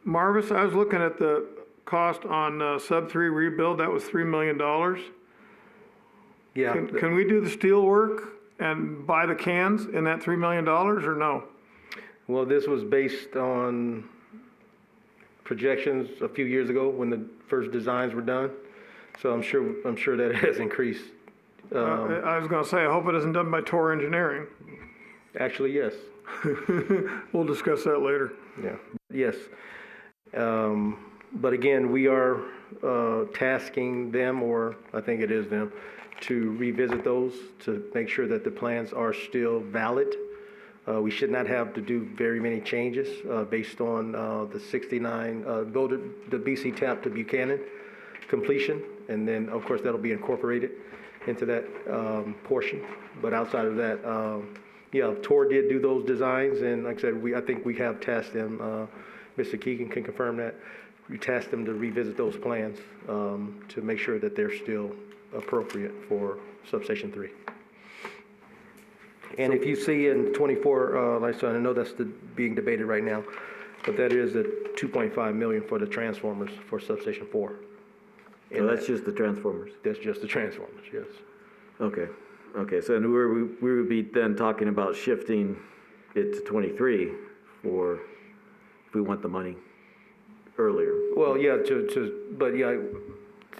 Marvis, I was looking at the cost on Sub 3 rebuild, that was $3 million. Yeah. Can we do the steel work and buy the cans in that $3 million or no? Well, this was based on projections a few years ago when the first designs were done. So I'm sure that has increased. I was gonna say, I hope it isn't done by Tor Engineering. Actually, yes. We'll discuss that later. Yeah. Yes. But again, we are tasking them, or I think it is them, to revisit those to make sure that the plans are still valid. We should not have to do very many changes based on the 69 Boulder, the BC tap to Buchanan completion, and then of course that'll be incorporated into that portion. But outside of that, yeah, Tor did do those designs, and like I said, I think we have tasked them. Mr. Keegan can confirm that. We tasked them to revisit those plans to make sure that they're still appropriate for Substation 3. And if you see in 24, like I said, I know that's being debated right now, but that is the 2.5 million for the transformers for Substation 4. So that's just the transformers? That's just the transformers, yes. Okay, so and we would be then talking about shifting it to 23 for, if we want the money earlier. Well, yeah, but yeah,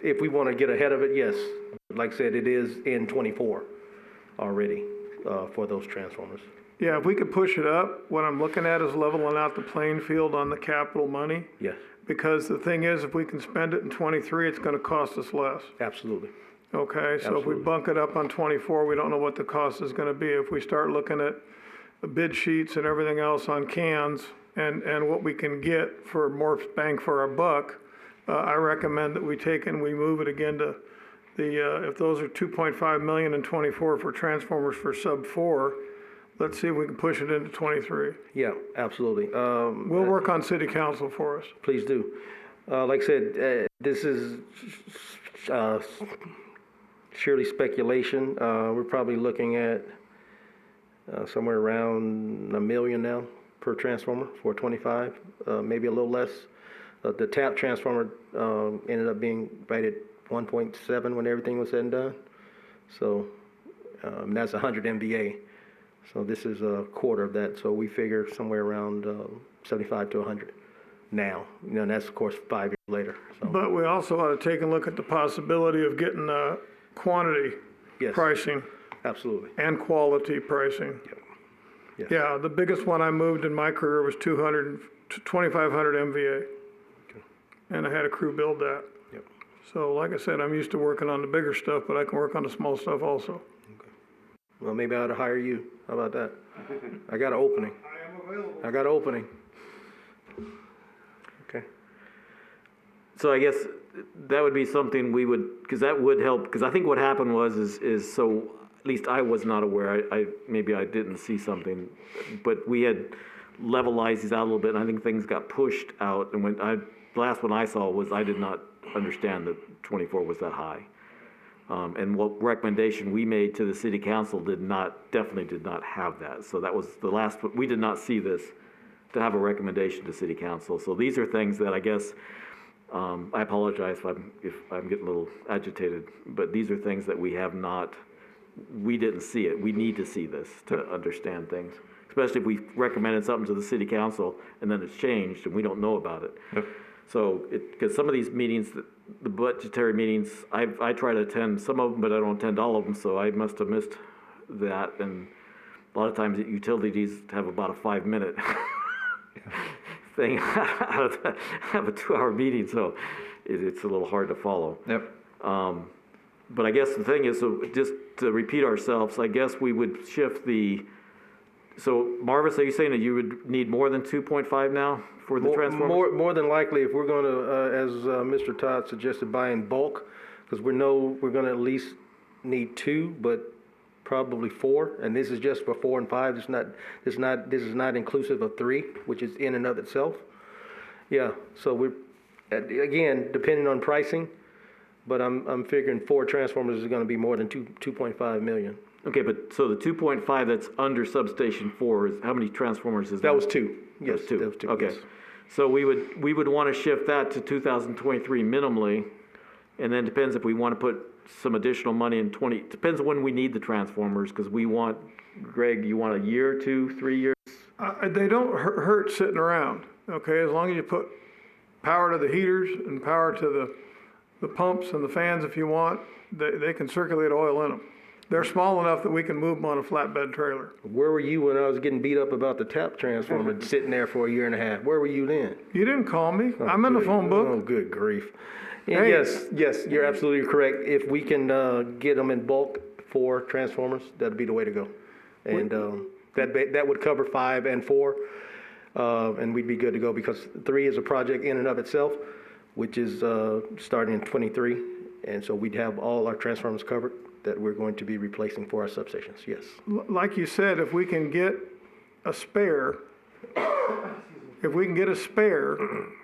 if we want to get ahead of it, yes. Like I said, it is in 24 already for those transformers. Yeah, if we could push it up, what I'm looking at is leveling out the playing field on the capital money. Yes, Because the thing is, if we can spend it in 23, it's gonna cost us less. absolutely. Okay, so if we Absolutely. bunk it up on 24, we don't know what the cost is gonna be. If we start looking at the bid sheets and everything else on cans and what we can get for more bang for our buck, I recommend that we take and we move it again to if those are 2.5 million in '24 for transformers for sub 4, let's see if we can push it into '23. Yeah, absolutely. We'll work on city council for us. Please do. Like I said, this is surely speculation. We're probably looking at somewhere around $1 million now per transformer for 25, maybe a little less. The tap transformer ended up being right at 1.7 when everything was said and done. So that's 100 MVA. So this is a quarter of that. So we figure somewhere around 75 to 100 now. You know, and that's of course 5 years later. So. But we also ought to take a look at the possibility of getting quantity Yes. pricing Absolutely. and quality pricing. Yes. Yeah, the biggest one I moved in my career was 2,500 MVA. And I had a crew build that. Yep. So like I said, I'm used to working on the bigger stuff, but I can work on the small stuff also. Well, maybe I ought to hire you. How about that? I got an opening. I am available. I got an opening. Okay. So I guess that would be something we would, because that would help, because I think what happened was, is so, at least I was not aware, maybe I didn't see something, but we had levelized these out a little bit, and I think things got pushed out, and the last one I saw was, I did not understand that 24 was that high. And what recommendation we made to the city council definitely did not have that. So that was the last, we did not see this to have a recommendation to city council. So these are things that I guess, I apologize if I'm getting a little agitated, but these are things that we didn't see it. We need to see this to understand things, especially if we recommended something to the city council and then it's changed and we don't know about it. Yep. So, because some of these meetings, the budgetary meetings, I try to attend some of them, but I don't attend all of them, so I must have missed that. And a lot of times utilities have about a 5-minute thing out of a 2-hour meeting, so it's a little hard to follow. Yep. But I guess the thing is, so just to repeat ourselves, I guess we would shift so Marvis, are you saying that you would need more than 2.5 now for the transformers? More than likely, if we're going to, as Mr. Todd suggested, buy in bulk, because we know we're going to at least need 2, but probably 4, and this is just for 4 and 5. This is not inclusive of 3, which is in and of itself. Yeah, so we're again depending on pricing, but I'm figuring 4 transformers is going to be more than 2.5 million. Okay, but so the 2.5 that's under Substation 4 is, how many transformers is that? That was 2. Yes, That's 2. that was 2. Okay. Yes. So we would want to shift that to 2023 minimally, and then depends if we want to put some additional money in depends when we need the transformers, because we want, Greg, you want a year, 2, 3 years? They don't hurt sitting around, okay? As long as you put power to the heaters and power to the pumps and the fans if you want, they can circulate oil in them. They're small enough that we can move them on a flatbed trailer. Where were you when I was getting beat up about the tap transformer sitting there for a year and a half? Where were you then? You didn't call me. I'm in the phone book. Oh, good grief. And Hey. yes, you're absolutely correct. If we can get them in bulk for transformers, that'd be the way to go. And that would cover 5 and 4, and we'd be good to go, because 3 is a project in and of itself, which is starting in 23, and so we'd have all our transformers covered that we're going to be replacing for our substations, yes. Like you said, if we can get a spare,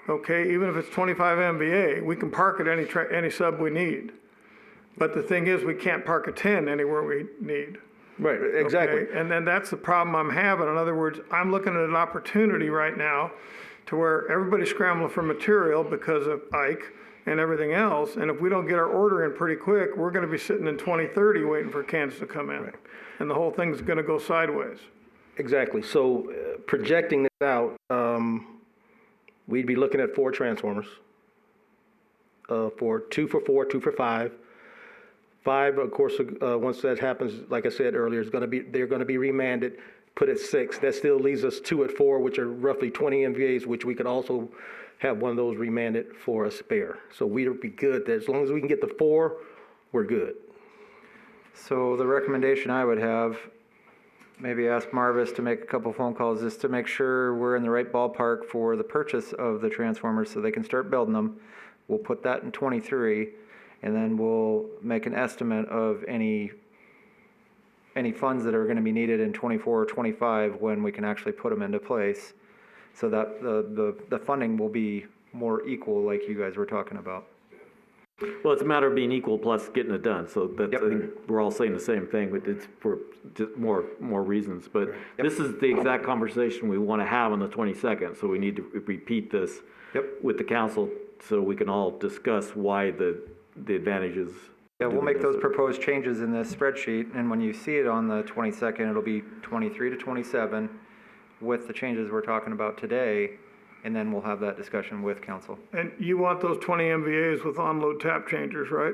okay, even if it's 25 MVA, we can park at any sub we need. But the thing is, we can't park a 10 anywhere we need. Right, exactly. Okay? And then that's the problem I'm having. In other words, I'm looking at an opportunity right now to where everybody's scrambling for material because of Ike and everything else, and if we don't get our order in pretty quick, we're gonna be sitting in 2030 waiting for cans to come in. Right. And the whole thing's gonna go sideways. Exactly. So projecting this out, we'd be looking at 4 transformers, for 2 for 4, 2 for 5. 5, of course, once that happens, like I said earlier, they're going to be remanded, put at 6. That still leaves us 2 at 4, which are roughly 20 MVAs, which we could also have one of those remanded for a spare. So we'd be good. As long as we can get the 4, we're good. So the recommendation I would have, maybe ask Marvis to make a couple phone calls, is to make sure we're in the right ballpark for the purchase of the transformers so they can start building them. We'll put that in 23. And then we'll make an estimate of any funds that are going to be needed in 24 or 25 when we can actually put them into place, so that the funding will be more equal, like you guys were talking about. Well, it's a matter of being equal plus getting it done, so that's, Yep. I think we're all saying the same thing, but it's for just more reasons. But this is the exact conversation we want to have on the 22nd, so we need to repeat this with the council so we can all discuss why the advantages. Yeah, we'll doing make this. those proposed changes in this spreadsheet, and when you see it on the 22nd, it'll be 23 to 27 with the changes we're talking about today, and then we'll have that discussion with council. And you want those 20 MVAs with on-load tap changers, right?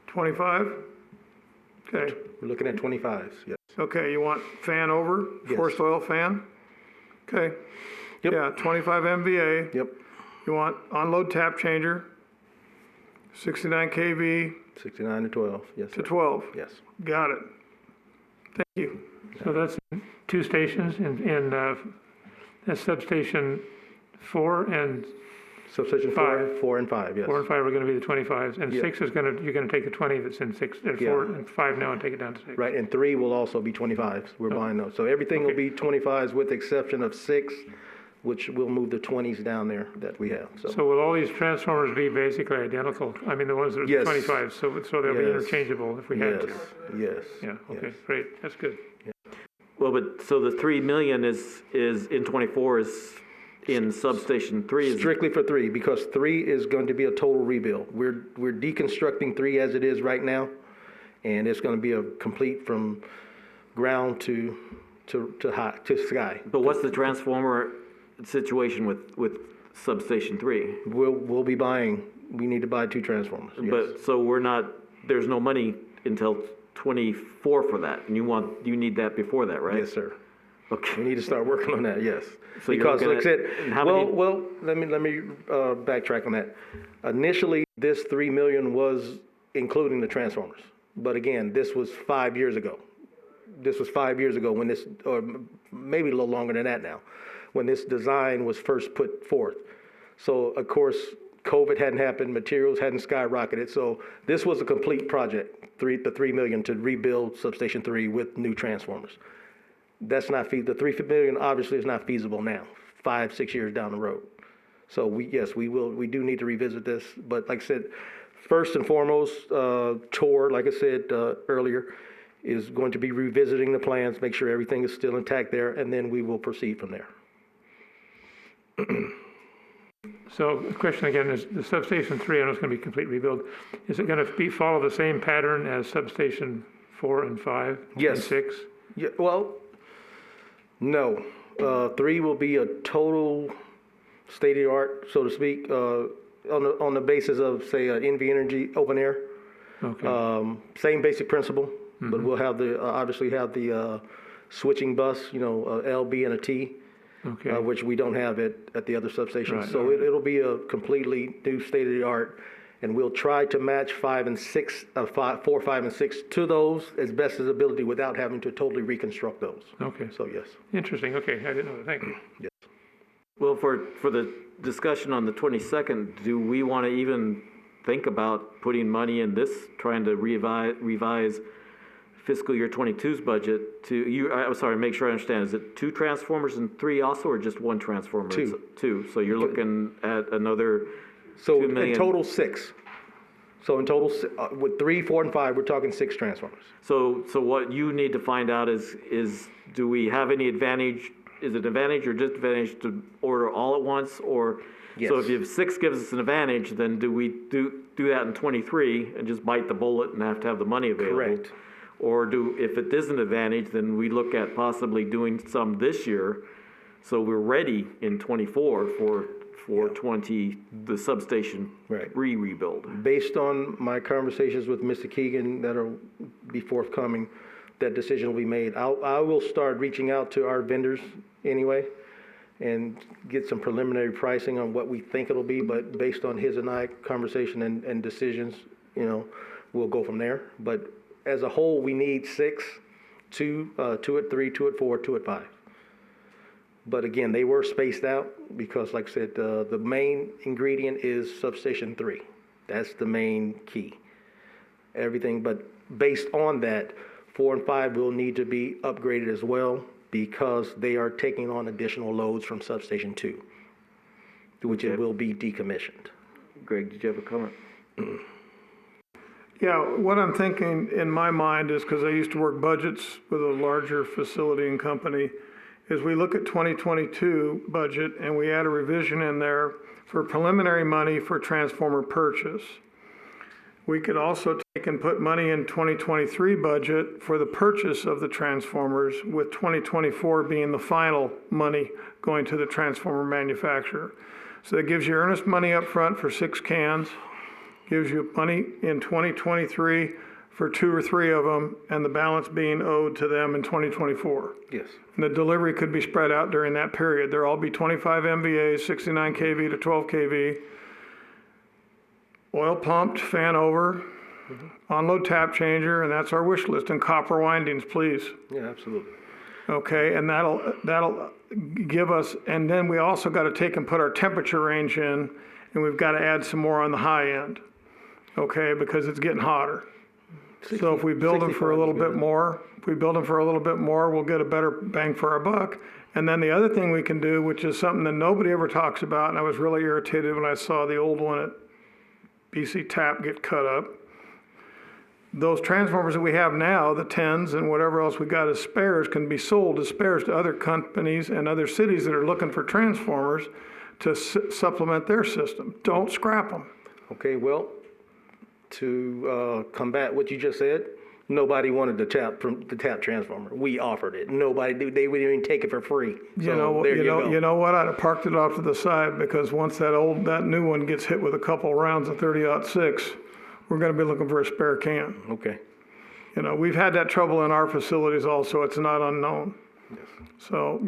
25? Okay, We're looking at 25s, yes. okay, you want fan over, Yes. forced oil fan? Okay. Yep. Yeah, 25 MVA. Yep, You want on-load tap changer, 69 KV 69 to 12, yes, to sir. 12. Yes. Got it. Thank you. So that's 2 stations that's substation 4 and Substation 4 and 5, yes. 4 and 5 are gonna be the 25s, and Yeah. 6 is you're gonna take the 20 that's in 6, Yeah. 4 and 5 now and take it down to 6. Right, and 3 will also be 25s. We're buying those. So everything will Okay. be 25s with the exception of 6, which will move the 20s down there that we have, so. So will all these transformers be basically identical? I mean, the ones that are Yes. 25s, so they'll be Yes. interchangeable if we had to? Yes. Yeah, okay, yes. great, that's good. Well, but, so the 3 million is in 24 is in substation 3 is. Strictly for 3, because 3 is going to be a total rebuild. We're deconstructing 3 as it is right now, and it's gonna be a complete from ground to sky. But what's the transformer situation with substation 3? We'll be buying, we need to buy 2 transformers, yes. But, so we're not, there's no money until 24 for that, and you need that before that, right? Yes, sir. We Okay. need to start working on that, yes. So you're Because, looking like I at- said, and how many- well, let me backtrack on that. Initially, this 3 million was including the transformers. But again, this was 5 years ago. This was 5 years ago when this, or maybe a little longer than that now, when this design was first put forth. So, of course, COVID hadn't happened, materials hadn't skyrocketed, so this was a complete project, the 3 million to rebuild Substation 3 with new transformers. That's not the 3 million obviously is not feasible now, 5-6 years down the road. So we do need to revisit this, but like I said, first and foremost, Tor, like I said earlier, is going to be revisiting the plans, make sure everything is still intact there, and then we will proceed from there. So the question again is, the substation 3, I know it's gonna be complete rebuild, is it gonna follow the same pattern as substation 4 and 5? Yes. And 6? Yeah, well, no. 3 will be a total state-of-the-art, so to speak, on the basis of, say, NV Energy open air. Okay, Same basic principle, but we'll have obviously have the switching bus, LB and a T, okay. which we don't have at the other substations. Right, So right. it'll be a completely new state-of-the-art, and we'll try to match 4, 5, and 6 to those as best as ability without having to totally reconstruct those. Okay, So yes. interesting, okay, I didn't know that, thank you. Well, for the discussion on the 22nd, do we want to even think about putting money in this, trying to revise fiscal year 22's budget to, I'm sorry, make sure I understand, is it 2 transformers and 3 also, or just 1 transformer? 2. It's 2, so you're looking at another So 2 in million. total, 6. So in total, with 3, 4, and 5, we're talking 6 transformers. So what you need to find out is do we have any advantage, is it advantage or disadvantage to order all at once, or? Yes. So if you have 6 gives us an advantage, then do we do that in 23 and just bite the bullet and have to have the money available? Correct. Or if it is an advantage, then we look at possibly doing some this year, so we're ready in 24 for 20, the substation Right. rebuild. Based on my conversations with Mr. Keegan that'll be forthcoming, that decision will be made. I will start reaching out to our vendors anyway and get some preliminary pricing on what we think it'll be, but based on his and I conversation and decisions, we'll go from there. But as a whole, we need 6, 2 at 3, 2 at 4, 2 at 5. But again, they were spaced out because, like I said, the main ingredient is Substation 3. That's the main key. Everything, but based on that, 4 and 5 will need to be upgraded as well because they are taking on additional loads from Substation 2, which it will be decommissioned. Greg, did you have a comment? Yeah, what I'm thinking in my mind is, because I used to work budgets with a larger facility and company, is we look at 2022 budget and we add a revision in there for preliminary money for transformer purchase. We could also take and put money in 2023 budget for the purchase of the transformers, with 2024 being the final money going to the transformer manufacturer. So that gives you earnest money up front for 6 cans, gives you money in 2023 for 2 or 3 of them, and the balance being owed to them in 2024. Yes. And the delivery could be spread out during that period. There'll all be 25 MVAs, 69 kV to 12 kV, oil pumped, fan over, on-load tap changer, and that's our wish list, and copper windings, please. Yeah, absolutely. Okay, and that'll give us, and then we also got to take and put our temperature range in, and we've got to add some more on the high end, okay, because it's getting hotter. So if we build them for a little bit more, we'll get a better bang for our buck. And then the other thing we can do, which is something that nobody ever talks about, and I was really irritated when I saw the old one at BC Tap get cut up. Those transformers that we have now, the 10s and whatever else we got as spares, can be sold as spares to other companies and other cities that are looking for transformers to supplement their system. Don't scrap them. Okay, well, to combat what you just said, nobody wanted the tap transformer. We offered it. Nobody, they wouldn't even take it for free. You know what? I'd have parked it off to the side, because once that new one gets hit with a couple rounds of 30-06, we're going to be looking for a spare can. Okay. You know, we've had that trouble in our facilities also. It's not unknown. So,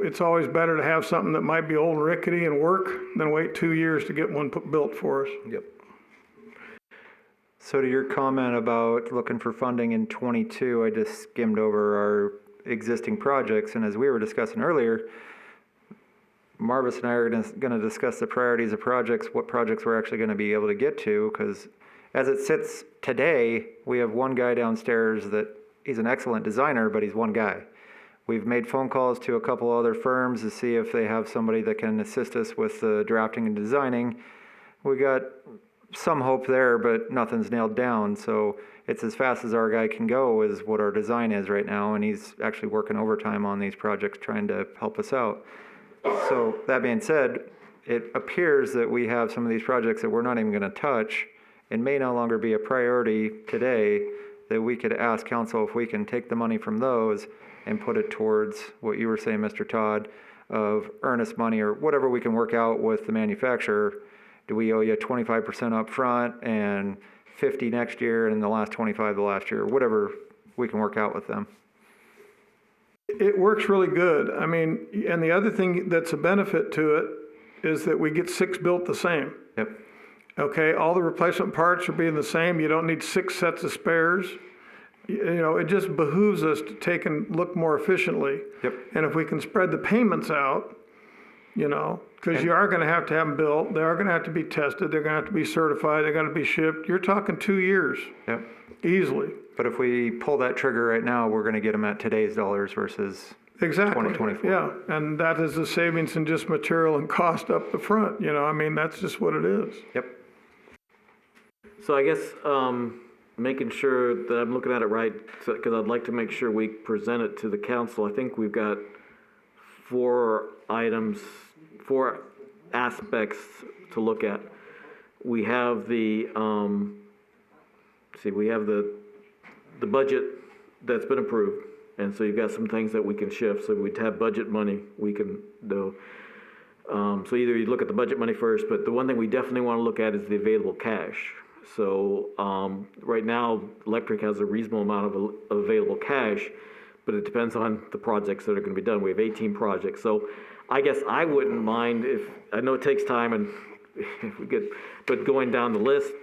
it's always better to have something that might be old and rickety and work than wait 2 years to get one built for us. Yep. So to your comment about looking for funding in '22, I just skimmed over our existing projects, and as we were discussing earlier, Marvis and I are going to discuss the priorities of projects, what projects we're actually going to be able to get to, because as it sits today, we have one guy downstairs that he's an excellent designer, but he's one guy. We've made phone calls to a couple other firms to see if they have somebody that can assist us with the drafting and designing. We got some hope there, but nothing's nailed down. So it's as fast as our guy can go is what our design is right now. And he's actually working overtime on these projects trying to help us out. So that being said, it appears that we have some of these projects that we're not even going to touch and may no longer be a priority today, that we could ask council if we can take the money from those and put it towards what you were saying, Mr. Todd, of earnest money or whatever we can work out with the manufacturer. Do we owe you 25% up front and 50 next year and the last 25 the last year, whatever we can work out with them? It works really good. I mean, and the other thing that's a benefit to it is that we get 6 built the same. Yep. Okay, all the replacement parts are being the same. You don't need 6 sets of spares. It just behooves us to take and look more efficiently. Yep. And if we can spread the payments out, because you are going to have them built, they are going to have to be tested, they're going to have to be certified, they're going to be shipped. You're talking 2 years. Yep. Easily. But if we pull that trigger right now, we're going to get them at today's dollars versus Exactly. 2024. Yeah, and that is the savings in just material and cost up the front. That's just what it is. Yep. So I guess making sure that I'm looking at it right, because I'd like to make sure we present it to the council. I think we've got 4 aspects to look at. We have the budget that's been approved, and so you've got some things that we can shift. So we'd have budget money we can do. So either you look at the budget money first, but the one thing we definitely want to look at is the available cash. So right now, electric has a reasonable amount of available cash, but it depends on the projects that are going to be done. We have 18 projects. So I guess I wouldn't mind if, I know it takes time and if we get, but going down the list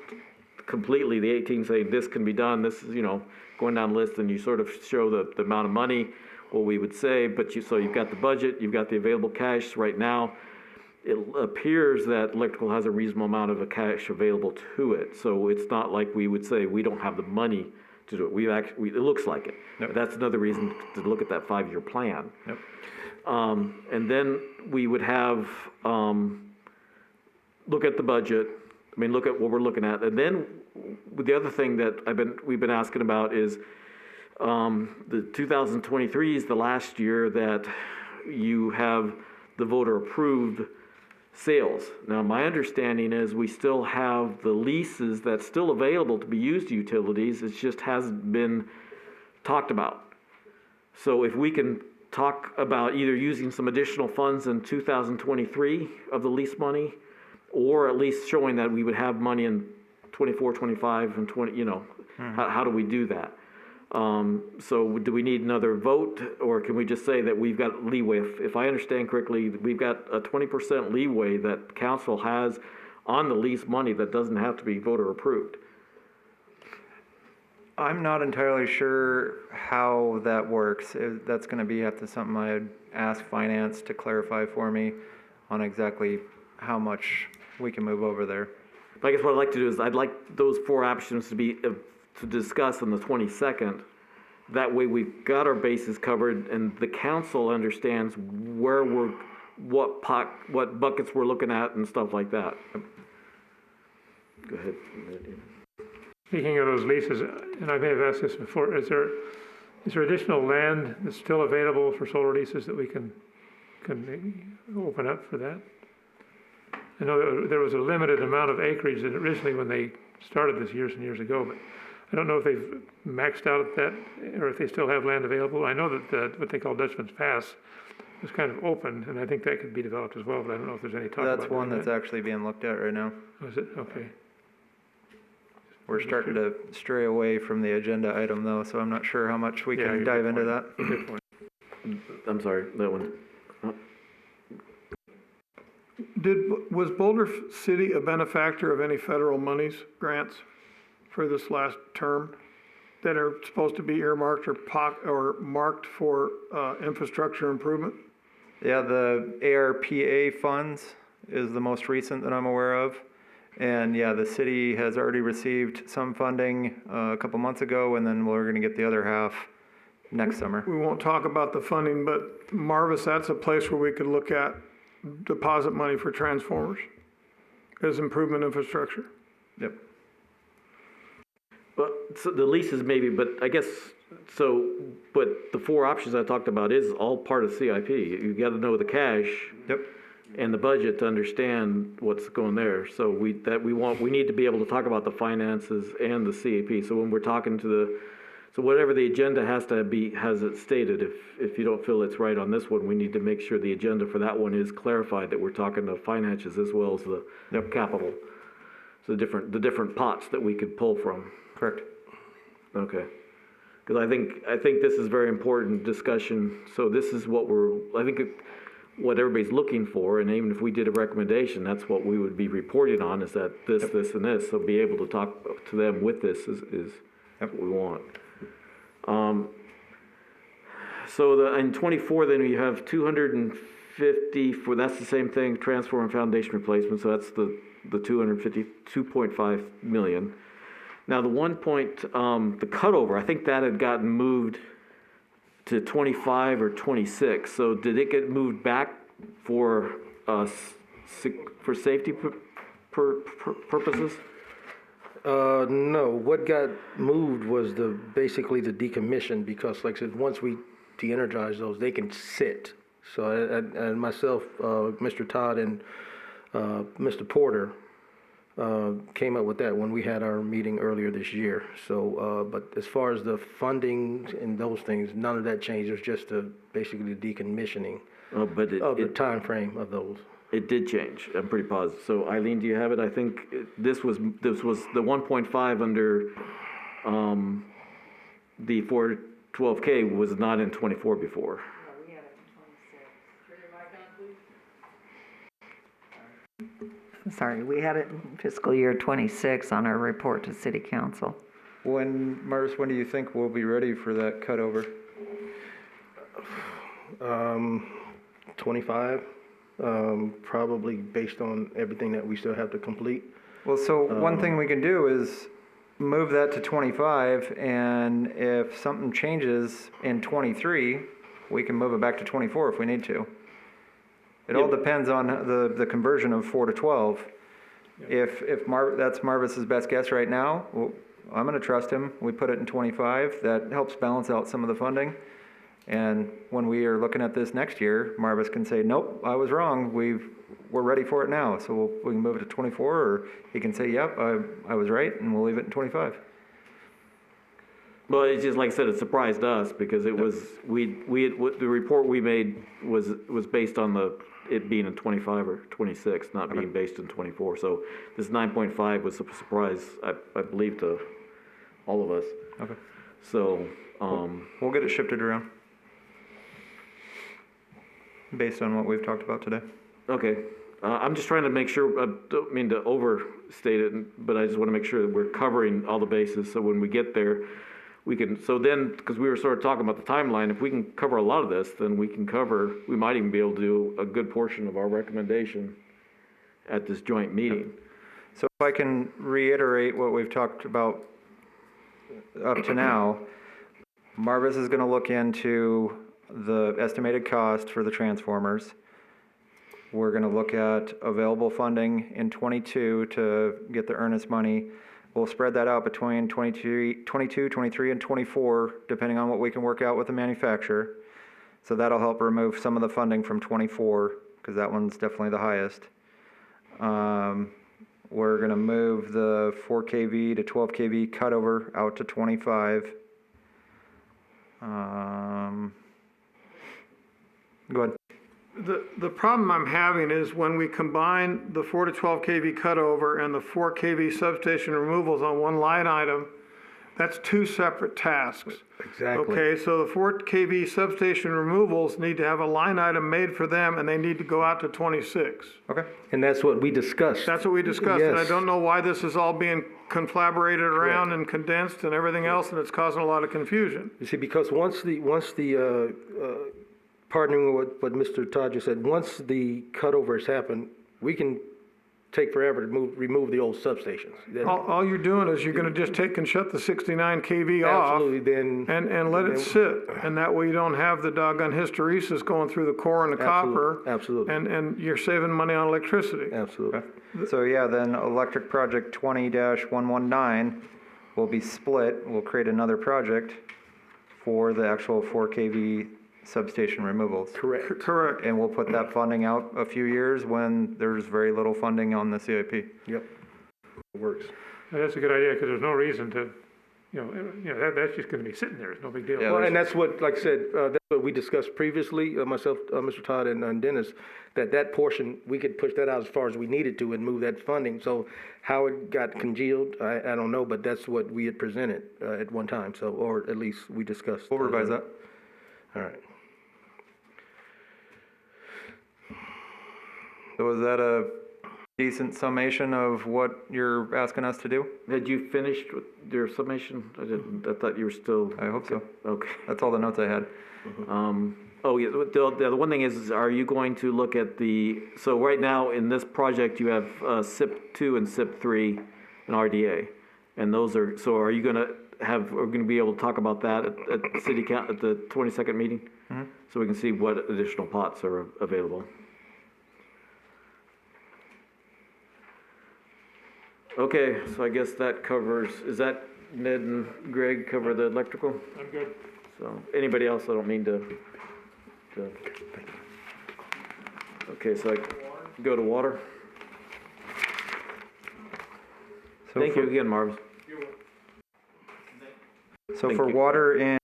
completely, the 18 saying this can be done, this is, going down the list, and you sort of show the amount of money, what we would say, but so you've got the budget, you've got the available cash right now. it appears that electrical has a reasonable amount of cash available to it. So it's not like we would say we don't have the money to do it. It looks like it. Yep. That's another reason to look at that 5-year plan. Yep. And then we would have, look at the budget, look at what we're looking at. And then the other thing that we've been asking about is the 2023 is the last year that you have the voter approved sales. Now, my understanding is we still have the leases that's still available to be used to utilities. It just hasn't been talked about. So if we can talk about either using some additional funds in 2023 of the lease money, or at least showing that we would have money in 24, 25, and 20, how do we do that? So do we need another vote, or can we just say that we've got leeway? If I understand correctly, we've got a 20% leeway that council has on the lease money that doesn't have to be voter approved. I'm not entirely sure how that works. That's going to be something I'd ask finance to clarify for me on exactly how much we can move over there. I guess what I'd like to do is I'd like those 4 options to be to discuss on the 22nd. That way we've got our bases covered and the council understands where what buckets we're looking at and stuff like that. Go ahead. Speaking of those leases, and I may have asked this before, is there additional land that's still available for solar leases that we can open up for that? I know that there was a limited amount of acreage that originally when they started this years and years ago, but I don't know if they've maxed out at that or if they still have land available. I know that what they call Dutchman's Pass is kind of open, and I think that could be developed as well, but I don't know if there's any talk about That's one that's actually being looked at right now. Oh, is it? Okay. We're starting to stray away from the agenda item though, so I'm not sure how much we Yeah, can good dive into point. that. Good point. I'm sorry, that one. Was Boulder City a benefactor of any federal monies, grants for this last term that are supposed to be earmarked or marked for infrastructure improvement? Yeah, the ARPA funds is the most recent that I'm aware of. And yeah, the city has already received some funding a couple months ago, and then we're going to get the other half next summer. We won't talk about the funding, but Marvis, that's a place where we could look at deposit money for transformers as improvement infrastructure. Yep. But so the leases maybe, but I guess, but the 4 options I talked about is all part of CIP. You got to know the cash. Yep. And the budget to understand what's going there. So we need to be able to talk about the finances and the CIP. So when we're talking so whatever the agenda has it stated. If you don't feel it's right on this one, we need to make sure the agenda for that one is clarified, that we're talking the finances as well as the capital. So the different pots that we could pull from. Correct. Okay. Because I think this is very important discussion. So this is what what everybody's looking for, and even if we did a recommendation, that's what we would be reporting on, is that this, this, and this. So be able to talk to them with this is what we want. So in 24, then we have 250 for, that's the same thing, transformer and foundation replacement. So that's the 252.5 million. Now the the cutover, I think that had gotten moved to 25 or 26. So did it get moved back for safety purposes? No, what got moved was basically the decommission, because like I said, once we de-energize those, they can sit. So and myself, Mr. Todd and Mr. Porter came up with that when we had our meeting earlier this year. So, but as far as the funding and those things, none of that changed. It was just basically the decommissioning of the time frame of those. It did change. I'm pretty positive. So Eileen, do you have it? I think this was the 1.5 under the 412K was not in 24 before. Sorry, we had it in fiscal year 26 on our report to city council. Marvis, when do you think we'll be ready for that cutover? 25. probably based on everything that we still have to complete. Well, so one thing we can do is move that to 25, and if something changes in 23, we can move it back to 24 if we need to. It all depends on the conversion of 4 to 12. If that's Marvis's best guess right now, well, I'm going to trust him. We put it in 25. That helps balance out some of the funding. And when we are looking at this next year, Marvis can say, nope, I was wrong. We're ready for it now. So we can move it to 24, or he can say, yep, I was right, and we'll leave it in 25. Well, it's just like I said, it surprised us because it was, the report we made was based on it being in 25 or 26, not being based in 24. So this 9.5 was a surprise, I believe, to all of us. Okay. So, We'll get it shifted around based on what we've talked about today. okay. I'm just trying to make sure, I don't mean to overstate it, but I just want to make sure that we're covering all the bases. So when we get there, we can, so then, because we were sort of talking about the timeline, if we can cover a lot of this, then we might even be able to do a good portion of our recommendation at this joint meeting. So if I can reiterate what we've talked about up to now, Marvis is going to look into the estimated cost for the transformers. We're going to look at available funding in 22 to get the earnest money. We'll spread that out between 22, 23, and 24, depending on what we can work out with the manufacturer. So that'll help remove some of the funding from 24, because that one's definitely the highest. We're going to move the 4 kV to 12 kV cutover out to 25. Go ahead. The problem I'm having is when we combine the 4 to 12 kV cutover and the 4 kV substation removals on one line item, that's two separate tasks. Exactly. Okay, so the 4 kV substation removals need to have a line item made for them, and they need to go out to 26. Okay. And that's what we discussed. That's what we discussed, and I Yes. don't know why this is all being conflaborated around and condensed and everything else, and it's causing a lot of confusion. You see, because once the partnering with what Mr. Todd just said, once the cutovers happen, we can take forever to remove the old substations. Then- All you're doing is you're gonna just take and shut the 69 kV off. Absolutely, then. And let it sit, and that way you don't have the doggone hysteresis going through the core and the copper. Absolutely. And you're saving money on electricity. Absolutely. So yeah, then electric project 20-119 will be split. We'll create another project for the actual 4 kV substation removals. Correct. Correct. And we'll put that funding out a few years when there's very little funding on the CIP. Yep. It works. That's a good idea, because there's no reason to, that's just gonna be sitting there, it's no big deal. Yeah, Well, and that's what, like I said, that's what we discussed previously, myself, Mr. Todd, and Dennis, that portion, we could push that out as far as we needed to and move that funding. So how it got congealed, I don't know, but that's what we had presented at one time, so, or at least we discussed. We'll revise that. All right. So was that a decent summation of what you're asking us to do? Had you finished with your summation? I thought you were still, I hope so. okay. That's all the notes I had. Oh, yeah, the one thing is, are you going to look at so right now in this project, you have SIP 2 and SIP 3 and RDA. And those are, so are you gonna we're gonna be able to talk about that at the 22nd meeting? Mm-hmm. So we can see what additional pots are available. Okay, so I guess that covers, is that Ned and Greg cover the electrical? I'm good. So, anybody else, I don't mean to. Okay, so I go to water. So Thank you again, Marvis. So Thank for you. water in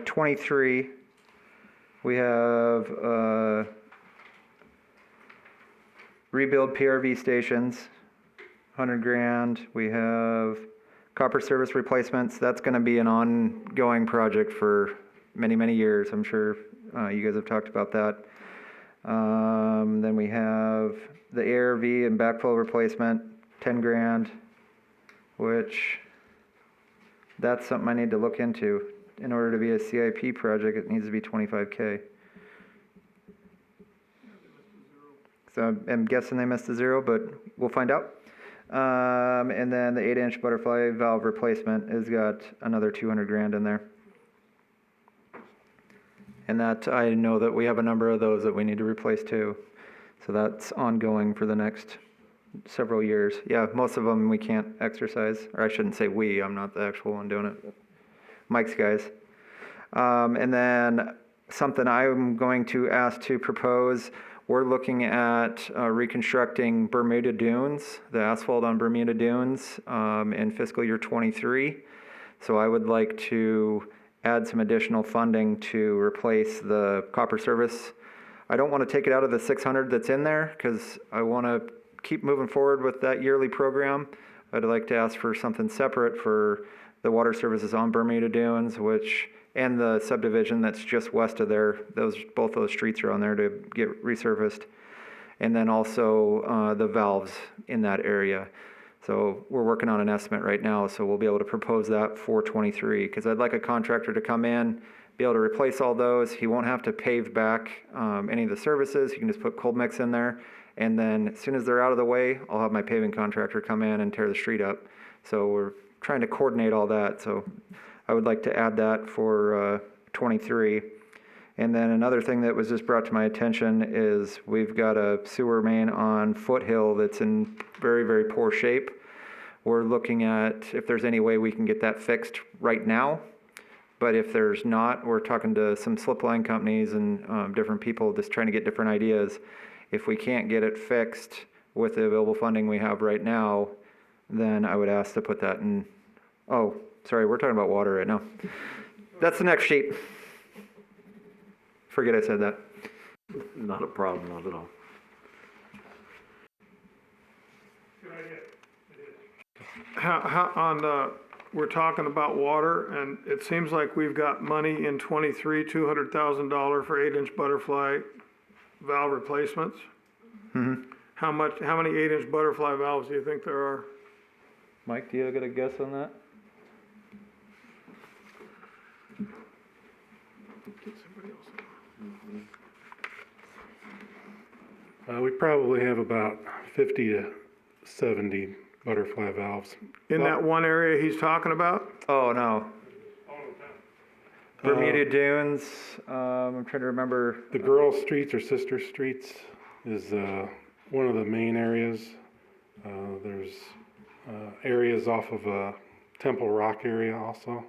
23, we have rebuild PRV stations, 100 grand. We have copper service replacements. That's going to be an ongoing project for many, many years. I'm sure you guys have talked about that. Then we have the ARV and backflow replacement, 10 grand, which that's something I need to look into. In order to be a CIP project, it needs to be 25K. So I'm guessing they missed the 0, but we'll find out. And then the 8-inch butterfly valve replacement has got another 200 grand in there. And that, I know that we have a number of those that we need to replace too. So that's ongoing for the next several years. Yeah, most of them we can't exercise, or I shouldn't say we, I'm not the actual one doing it. Mike's guys. And then something I'm going to ask to propose, we're looking at reconstructing Bermuda Dunes, the asphalt on Bermuda Dunes in fiscal year 23. So I would like to add some additional funding to replace the copper service. I don't want to take it out of the 600 that's in there because I want to keep moving forward with that yearly program. I'd like to ask for something separate for the water services on Bermuda Dunes, and the subdivision that's just west of there. Both those streets are on there to get resurfaced. And then also the valves in that area. So we're working on an estimate right now, so we'll be able to propose that for 23, because I'd like a contractor to come in, be able to replace all those. He won't have to pave back any of the services. He can just put cold mix in there. And then as soon as they're out of the way, I'll have my paving contractor come in and tear the street up. So we're trying to coordinate all that. So I would like to add that for 23. And then another thing that was just brought to my attention is we've got a sewer main on Foothill that's in very, very poor shape. We're looking at if there's any way we can get that fixed right now. But if there's not, we're talking to some slip line companies and different people just trying to get different ideas. If we can't get it fixed with the available funding we have right now, then I would ask to put that in. Oh, sorry, we're talking about water right now. That's the next sheet. Forget I said that. Not a problem, not at all. We're talking about water, and it seems like we've got money in 23, $200,000 for 8-inch butterfly valve replacements. Mm-hmm. How many 8-inch butterfly valves do you think there are? Mike, do you got a guess on that? We probably have about 50 to 70 butterfly valves. In that one area he's talking about? Oh, no. Bermuda Dunes, I'm trying to remember. The Girl Streets or Sister Streets is one of the main areas. There's areas off of Temple Rock area also,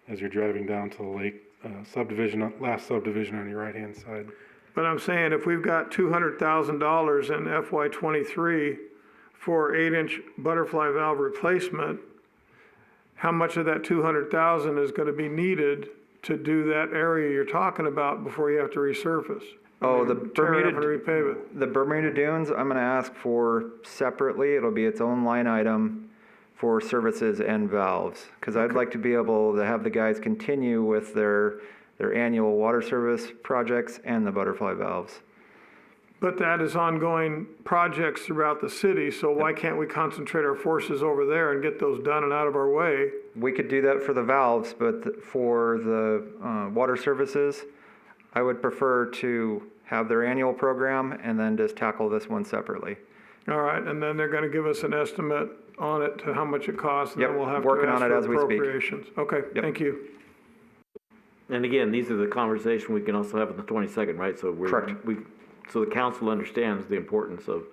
as you're driving down to the lake. Last subdivision on your right-hand side. But I'm saying if we've got $200,000 in FY23 for 8-inch butterfly valve replacement, how much of that $200,000 is going to be needed to do that area you're talking about before you have to resurface? The tear it up Bermuda, and repave it. the Bermuda Dunes, I'm going to ask for separately. It'll be its own line item for services and valves, because I'd like to be able to have the guys continue with their annual water service projects and the butterfly valves. But that is ongoing projects throughout the city, so why can't we concentrate our forces over there and get those done and out of our way? We could do that for the valves, but for the water services, I would prefer to have their annual program and then just tackle this one separately. All right, and then they're gonna give us an estimate on it to how much it costs, and then Yep, we'll have to working ask on it for as we speak. appropriations. Okay, Yep. thank you. And again, these are the conversation we can also have on the 22nd, right? So Correct. So the council understands the importance of.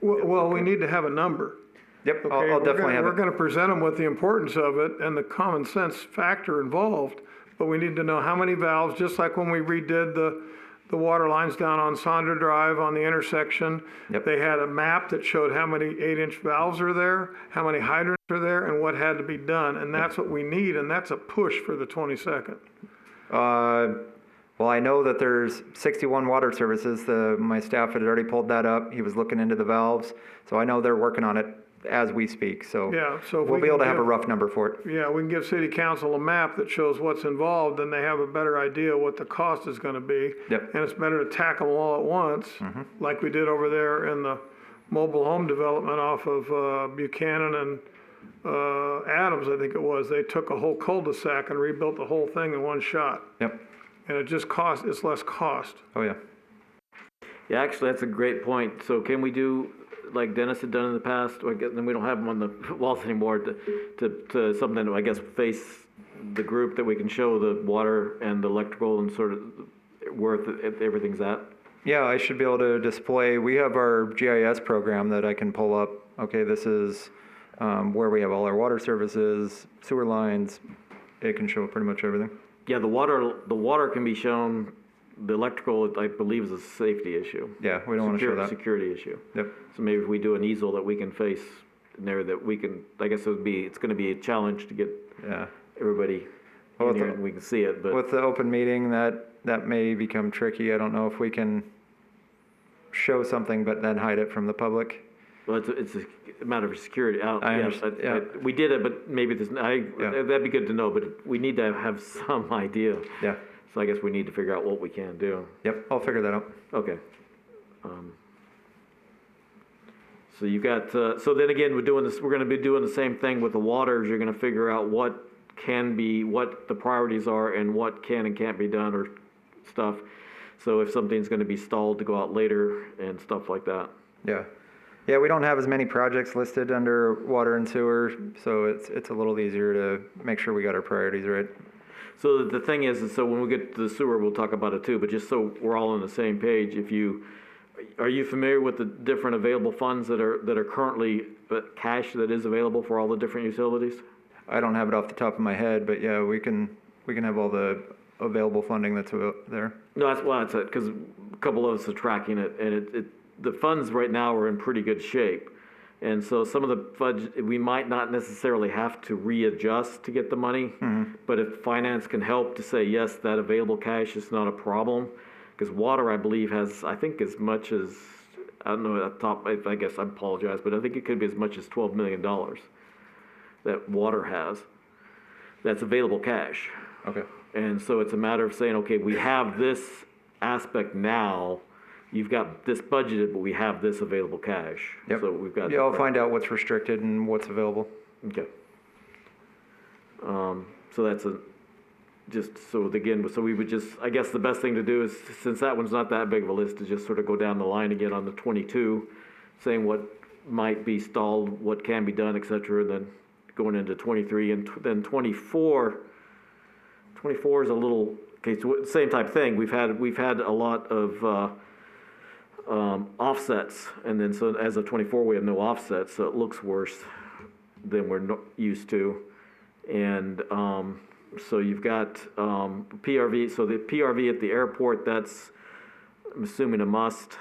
Well, we need to have a number. Yep, Okay, I'll definitely have We're it. gonna present them with the importance of it and the common sense factor involved, but we need to know how many valves, just like when we redid the water lines down on Sonder Drive on the intersection. Yep. They had a map that showed how many 8-inch valves are there, how many hydrants are there, and what had to be done, and that's what we need, and that's a push for the 22nd. Well, I know that there's 61 water services. My staff had already pulled that up. He was looking into the valves. So I know they're working on it as we speak. So Yeah, so if we'll we be able can to have a give- rough number for it. Yeah, we can give city council a map that shows what's involved, and they have a better idea what the cost is gonna be. Yep. And it's better to tackle them all at once, like we did over there in the mobile home development off of Buchanan and Adams, I think it was. They took a whole cul-de-sac and rebuilt the whole thing in one shot. Yep. And it's less cost. Oh, yeah. Yeah, actually, that's a great point. So can we do, like Dennis had done in the past, or then we don't have them on the walls anymore, to something, I guess, face the group that we can show the water and the electrical and sort of where everything's at? Yeah, I should be able to display, we have our GIS program that I can pull up. Okay, this is where we have all our water services, sewer lines. It can show pretty much everything. Yeah, the water can be shown. The electrical, I believe, is a safety issue. Yeah, we don't want to show that. Security issue. Yep. So maybe if we do an easel that we can face in there, that we can, I guess it's gonna be a challenge to get Yeah. everybody Well, in here and we can see it, but. With the open meeting, that may become tricky. I don't know if we can show something but then hide it from the public. Well, it's a matter of security. I understand, yeah. We did it, but maybe Yeah. that'd be good to know, but we need to have some idea. Yeah. So I guess we need to figure out what we can do. Yep, I'll figure that out. Okay. So you got, so then again, we're gonna be doing the same thing with the waters. You're gonna figure out what the priorities are and what can and can't be done or stuff. So if something's gonna be stalled to go out later and stuff like that. Yeah. Yeah, we don't have as many projects listed under water and sewer, so it's a little easier to make sure we got our priorities right. So the thing is so when we get to the sewer, we'll talk about it too, but just so we're all on the same page, are you familiar with the different available funds that are currently, cash that is available for all the different utilities? I don't have it off the top of my head, but yeah, we can have all the available funding that's there. No, that's it, because a couple of us are tracking it, and the funds right now are in pretty good shape. And so some of the fudge, we might not necessarily have to readjust to get the money, but if finance can help to say, yes, that available cash is not a problem, because water, I believe, has, I think, as much as, I don't know, at the top, I guess I apologize, but I think it could be as much as $12 million that water has. That's available cash. Okay. And so it's a matter of saying, okay, we have this aspect now, you've got this budgeted, but we have this available cash. Yep. So we've got. Yeah, I'll find out what's restricted and what's available. Okay. So that's so we would just, I guess the best thing to do is, since that one's not that big of a list, is just sort of go down the line again on the 22, saying what might be stalled, what can be done, et cetera, and then going into 23, and then 24 is a little, okay, so same type thing. We've had a lot of offsets, and then so as of 24, we have no offsets, so it looks worse than we're used to. And so you've got PRV, so the PRV at the airport, that's, I'm assuming, a must.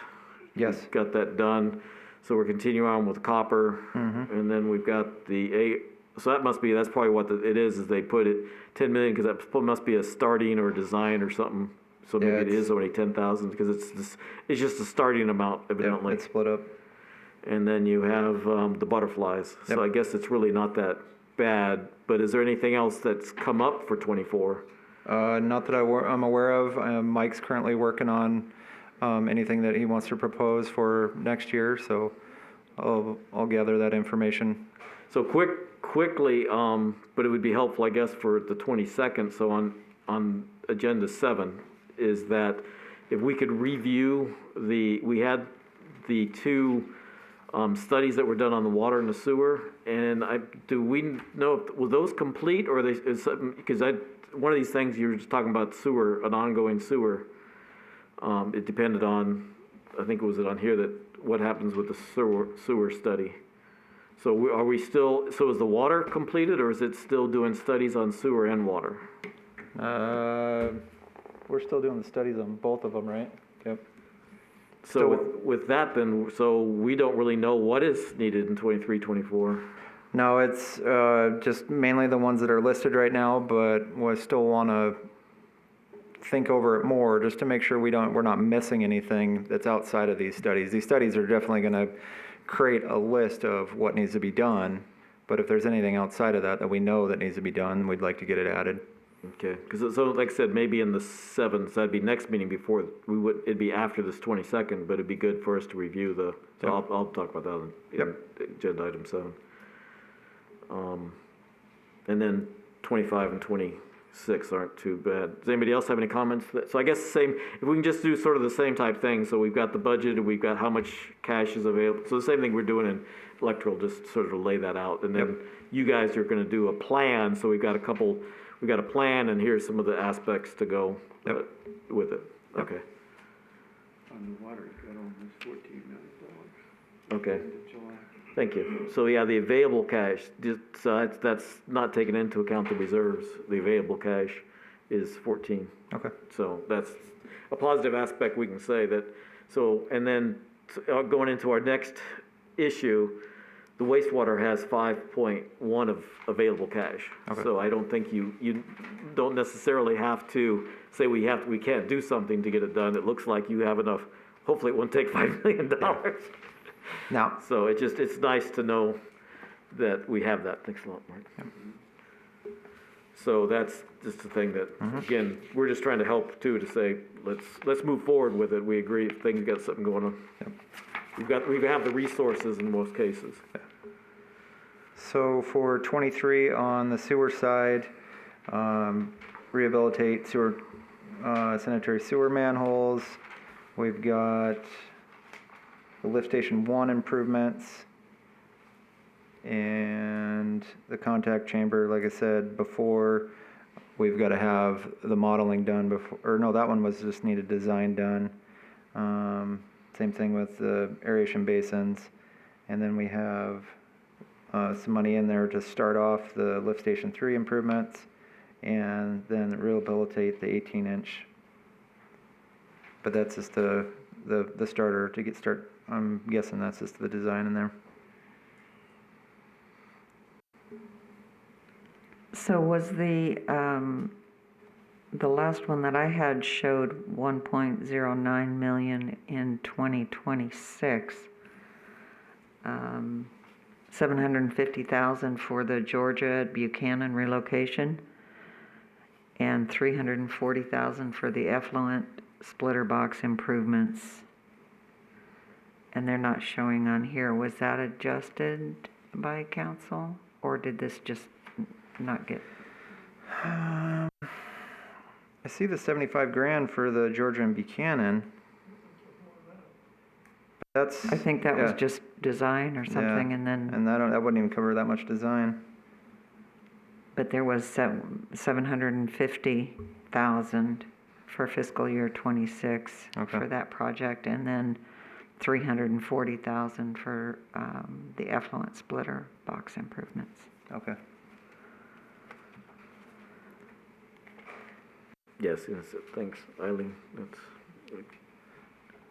Yes. We've got that done. So we're continuing on with copper, and then we've got so that's probably what it is they put it 10 million, because that must be a starting or a design or something. So maybe it is only 10,000, because it's just a starting amount, evidently. Yeah, it's split up. And then you have the butterflies. Yep. So I guess it's really not that bad. But is there anything else that's come up for 24? Not that I'm aware of. Mike's currently working on anything that he wants to propose for next year, so I'll gather that information. So quickly, but it would be helpful, I guess, for the 22nd. So on agenda 7 is that if we could review we had the two studies that were done on the water and the sewer, and do we know were those complete, or because one of these things you were just talking about sewer, an ongoing sewer. It depended on, I think it was on here, that what happens with the sewer study. So are we still? So is the water completed, or is it still doing studies on sewer and water? We're still doing the studies on both of them, right? Yep. So with that, then, so we don't really know what is needed in 23, 24. No, it's just mainly the ones that are listed right now, but we still want to think over it more just to make sure we're not missing anything that's outside of these studies. These studies are definitely going to create a list of what needs to be done, but if there's anything outside of that we know that needs to be done, we'd like to get it added. Okay, because so like I said, maybe in the 7th, so that'd be next meeting before, it'd be after this 22nd, but it'd be good for us to review so I'll talk about that in agenda item 7. And then 25 and 26 26 aren't too bad. Does anybody else have any comments? So I guess same, if we can just do sort of the same type thing, so we've got the budget and we've got how much cash is available. So the same thing we're doing in electoral, just sort of lay that out. And then you guys are gonna do a plan, so we've got a plan and here's some of the aspects to go with it. Okay. On the water, you got almost $14 million. Okay. Thank you. So yeah, the available cash, so that's not taking into account the reserves. The available cash is 14. Okay. So that's a positive aspect we can say that. So, and then going into our next issue, the wastewater has 5.1 of available cash. Okay. So I don't think you don't necessarily have to say we can't do something to get it done. It looks like you have enough. Hopefully it won't take $5 million. Now, So it's nice to know that we have that. Thanks a lot, Mark. So that's just the thing that, again, we're just trying to help too, to say, let's move forward with it. We agree, things got something going on. We have the resources in most cases. so for 23 on the sewer side, rehabilitate sewer, sanitary sewer manholes. We've got the lift station 1 improvements and the contact chamber, like I said before, we've got to have the modeling done before, or no, that one was just needed design done. Same thing with the aeration basins. And then we have some money in there to start off the lift station 3 improvements and then rehabilitate the 18-inch. But that's just the starter to get started. I'm guessing that's just the design in there. So was the last one that I had showed 1.09 million in 2026. 750,000 for the Georgia Buchanan relocation and 340,000 for the effluent splitter box improvements. And they're not showing on here. Was that adjusted by council or did this just not get? I see the 75 grand for the Georgia and Buchanan. That's. I think that was yeah. just design or something, Yeah. and then. And that wouldn't even cover that much design. But there was 750,000 for fiscal year 26 Okay. for that project, and then 340,000 for the effluent splitter box improvements. Okay. Yes, thanks, Eileen.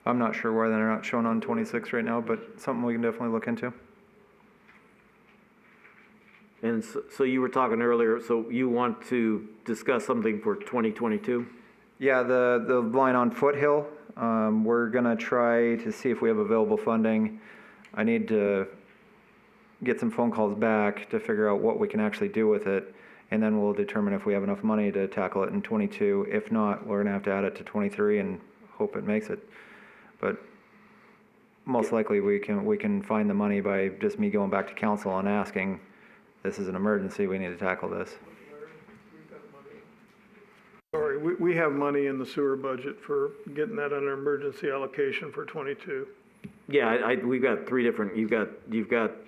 I'm not sure why they're not shown on 26 right now, but something we can definitely look into. And so you were talking earlier, so you want to discuss something for 2022? Yeah, the line on Foothill, we're gonna try to see if we have available funding. I need to get some phone calls back to figure out what we can actually do with it, and then we'll determine if we have enough money to tackle it in 22. If not, we're gonna have to add it to 23 and hope it makes it. But most likely we can find the money by just me going back to council and asking, this is an emergency, we need to tackle this. Sorry, we have money in the sewer budget for getting that under emergency allocation for 22. Yeah, we've got three different, you've got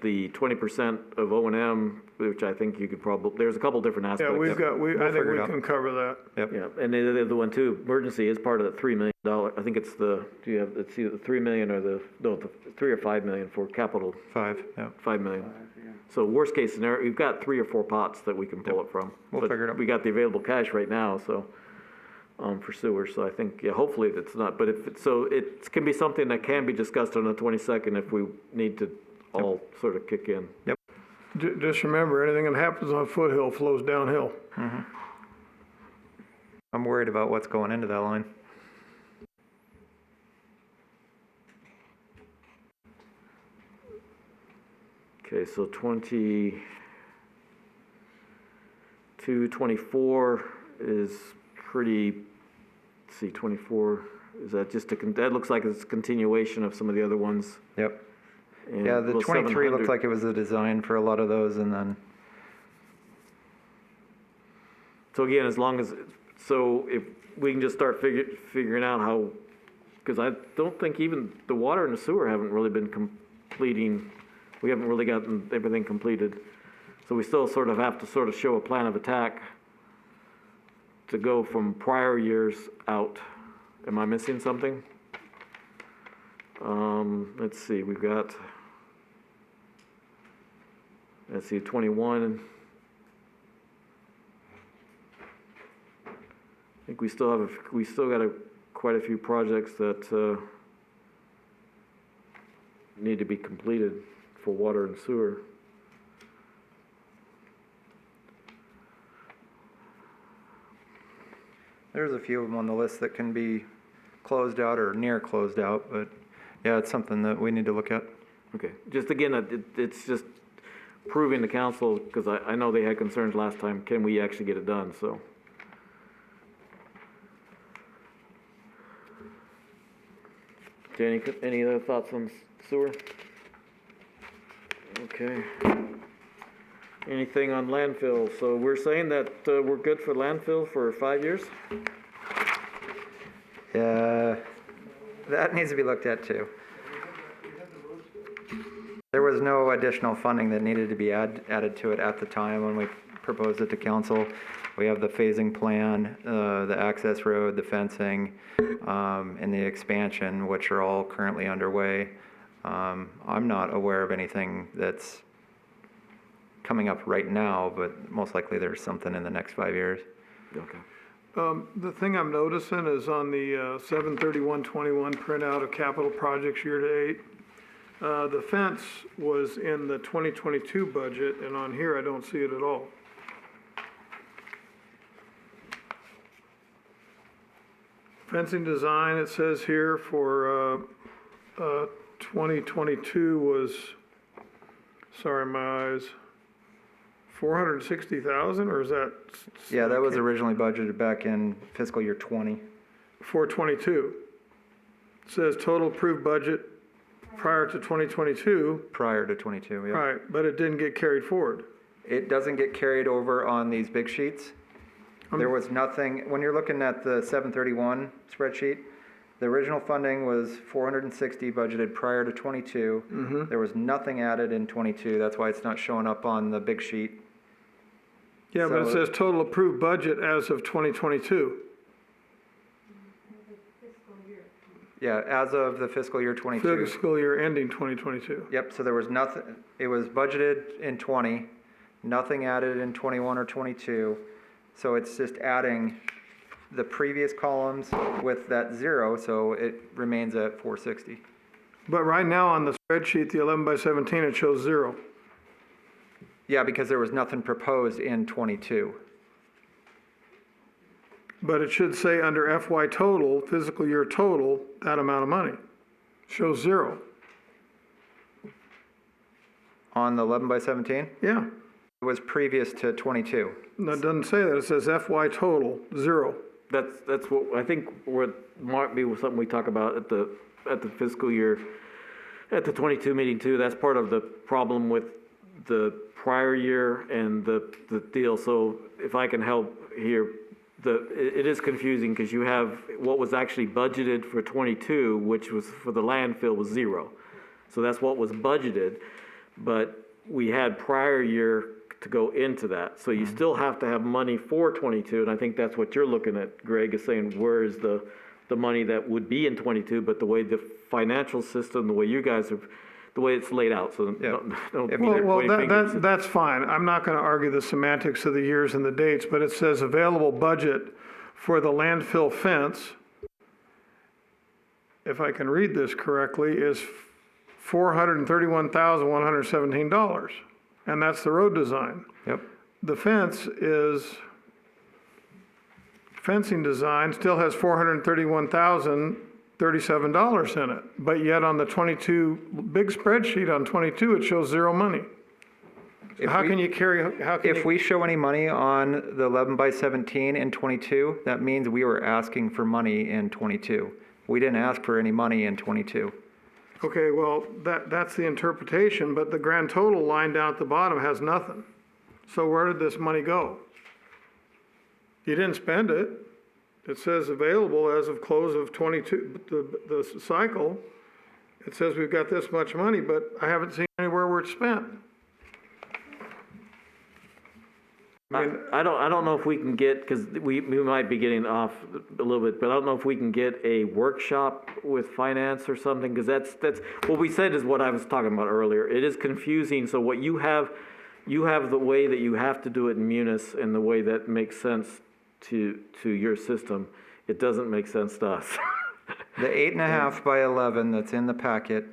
the 20% of O&M, which I think you could probably, there's a couple different aspects. Yeah, I think figure we it out. can cover that. Yeah, and the other one too, emergency is part of the $3 million, I think it's do you have, it's either the 3 million or the 3 or 5 million for capital. 5, yeah. 5 million. So worst case scenario, we've got 3 or 4 pots that we can pull it from. We'll But figure it out. We got the available cash right now, so, for sewer, so I think, yeah, hopefully it's not, but it can be something that can be discussed on the 22nd if we need to all sort of kick in. Yep. Just remember, anything that happens on Foothill flows downhill. I'm worried about what's going into that line. Okay, so 24 is pretty, let's see, 24, is that just that looks like it's a continuation of some of the other ones. Yep. And Yeah, the well, 23 looked 700 like it was the design for a lot of those, and then So again, as long as, so if we can just start figuring out how, because I don't think even the water and the sewer haven't really been completing, we haven't really gotten everything completed. So we still sort of have to sort of show a plan of attack to go from prior years out. Am I missing something? Let's see, we've got, let's see, 21. I think we still have, got quite a few projects that need to be completed for water and sewer. There's a few of them on the list that can be closed out or near closed out, but yeah, it's something that we need to look at. Okay, just again, it's just proving the council, because I know they had concerns last time, can we actually get it done, so. Okay, any other thoughts on sewer? Okay. Anything on landfill? So we're saying that we're good for landfill for 5 years? Yeah, that needs to be looked at too. There was no additional funding that needed to be added to it at the time when we proposed it to council. We have the phasing plan, the access road, the fencing, and the expansion, which are all currently underway. I'm not aware of anything that's coming up right now, but most likely there's something in the next 5 years. Okay. The thing I'm noticing is on the 7/31/21 printout of capital projects year-to-date, the fence was in the 2022 budget, and on here I don't see it at all. Fencing design, it says here for 2022 was, sorry, my eyes, 460,000, or is that? Yeah, that was originally budgeted back in fiscal year 20. 422. It says total approved budget prior to 2022. Prior to 22, yeah. Right, but it didn't get carried forward. It doesn't get carried over on these big sheets. There was nothing, when you're looking at the 731 spreadsheet, the original funding was 460 budgeted prior to 22. There was nothing added in 22. That's why it's not showing up on the big sheet. Yeah, but it says total approved budget as of 2022. Yeah, as of the fiscal year 22. Fiscal year ending 2022. Yep, so there was nothing, it was budgeted in 20, nothing added in 21 or 22. So it's just adding the previous columns with that 0, so it remains at 460. But right now on the spreadsheet, the 11/17, it shows 0. Yeah, because there was nothing proposed in 22. But it should say under FY total, fiscal year total, that amount of money. Shows 0. On the 11/17, Yeah, it was previous to 22. no, it doesn't say that. It says FY total, 0. That's what, I think what might be something we talk about at the fiscal year, at the 22 meeting too. That's part of the problem with the prior year and the deal. So if I can help here, it is confusing because you have what was actually budgeted for 22, which was for the landfill, was 0. So that's what was budgeted, but we had prior year to go into that. So you still have to have money for 22, and I think that's what you're looking at, Greg, is saying where is the money that would be in 22, but the way the financial system, the way you guys have, the way it's laid out, so Yeah. don't Well, that's fine. I'm not going to argue the semantics of the years and the dates, but it says available budget for the landfill fence, if I can read this correctly, is $431,117, and that's the road design. Yep. The fence is, fencing design still has $431,037 in it, but yet on the 22, big spreadsheet on 22, it shows 0 money. So how can you carry, If we show any money on the 11/17 in 22, that means we were asking for money in 22. We didn't ask for any money in 22. Okay, well, that's the interpretation, but the grand total line down at the bottom has nothing. So where did this money go? You didn't spend it. It says available as of close of 22, the cycle. It says we've got this much money, but I haven't seen anywhere where it's spent. I don't know if we can get, because we might be getting off a little bit, but I don't know if we can get a workshop with finance or something, because that's, what we said is what I was talking about earlier. It is confusing, so what you have the way that you have to do it in Munis and the way that makes sense to your system. It doesn't make sense to us. The 8.5 by 11 that's in the packet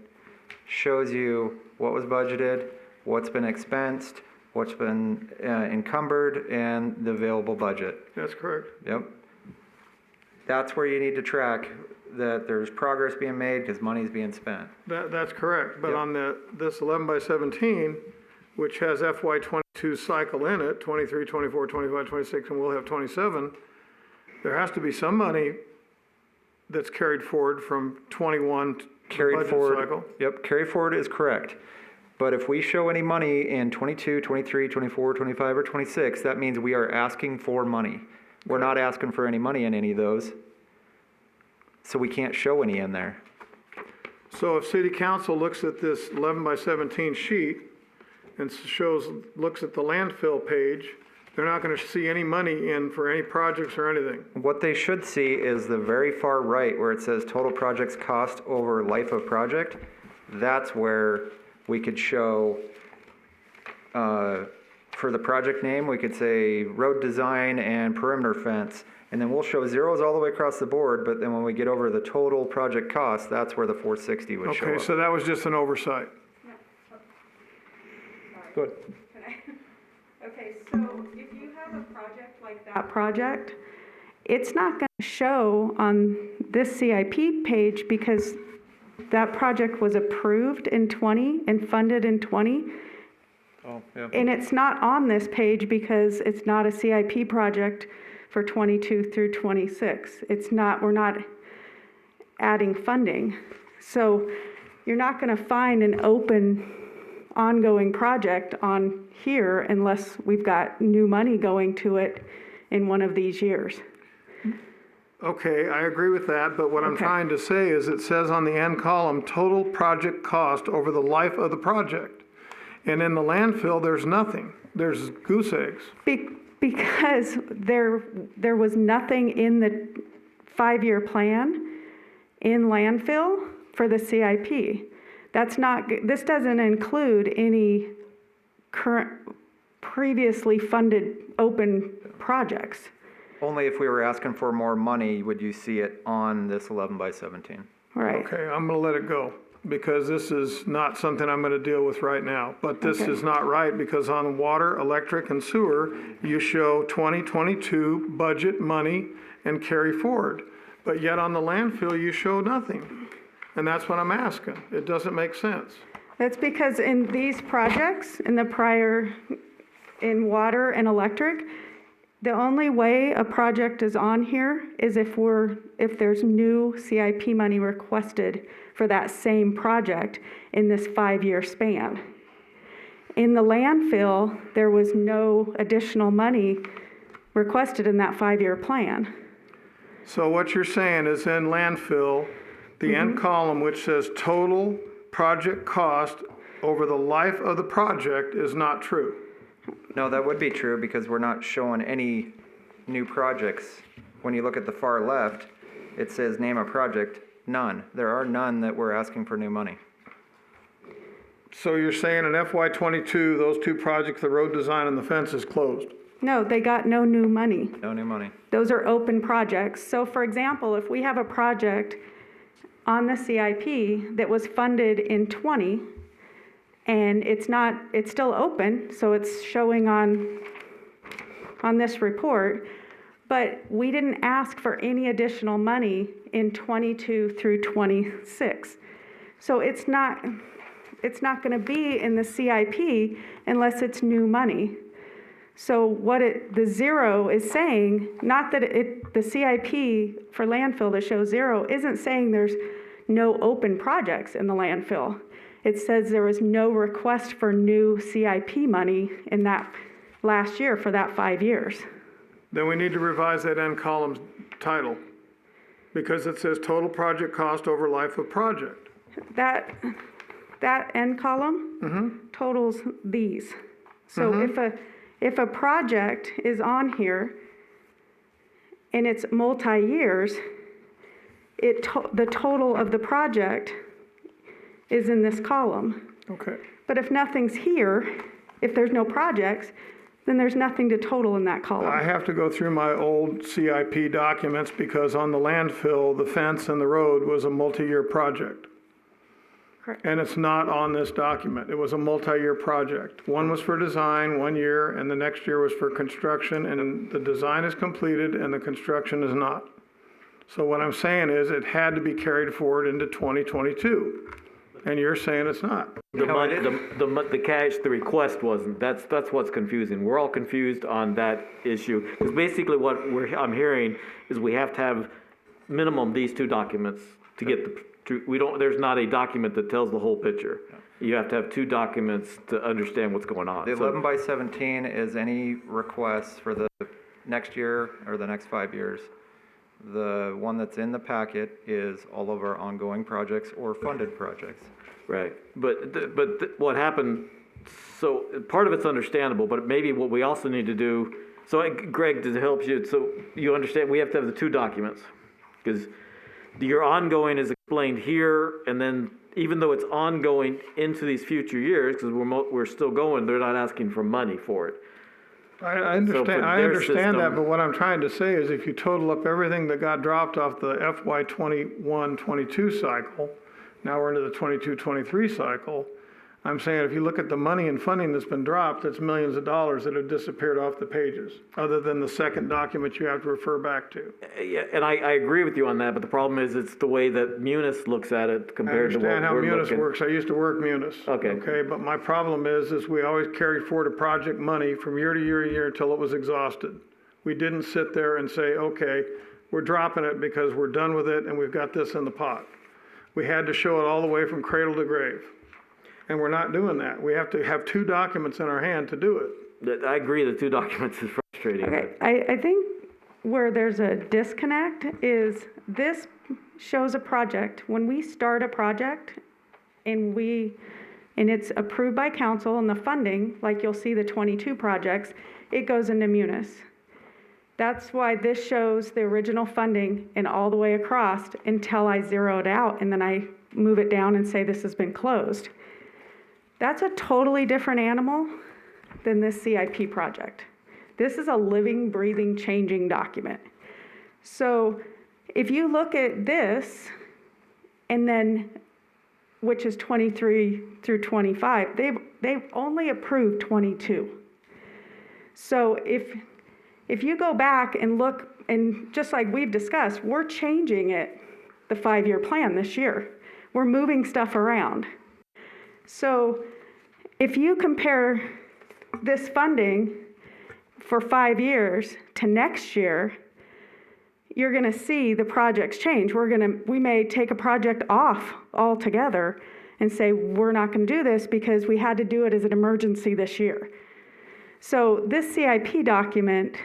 shows you what was budgeted, what's been expensed, what's been encumbered, and the available budget. That's correct. Yep. That's where you need to track that there's progress being made because money's being spent. That's correct. But Yep. on this 11 by 17, which has FY '22 cycle in it, 23, 24, 25, 26, and we'll have 27, there has to be some money that's carried forward from 21 to the Carried budget forward. cycle. Yep, carry forward is correct. But if we show any money in 22, 23, 24, 25, or 26, that means we are asking for money. We're not asking for any money in any of those. So we can't show any in there. So if city council looks at this 11 by 17 sheet and looks at the landfill page, they're not going to see any money in for any projects or anything. What they should see is the very far right where it says total projects cost over life of project. That's where we could show, for the project name, we could say road design and perimeter fence. And then we'll show zeros all the way across the board, but then when we get over the total project cost, that's where the 460 would show Okay, up. so that was just an oversight. Good. Okay, so if you have a project like that project, it's not going to show on this CIP page because that project was approved in 20 and funded in 20. Oh, yeah. And it's not on this page because it's not a CIP project for 22 through 26. We're not adding funding. So you're not going to find an open, ongoing project on here unless we've got new money going to it in one of these years. Okay, I agree with that, but what I'm Okay. trying to say is it says on the end column, total project cost over the life of the project. And in the landfill, there's nothing. There's goose eggs. Because there was nothing in the 5-year plan in landfill for the CIP. This doesn't include any previously funded open projects. Only if we were asking for more money would you see it on this 11 by 17. Right. Okay, I'm gonna let it go, because this is not something I'm gonna deal with right now. But this Okay. is not right, because on water, electric, and sewer, you show 2022 budget money and carry forward. But yet on the landfill, you show nothing. And that's what I'm asking. It doesn't make sense. That's because in these projects, in water and electric, the only way a project is on here is if there's new CIP money requested for that same project in this 5-year span. In the landfill, there was no additional money requested in that 5-year plan. So what you're saying is in landfill, the end column which says total project cost over the life of the project is not true. No, that would be true because we're not showing any new projects. When you look at the far left, it says name a project, none. There are none that we're asking for new money. So you're saying in FY '22, those two projects, the road design and the fence, is closed? No, they got no new money. No new money. Those are open projects. So for example, if we have a project on the CIP that was funded in 20, and it's still open, so it's showing on this report, but we didn't ask for any additional money in 22 through 26. So it's not going to be in the CIP unless it's new money. So the zero is saying, not that the CIP for landfill that shows zero isn't saying there's no open projects in the landfill. It says there was no request for new CIP money in that last year for that 5 years. then we need to revise that end column's title, because it says total project cost over life of project. That end column totals these. So if a project is on here and it's multi-years, the total of the project is in this column. Okay. But if nothing's here, if there's no projects, then there's nothing to total in that column. I have to go through my old CIP documents because on the landfill, the fence and the road was a multi-year project. Correct. And it's not on this document. It was a multi-year project. One was for design 1 year, and the next year was for construction, and the design is completed and the construction is not. So what I'm saying is it had to be carried forward into 2022, and you're saying it's not. The money, the cash, the request wasn't, that's what's confusing. We're all confused on that issue. Because basically what I'm hearing is we have to have minimum these two documents to get there's not a document that tells the whole picture. You have to have two documents to understand what's going on. The 11 by 17 is any requests for the next year or the next 5 years. The one that's in the packet is all of our ongoing projects or funded projects. Right, but what happened, so part of it's understandable, but maybe what we also need to do, so Greg, does it help you, so you understand, we have to have the two documents, because your ongoing is explained here, and then even though it's ongoing into these future years, because we're still going, they're not asking for money for it. I understand system, that, but what I'm trying to say is if you total up everything that got dropped off the FY 21-22 cycle, now we're into the 22-23 cycle, I'm saying if you look at the money and funding that's been dropped, it's millions of dollars that have disappeared off the pages, other than the second document you have to refer back to. Yeah, and I agree with you on that, but the problem is it's the way that Munis looks at it compared to what we're looking. I understand how Munis works. I used to work Munis. Okay, but my problem is we always carried forward a project money from year to year to year until it was exhausted. We didn't sit there and say, okay, we're dropping it because we're done with it and we've got this in the pot. We had to show it all the way from cradle to grave. And we're not doing that. We have to have two documents in our hand to do it. I agree the two documents is frustrating. Okay, I think where there's a disconnect is this shows a project. When we start a project and it's approved by council and the funding, like you'll see the 22 projects, it goes into Munis. That's why this shows the original funding and all the way across until I zero it out and then I move it down and say this has been closed. That's a totally different animal than this CIP project. This is a living, breathing, changing document. So if you look at this, and then, which is 23 through 25, they've only approved 22. So if you go back and look, and just like we've discussed, we're changing it, the 5-year plan this year. We're moving stuff around. So if you compare this funding for 5 years to next year, you're going to see the projects change. We may take a project off altogether and say, we're not going to do this because we had to do it as an emergency this year. So this CIP document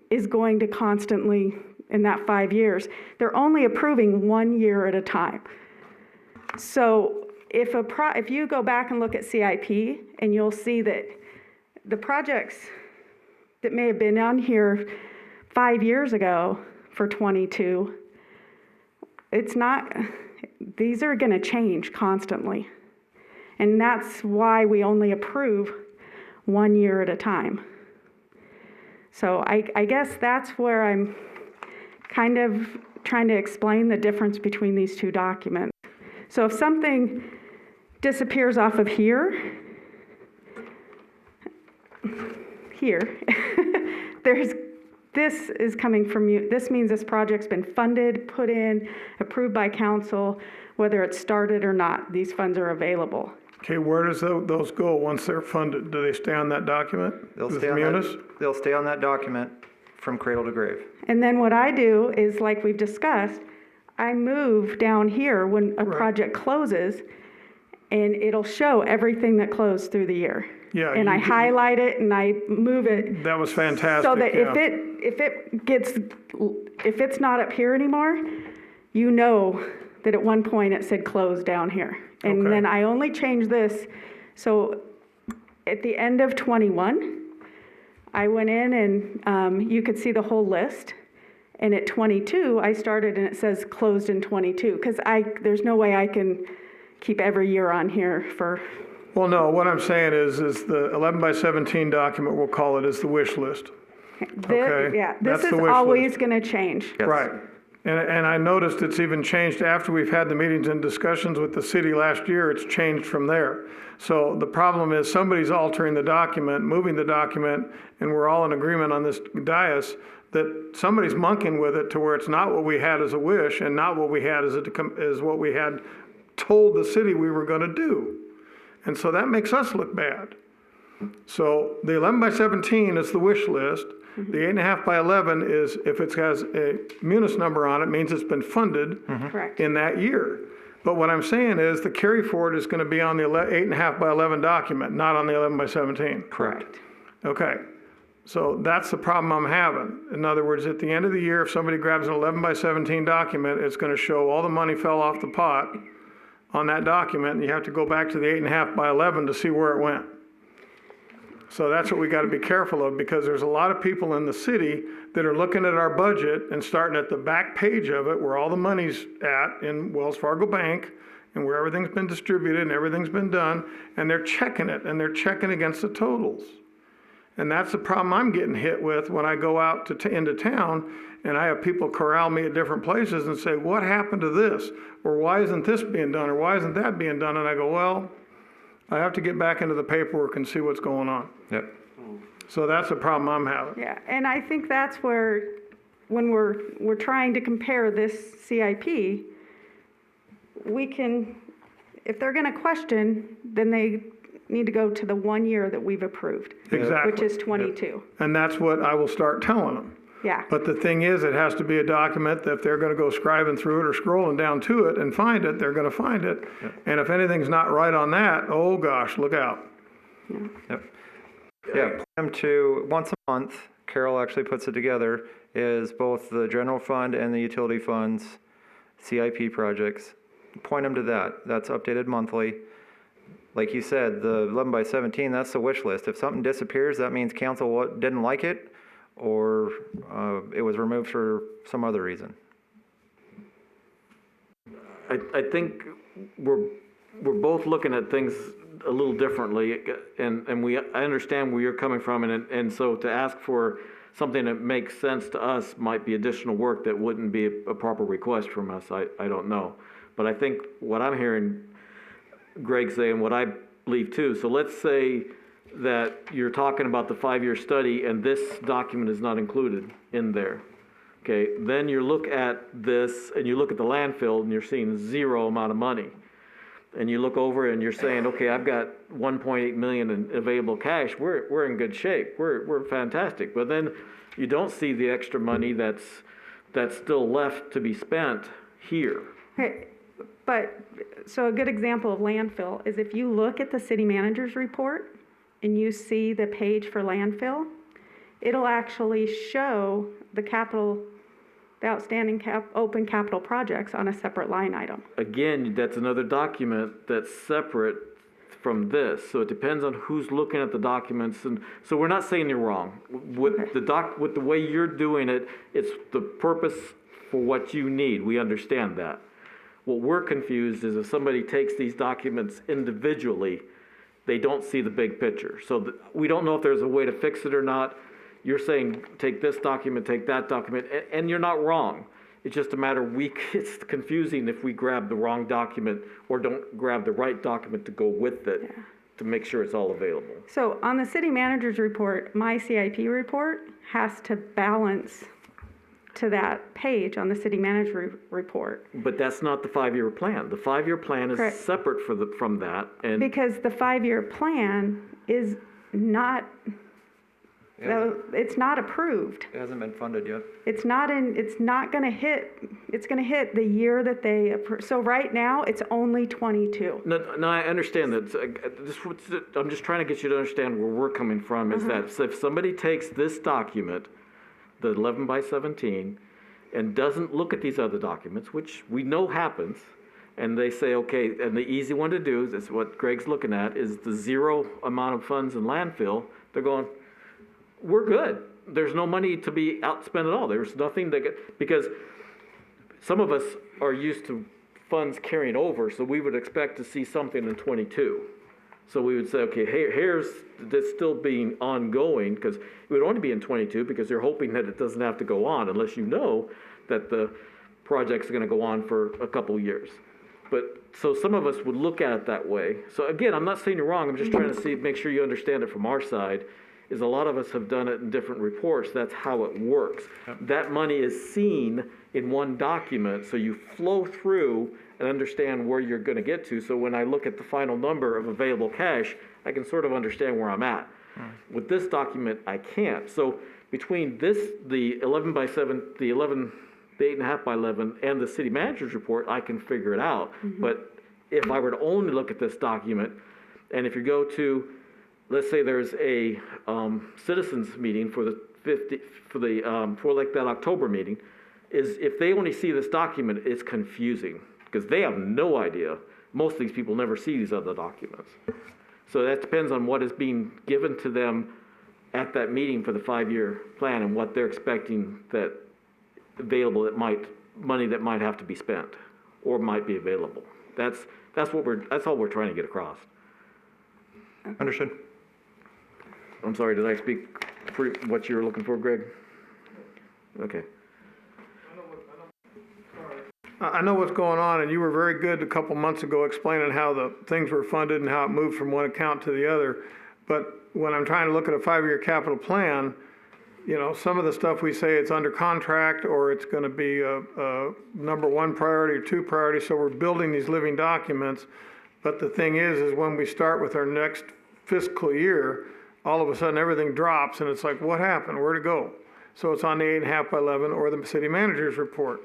is going to constantly, in that 5 years, they're only approving 1 year at a time. So if you go back and look at CIP, and you'll see that the projects that may have been on here 5 years ago for 22, these are going to change constantly. And that's why we only approve 1 year at a time. So I guess that's where I'm kind of trying to explain the difference between these two documents. So if something disappears off of here, this is coming from you. This means this project's been funded, put in, approved by council, whether it's started or not, these funds are available. Okay, where does those go once they're funded? Do they stay on that document? They'll stay on that document from cradle to grave. And then what I do is, like we've discussed, I move down here when a project closes, and it'll show everything that closed through the year. Yeah. And I highlight it and I move it. That was fantastic. So that if it's not up here anymore, you know that at one point it said closed down here. And Okay. then I only changed this, so at the end of '21, I went in and you could see the whole list. And at '22, I started and it says closed in '22, because there's no way I can keep every year on here for, Well, no, what I'm saying is the 11 by 17 document, we'll call it, is the wish list. Okay, yeah, that's this the is wish always list. gonna change. Yes. Right. And I noticed it's even changed after we've had the meetings and discussions with the city last year, it's changed from there. So the problem is somebody's altering the document, moving the document, and we're all in agreement on this dais that somebody's monkeying with it to where it's not what we had as a wish and not what we had as what we had told the city we were gonna do. And so that makes us look bad. So the 11 by 17 is the wish list. The 8.5 by 11 is, if it has a munis number on it, means it's been funded Correct. in that year. But what I'm saying is the carry forward is gonna be on the 8.5 by 11 document, not on the 11 by 17. Correct. Okay, so that's the problem I'm having. In other words, at the end of the year, if somebody grabs an 11 by 17 document, it's gonna show all the money fell off the pot on that document, and you have to go back to the 8.5 by 11 to see where it went. So that's what we gotta be careful of, because there's a lot of people in the city that are looking at our budget and starting at the back page of it, where all the money's at in Wells Fargo Bank, and where everything's been distributed and everything's been done, and they're checking it, and they're checking against the totals. And that's the problem I'm getting hit with when I go out into town, and I have people corral me at different places and say, what happened to this? Or why isn't this being done? Or why isn't that being done? And I go, well, I have to get back into the paperwork and see what's going on. Yep. So that's the problem I'm having. Yeah, and I think that's where, when we're trying to compare this CIP, we can, if they're gonna question, then they need to go to the 1 year that we've approved, Exactly. which is '22. And that's what I will start telling them. Yeah, But the thing is, it has to be a document that if they're gonna go scribing through it or scrolling down to it and find it, they're gonna find it. And if anything's not right on that, oh gosh, look out. Yep. Yeah, point them to, once a month, Carol actually puts it together, is both the general fund and the utility funds, CIP projects. Point them to that. That's updated monthly. Like you said, the 11 by 17, that's the wish list. If something disappears, that means council didn't like it, or it was removed for some other reason. I think we're both looking at things a little differently, and I understand where you're coming from, and so to ask for something that makes sense to us might be additional work that wouldn't be a proper request from us. I don't know. But I think what I'm hearing Greg say, and what I believe too, so let's say that you're talking about the 5-year study and this document is not included in there. Okay, then you look at this and you look at the landfill and you're seeing zero amount of money. And you look over and you're saying, okay, I've got 1.8 million in available cash. We're in good shape. We're fantastic. But then you don't see the extra money that's still left to be spent here. Okay, but, so a good example of landfill is if you look at the city manager's report and you see the page for landfill, it'll actually show the outstanding open capital projects on a separate line item. Again, that's another document that's separate from this. So it depends on who's looking at the documents. And so we're not saying you're wrong. With the way you're doing it, it's the purpose for what you need. We understand that. What we're confused is if somebody takes these documents individually, they don't see the big picture. So we don't know if there's a way to fix it or not. You're saying, take this document, take that document, and you're not wrong. It's just a matter it's confusing if we grab the wrong document or don't grab the right document to go with it to make sure it's all available. So on the city manager's report, my CIP report has to balance to that page on the city manager report. But that's not the 5-year plan. The 5-year plan is Correct. separate from that. And Because the 5-year plan is not, it's not approved. It hasn't been funded yet. It's not gonna hit, it's gonna hit the year that they approve. So right now, it's only 22. No, I understand that. I'm just trying to get you to understand where we're coming from, is that if somebody takes this document, the 11 by 17 and doesn't look at these other documents, which we know happens, and they say, okay, and the easy one to do is what Greg's looking at, is the zero amount of funds in landfill. They're going, we're good. There's no money to be outspent at all. There's nothing because some of us are used to funds carrying over, so we would expect to see something in 22. So we would say, okay, here's this still being ongoing, because it would only be in 22 because you're hoping that it doesn't have to go on unless you know that the project's going to go on for a couple of years. But so some of us would look at it that way. So again, I'm not saying you're wrong. I'm just trying to make sure you understand it from our side. Is a lot of us have done it in different reports. That's how it works. Yep. That money is seen in one document, so you flow through and understand where you're going to get to. So when I look at the final number of available cash, I can sort of understand where I'm at. With this document, I can't. So between this, the 11 by 7, the 8.5 by 11, and the city manager's report, I can figure it out. Mm-hmm. But if I were to only look at this document, and if you go to, let's say there's a citizens meeting for like that October meeting, is if they only see this document, it's confusing because they have no idea. Most of these people never see these other documents. So that depends on what is being given to them at that meeting for the 5-year plan and what they're expecting that available money that might have to be spent or might be available. That's all we're trying to get across. Understood. I'm sorry, did I speak for what you were looking for, Greg? Okay. I know what's going on, and you were very good a couple months ago explaining how the things were funded and how it moved from one account to the other. But when I'm trying to look at a 5-year capital plan, you know, some of the stuff we say it's under contract or it's going to be a number 1 priority or 2 priority. So we're building these living documents. But the thing is when we start with our next fiscal year, all of a sudden everything drops and it's like, what happened? Where'd it go? So it's on the 8.5 by 11 or the city manager's report.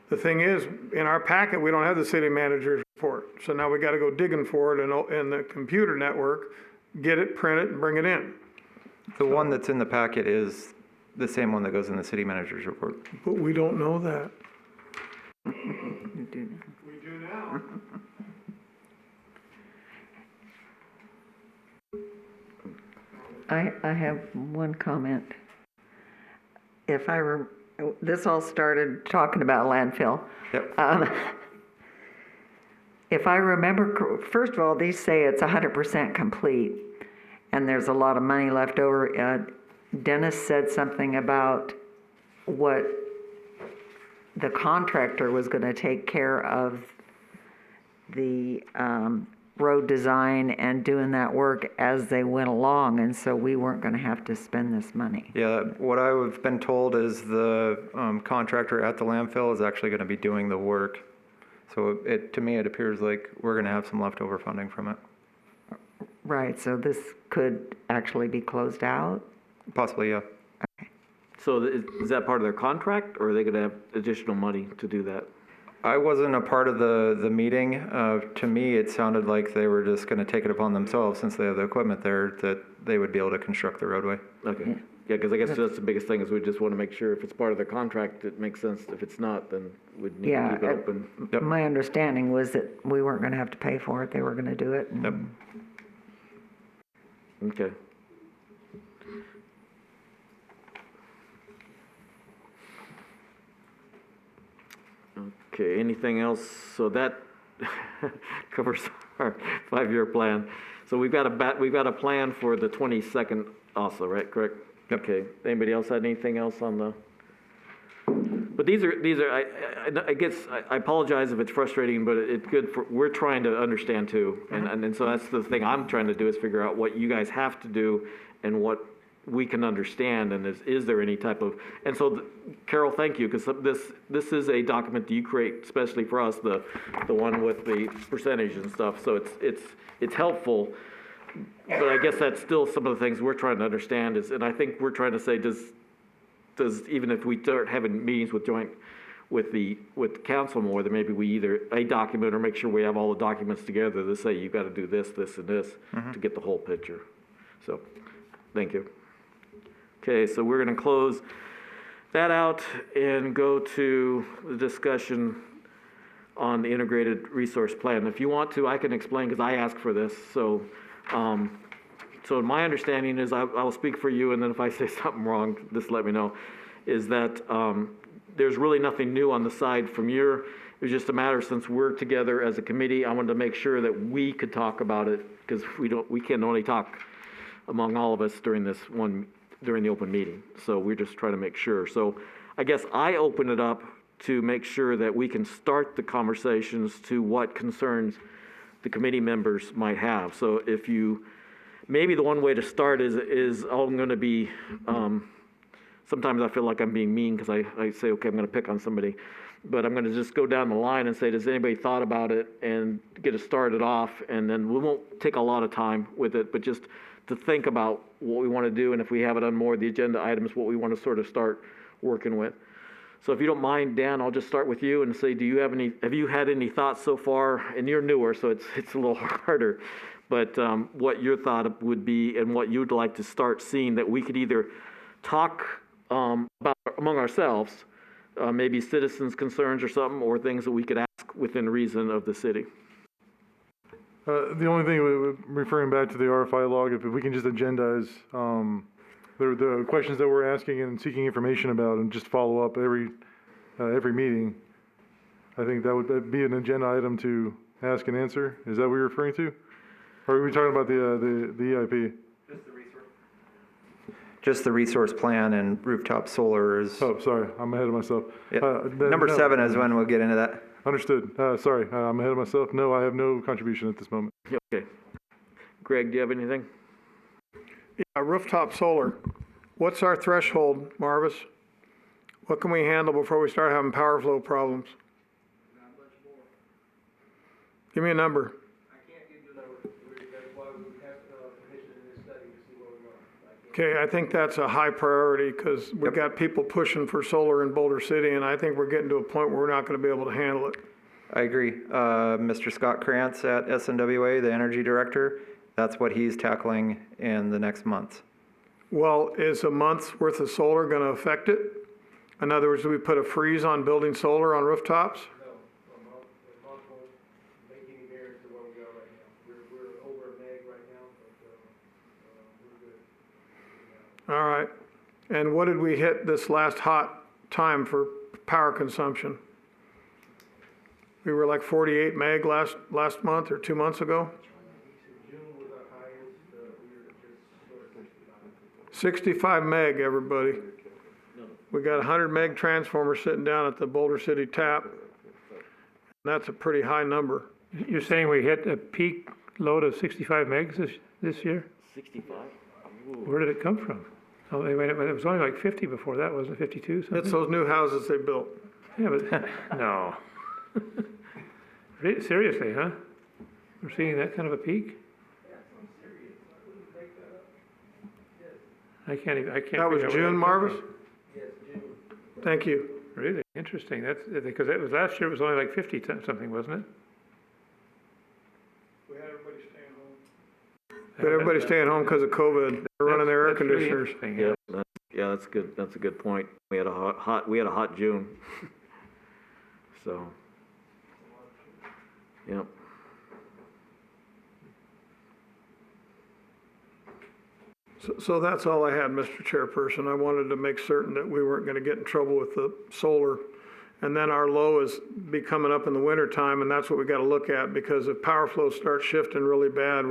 The thing is, in our packet, we don't have the city manager's report. So now we got to go digging for it in the computer network, get it, print it, and bring it in. The one that's in the packet is the same one that goes in the city manager's report. But we don't know that. You do now. We do now. I have one comment. This all started talking about landfill. Yep. If I remember, first of all, these say it's 100% complete, and there's a lot of money left over. Dennis said something about what the contractor was going to take care of the road design and doing that work as they went along, and so we weren't going to have to spend this money. Yeah, what I've been told is the contractor at the landfill is actually going to be doing the work. So to me, it appears like we're going to have some leftover funding from it. Right, so this could actually be closed out? Possibly, yeah. Okay. So is that part of their contract, or are they going to have additional money to do that? I wasn't a part of the meeting. To me, it sounded like they were just going to take it upon themselves, since they have the equipment there, that they would be able to construct the roadway. Okay. Yeah, because I guess that's the biggest thing, is we just want to make sure if it's part of their contract, it makes sense. If it's not, then we'd need to keep it open. Yep. My understanding was that we weren't going to have to pay for it. They were going to do it. Yep. Okay. Okay, anything else? So that covers our 5-year plan. So we've got a plan for the 22nd also, right? Correct? Yep. Okay. Anybody else had anything else on the? But these are. I guess I apologize if it's frustrating, but it's good for. We're trying to understand too, and so that's the thing I'm trying to do, is figure out what you guys have to do and what we can understand, and is there any type of, and so Carol, thank you, because this is a document that you create especially for us, the one with the percentage and stuff, so it's helpful, but I guess that's still some of the things we're trying to understand is, and I think we're trying to say, does even if we start having meetings with council more, then maybe we either a document or make sure we have all the documents together that say you've got to do this, this, and this to get the whole picture. So, thank you. Okay, so we're going to close that out and go to the discussion on the integrated resource plan. If you want to, I can explain, because I asked for this. So my understanding is, I will speak for you, and then if I say something wrong, just let me know, is that there's really nothing new on the side from your, it was just a matter, since we're together as a committee, I wanted to make sure that we could talk about it, because we can only talk among all of us during the open meeting. So we're just trying to make sure. So I guess I open it up to make sure that we can start the conversations to what concerns the committee members might have. So if you, maybe the one way to start is I'm going to be, sometimes I feel like I'm being mean because I say, okay, I'm going to pick on somebody. But I'm going to just go down the line and say, does anybody thought about it, and get it started off, and then we won't take a lot of time with it, but just to think about what we want to do, and if we have it on more of the agenda items, what we want to sort of start working with. So if you don't mind, Dan, I'll just start with you and say, have you had any thoughts so far? And you're newer, so it's a little harder, but what your thought would be and what you'd like to start seeing that we could either talk about among ourselves, maybe citizens' concerns or something, or things that we could ask within reason of the city. The only thing, referring back to the RFI log, if we can just agendize the questions that we're asking and seeking information about, and just follow up every meeting, I think that would be an agenda item to ask and answer. Is that what you're referring to? Or are we talking about the EIP? Just the resource plan and rooftop solar is. Oh, sorry, I'm ahead of myself. Yep. Number 7 is when we'll get into that. Understood. Sorry, I'm ahead of myself. No, I have no contribution at this moment. Okay. Greg, do you have anything? Yeah, rooftop solar. What's our threshold, Marvis? What can we handle before we start having power flow problems? Not much more. Give me a number. I can't give you a number. That's why we have permission in this study to see where we are. Okay, I think that's a high priority, because we've got people pushing for solar in Boulder City, and I think we're getting to a point where we're not going to be able to handle it. I agree. Mr. Scott Krantz at SNWA, the energy director, that's what he's tackling in the next month. Well, is a month's worth of solar going to affect it? In other words, do we put a freeze on building solar on rooftops? No, a month won't make any difference to where we are right now. We're over a meg right now, but we're good. All right. And what did we hit this last hot time for power consumption? We were like 48 meg last month or 2 months ago. June was our highest. We were just short of 65 meg, everybody. We got a 100 meg transformer sitting down at the Boulder City tap. That's a pretty high number. You're saying we hit a peak load of 65 megs this year? 65? Where did it come from? Oh, it was only like 50 before that, wasn't it? 52 something? It's those new houses they built. Yeah, but, no. Seriously, huh? We're seeing that kind of a peak? I can't even, I can't. That was figure out where June, come Marvis? from. Thank you. Really? Interesting. That's, because it was, last year it was only like 50 something, wasn't it? We had everybody staying home. But everybody's staying home because of COVID. They're running their air That's really conditioners. interesting, yeah. That's good. That's a good point. We had a hot June. So, yep. So that's all I had, Mr. Chairperson. I wanted to make certain that we weren't going to get in trouble with the solar. And then our low is be coming up in the winter time, and that's what we got to look at, because if power flows start shifting really bad,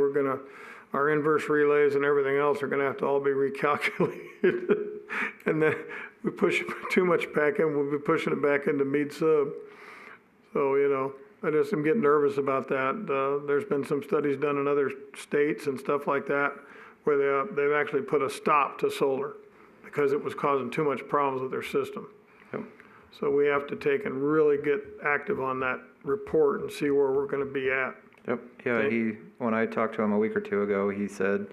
our inverse relays and everything else are going to have to all be recalculated. And then we push too much back in, we'll be pushing it back into mead sub. So, I just am getting nervous about that. There's been some studies done in other states and stuff like that, where they've actually put a stop to solar because it was causing too much problems with their system. Yep. So we have to take and really get active on that report and see where we're going to be at. Yep. Yeah, when I talked to him a week or two ago, he said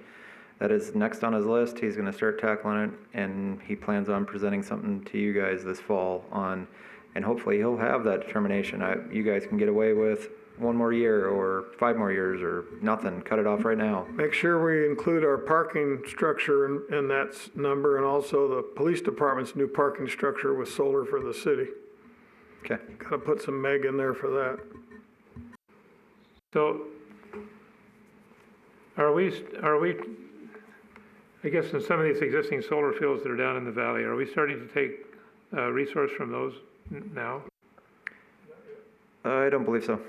that is next on his list. He's going to start tackling it, and he plans on presenting something to you guys this fall on, and hopefully he'll have that determination. You guys can get away with one more year or 5 more years or nothing. Cut it off right now. Make sure we include our parking structure in that number, and also the police department's new parking structure with solar for the city. Okay. Gotta put some meg in there for that. So, are we, I guess in some of these existing solar fields that are down in the valley, are we starting to take resource from those now? I don't believe so.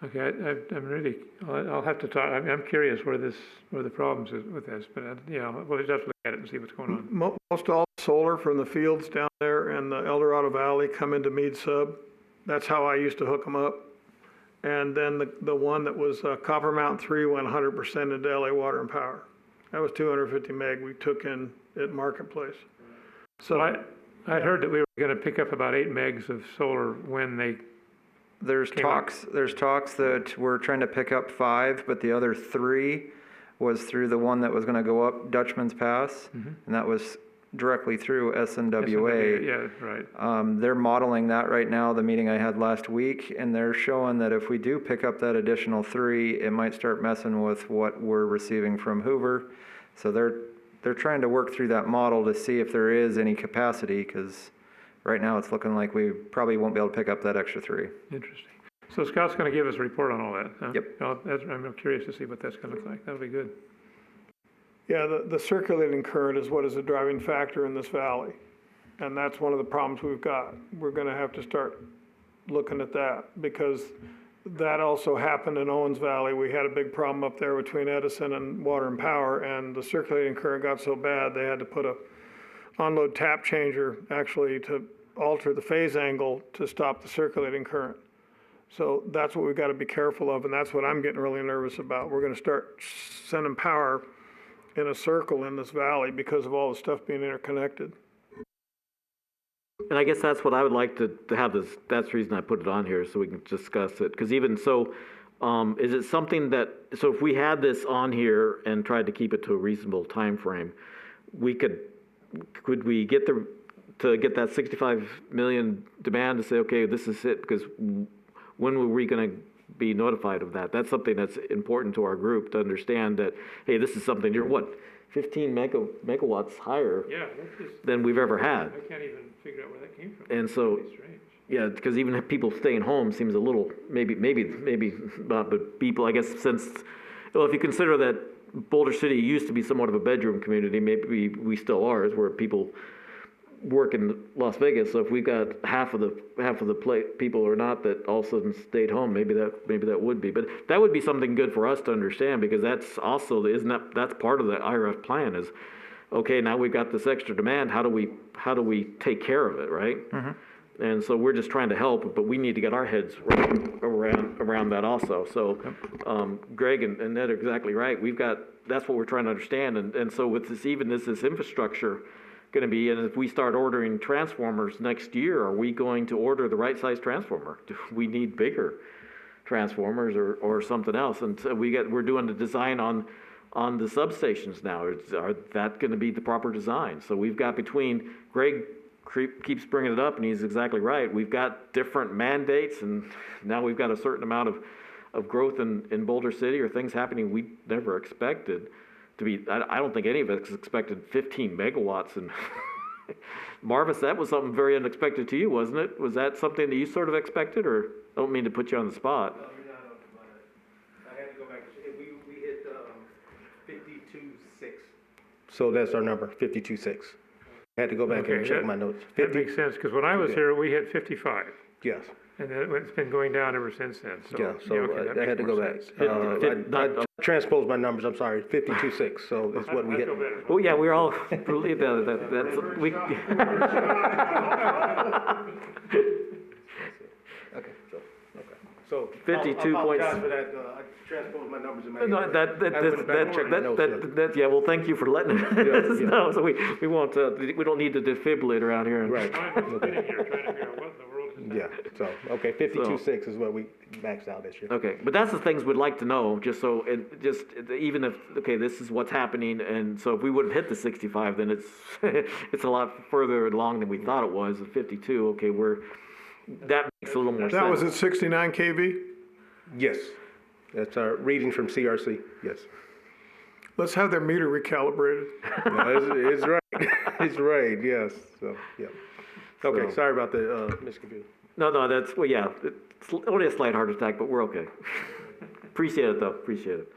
Okay, I'm really, I'll have to talk, I'm curious where the problems is with this, but, we'll just have to look at it and see what's going on. Most all solar from the fields down there in the El Dorado Valley come into Meade Sub. That's how I used to hook them up. And then the one that was Copper Mountain 3 went 100% into LA Water and Power. That was 250 meg we took in at Marketplace. So I heard that we were gonna pick up about 8 megs of solar when they There's came talks that we're trying to pick up 5, but the other 3 was through the one that was going to go up Dutchman's Pass, and that was directly through SNWA. Yeah, right. They're modeling that right now, the meeting I had last week, and they're showing that if we do pick up that additional 3, it might start messing with what we're receiving from Hoover. So they're trying to work through that model to see if there is any capacity, because right now it's looking like we probably won't be able to pick up that extra 3. Interesting. So Scott's gonna give us a report on all that, huh? Yep. I'm curious to see what that's gonna look like. That'll be good. Yeah, the circulating current is what is a driving factor in this valley. And that's one of the problems we've got. We're gonna have to start looking at that, because that also happened in Owens Valley. We had a big problem up there between Edison and Water and Power, and the circulating current got so bad, they had to put a onload tap changer actually to alter the phase angle to stop the circulating current. So that's what we've got to be careful of, and that's what I'm getting really nervous about. We're going to start sending power in a circle in this valley because of all the stuff being interconnected. And I guess that's what I would like to have this, that's the reason I put it on here, so we can discuss it. Because even so, is it something that, so if we had this on here and tried to keep it to a reasonable time frame, could we get get that 65 million demand to say, okay, this is it? Because when were we going to be notified of that? That's something that's important to our group to understand that, hey, this is something you're, 15 megawatts higher than we've ever had. I can't even figure out where that came from. And so, It's strange. yeah, because even if people staying home seems a little, maybe not, but people, I guess, since, well, if you consider that Boulder City used to be somewhat of a bedroom community, maybe we still are, is where people work in Las Vegas. So if we've got half of the people or not that all of a sudden stayed home, maybe that would be. But that would be something good for us to understand, because that's also, that's part of the IRF plan is, okay, now we've got this extra demand, how do we take care of it, right? And so we're just trying to help, but we need to get our heads around that also. So Greg and Ned are exactly right. That's what we're trying to understand. And so with this infrastructure going to be, and if we start ordering transformers next year, are we going to order the right size transformer? Do we need bigger transformers or something else? And so we're doing the design on the substations now. Are that going to be the proper design? So we've got between Greg keeps bringing it up, and he's exactly right. We've got different mandates, and now we've got a certain amount of growth in Boulder City, or things happening we never expected to be. I don't think any of us expected 15 megawatts. And Marvis, that was something very unexpected to you, wasn't it? Was that something that you sort of expected, or I don't mean to put you on the spot? I had to go back. We hit 52.6. So that's our number, 52.6. I had to go back and check my notes. That makes sense, because when I was here, we hit 55. Yes. And then it's been going down ever since then. So, Yeah, so okay, that I had to makes go more back. sense. I transposed my numbers, I'm sorry, 52.6, so it's what we I hit. feel better. Oh yeah, we're all believe that's we. Okay, so 52 I points. apologize for that, I transposed my numbers in my head. No, I went back and checked my notes, that, yeah, well, thank you for letting us yeah. know, so we won't, we don't need to defibrillate around here. Right. I'm sitting here trying to figure out what in the world is Yeah, so, okay, 52.6 is what we maxed out this year. Okay, but that's the things we'd like to know, just so, even if, okay, this is what's happening, and so if we wouldn't hit the 65, then it's, it's a lot further along than we thought it was, at 52, okay, that makes a little more sense. That was at 69 kV? Yes, that's our reading from CRC, yes. Let's have their meter recalibrated. No, it's right, it's right, yes, so, yeah. Okay, So- sorry about the misconfusion. No, that's, well, yeah, it's only a slight heart attack, but we're okay. Appreciate it, though, appreciate it.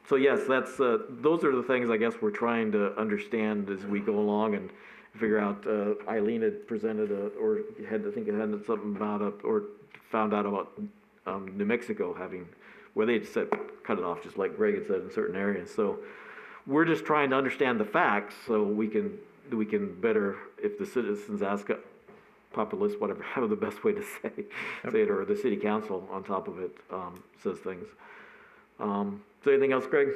So yes, that's, those are the things I guess we're trying to understand as we go along and figure out, Eileen had presented or had, I think it had something about or found out about, New Mexico having, where they just said, cut it off, just like Greg had said in certain areas. So we're just trying to understand the facts so we can better, if the citizens ask populace, whatever, how the best way to say it, or the city council on top of it, says things. So anything else, Greg?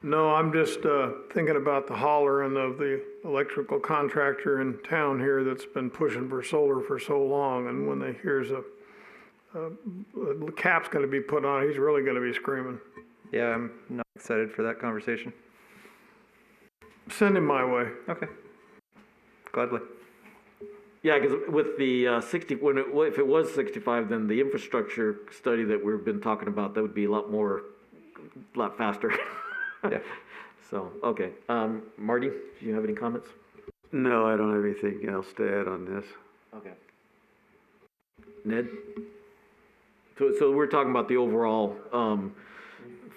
No, I'm just thinking about the hollering of the electrical contractor in town here that's been pushing for solar for so long, and when they hears a cap's gonna be put on, he's really gonna be screaming. Yeah, I'm not excited for that conversation. Send him my way. Okay. Gladly. Yeah, because with the 60, if it was 65, then the infrastructure study that we've been talking about, that would be a lot faster. Yeah. So, okay. Marty, do you have any comments? No, I don't have anything else to add on this. Okay. Ned? So we're talking about the overall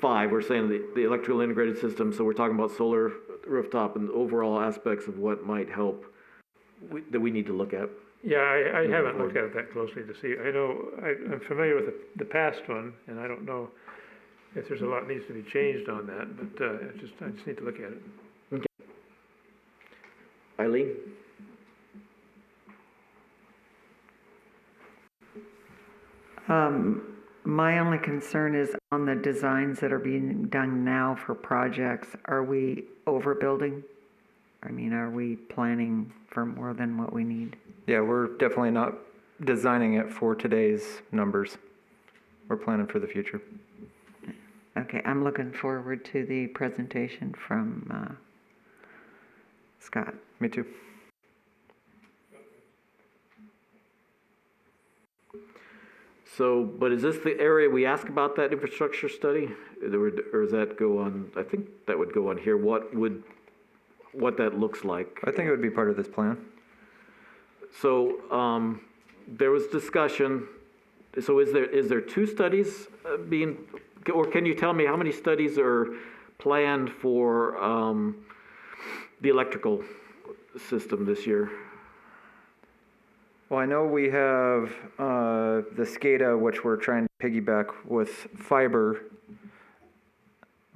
5. We're saying the electrical integrated system, so we're talking about solar rooftop and the overall aspects of what might help that we need to look at. Yeah, I haven't looked at it that closely to see. I know, I'm familiar with the past one, and I don't know if there's a lot needs to be changed on that, but I just need to look at it. Okay. Eileen? My only concern is on the designs that are being done now for projects. Are we overbuilding? I mean, are we planning for more than what we need? Yeah, we're definitely not designing it for today's numbers. We're planning for the future. Okay, I'm looking forward to the presentation from Scott. Me too. So, but is this the area we ask about that infrastructure study? Or does that go on, I think that would go on here, what that looks like? I think it would be part of this plan. So, there was discussion, so is there 2 studies being, or can you tell me how many studies are planned for the electrical system this year? Well, I know we have the SCADA, which we're trying to piggyback with fiber.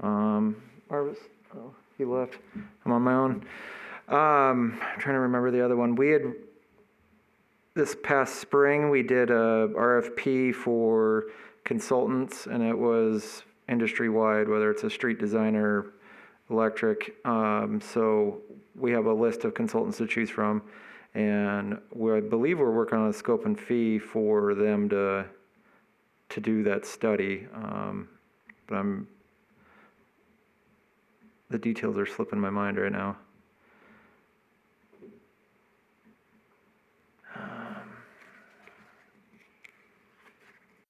Marvis? Oh, he left. I'm on my own. Trying to remember the other one. We had, this past spring, we did a RFP for consultants, and it was industry-wide, whether it's a street designer, electric. So we have a list of consultants to choose from. And I believe we're working on a scope and fee for them to do that study. But the details are slipping my mind right now.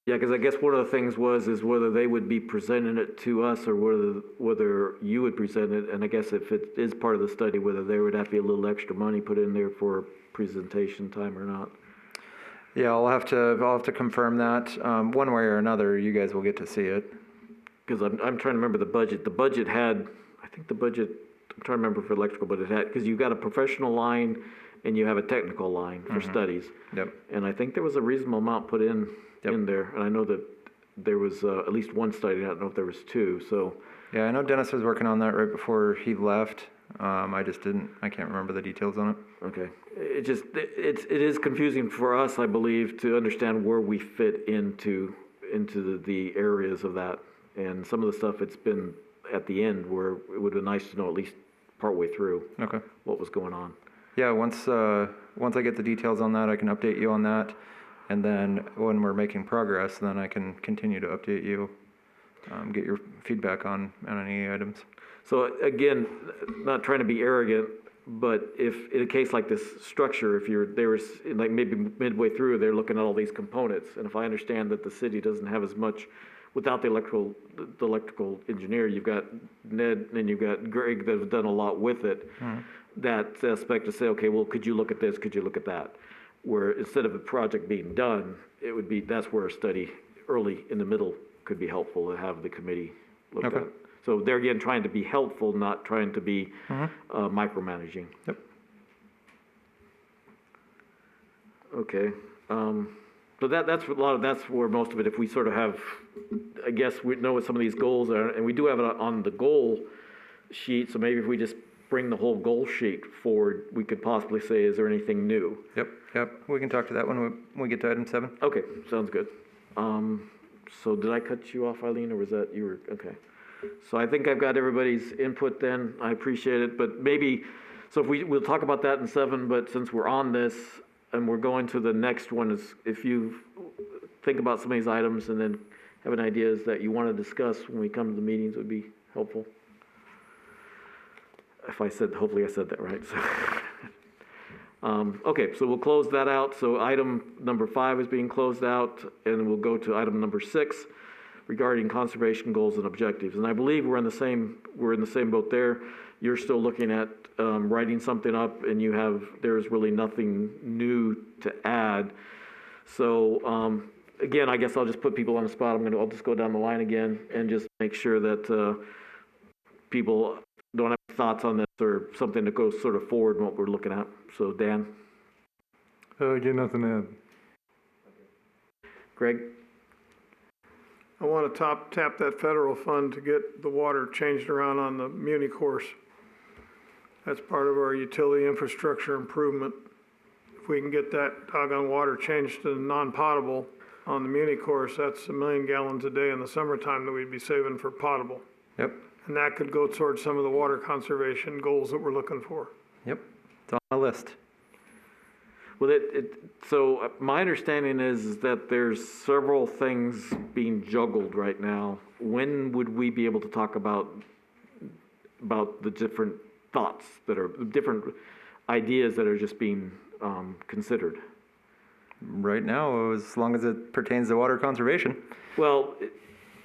Yeah, because I guess one of the things is whether they would be presenting it to us or whether you would present it. And I guess if it is part of the study, whether there would have to be a little extra money put in there for presentation time or not. Yeah, I'll have to confirm that. One way or another, you guys will get to see it. Because I'm trying to remember the budget. The budget had, I think the budget, I'm trying to remember for electrical, but it had, because you've got a professional line and you have a technical line for studies. Yep. And I think there was a reasonable amount put in there. And I know that there was at least one study. I don't know if there was 2. So Yeah, I know Dennis was working on that right before he left. I can't remember the details on it. okay, it is confusing for us, I believe, to understand where we fit into the areas of that. And some of the stuff it's been at the end where it would have been nice to know at least partway through Okay. what was going on. Yeah, once I get the details on that, I can update you on that. And then when we're making progress, then I can continue to update you, get your feedback on any items. So again, not trying to be arrogant, But if, in a case like this structure, if like maybe midway through, they're looking at all these components, and if I understand that the city doesn't have as much, without the electrical engineer, you've got Ned and you've got Greg that have done a lot with it. That aspect to say, okay, well, could you look at this, could you look at that? Where instead of a project being done, it would be, that's where a study early in the middle could be helpful to have the committee look at. So they're again trying to be helpful, not trying to be micromanaging. Yep. Okay. So that's where most of it, if we sort of have, I guess we know what some of these goals are, and we do have it on the goal sheet, so maybe if we just bring the whole goal sheet forward, we could possibly say, is there anything new? Yep, we can talk to that when we get to item 7. Okay, sounds good. So did I cut you off, Eileen, or was that you were, okay. So I think I've got everybody's input then, I appreciate it, but maybe, so if we'll talk about that in 7, but since we're on this, and we're going to the next one, is if you think about some of these items and then have an ideas that you want to discuss when we come to the meetings would be helpful. Hopefully I said that right. So, okay, so we'll close that out. So item number 5 is being closed out, and we'll go to item number 6 regarding conservation goals and objectives. And I believe we're in the same boat there. You're still looking at writing something up, and there's really nothing new to add. So again, I guess I'll just put people on the spot. I'll just go down the line again and just make sure that people don't have thoughts on this or something that goes sort of forward in what we're looking at. So Dan? Again, nothing to add. Greg? I want to tap that federal fund to get the water changed around on the Muni course. That's part of our utility infrastructure improvement. If we can get that doggone water changed to non-potable on the Muni course, that's 1 million gallons a day in the summertime that we'd be saving for potable. Yep. And that could go towards some of the water conservation goals that we're looking for. Yep, it's on the list. Well, so my understanding is that there's several things being juggled right now. When would we be able to talk about the different thoughts that are, different ideas that are just being considered? Right now, as long as it pertains to water conservation. Well,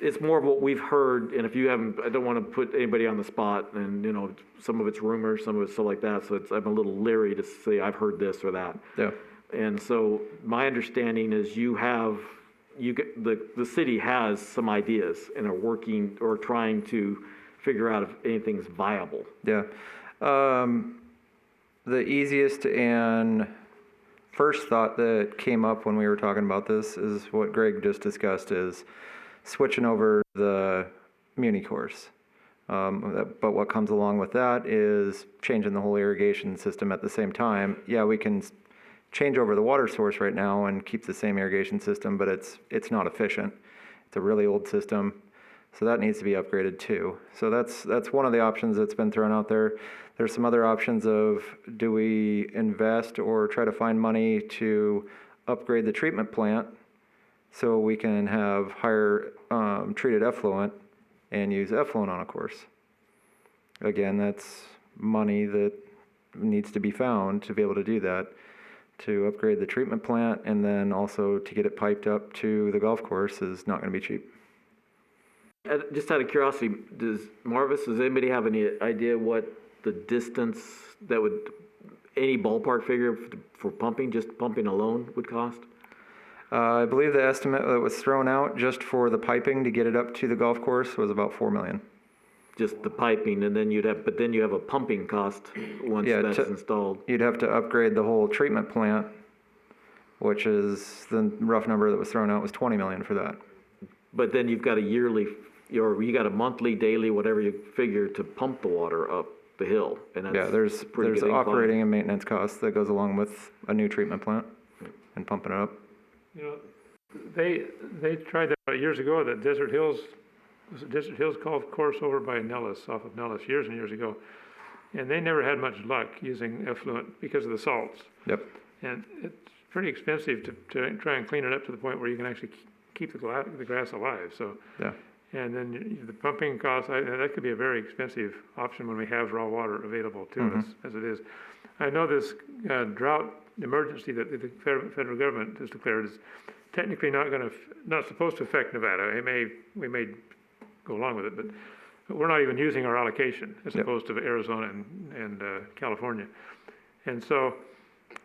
it's more of what we've heard, and if you haven't, I don't want to put anybody on the spot, and some of it's rumors, some of it's stuff like that, so I'm a little leery to say I've heard this or that. Yeah. And so my understanding is the city has some ideas and are working or trying to figure out if anything's viable. Yeah. The easiest and first thought that came up when we were talking about this is what Greg just discussed, is switching over the Muni course. But what comes along with that is changing the whole irrigation system at the same time. Yeah, we can change over the water source right now and keep the same irrigation system, but it's not efficient. It's a really old system, so that needs to be upgraded too. So that's one of the options that's been thrown out there. There's some other options of, do we invest or try to find money to upgrade the treatment plant so we can have higher treated effluent and use effluent on a course. Again, that's money that needs to be found to be able to do that, to upgrade the treatment plant, and then also to get it piped up to the golf course is not going to be cheap. Just out of curiosity, does anybody have any idea what the distance that would, any ballpark figure for pumping, just pumping alone would cost? I believe the estimate that was thrown out just for the piping to get it up to the golf course was about $4 million. Just the piping, and then you have a pumping cost once that's installed. You'd have to upgrade the whole treatment plant, which is, the rough number that was thrown out was $20 million for that. But then you've got you got a monthly, daily, whatever you figure, to pump the water up the hill, and that's there's pretty operating and maintenance costs that goes along with a new treatment plant and pumping it up. They tried that years ago, that Desert Hills golf course over by Nellis, off of Nellis, years and years ago. And they never had much luck using effluent because of the salts. Yep. And it's pretty expensive to try and clean it up to the point where you can actually keep the grass alive. So, yeah. And then the pumping costs, that could be a very expensive option when we have raw water available to us as it is. I know this drought emergency that the federal government has declared is technically not supposed to affect Nevada. We may go along with it, but we're not even using our allocation as opposed to Arizona and California. And so,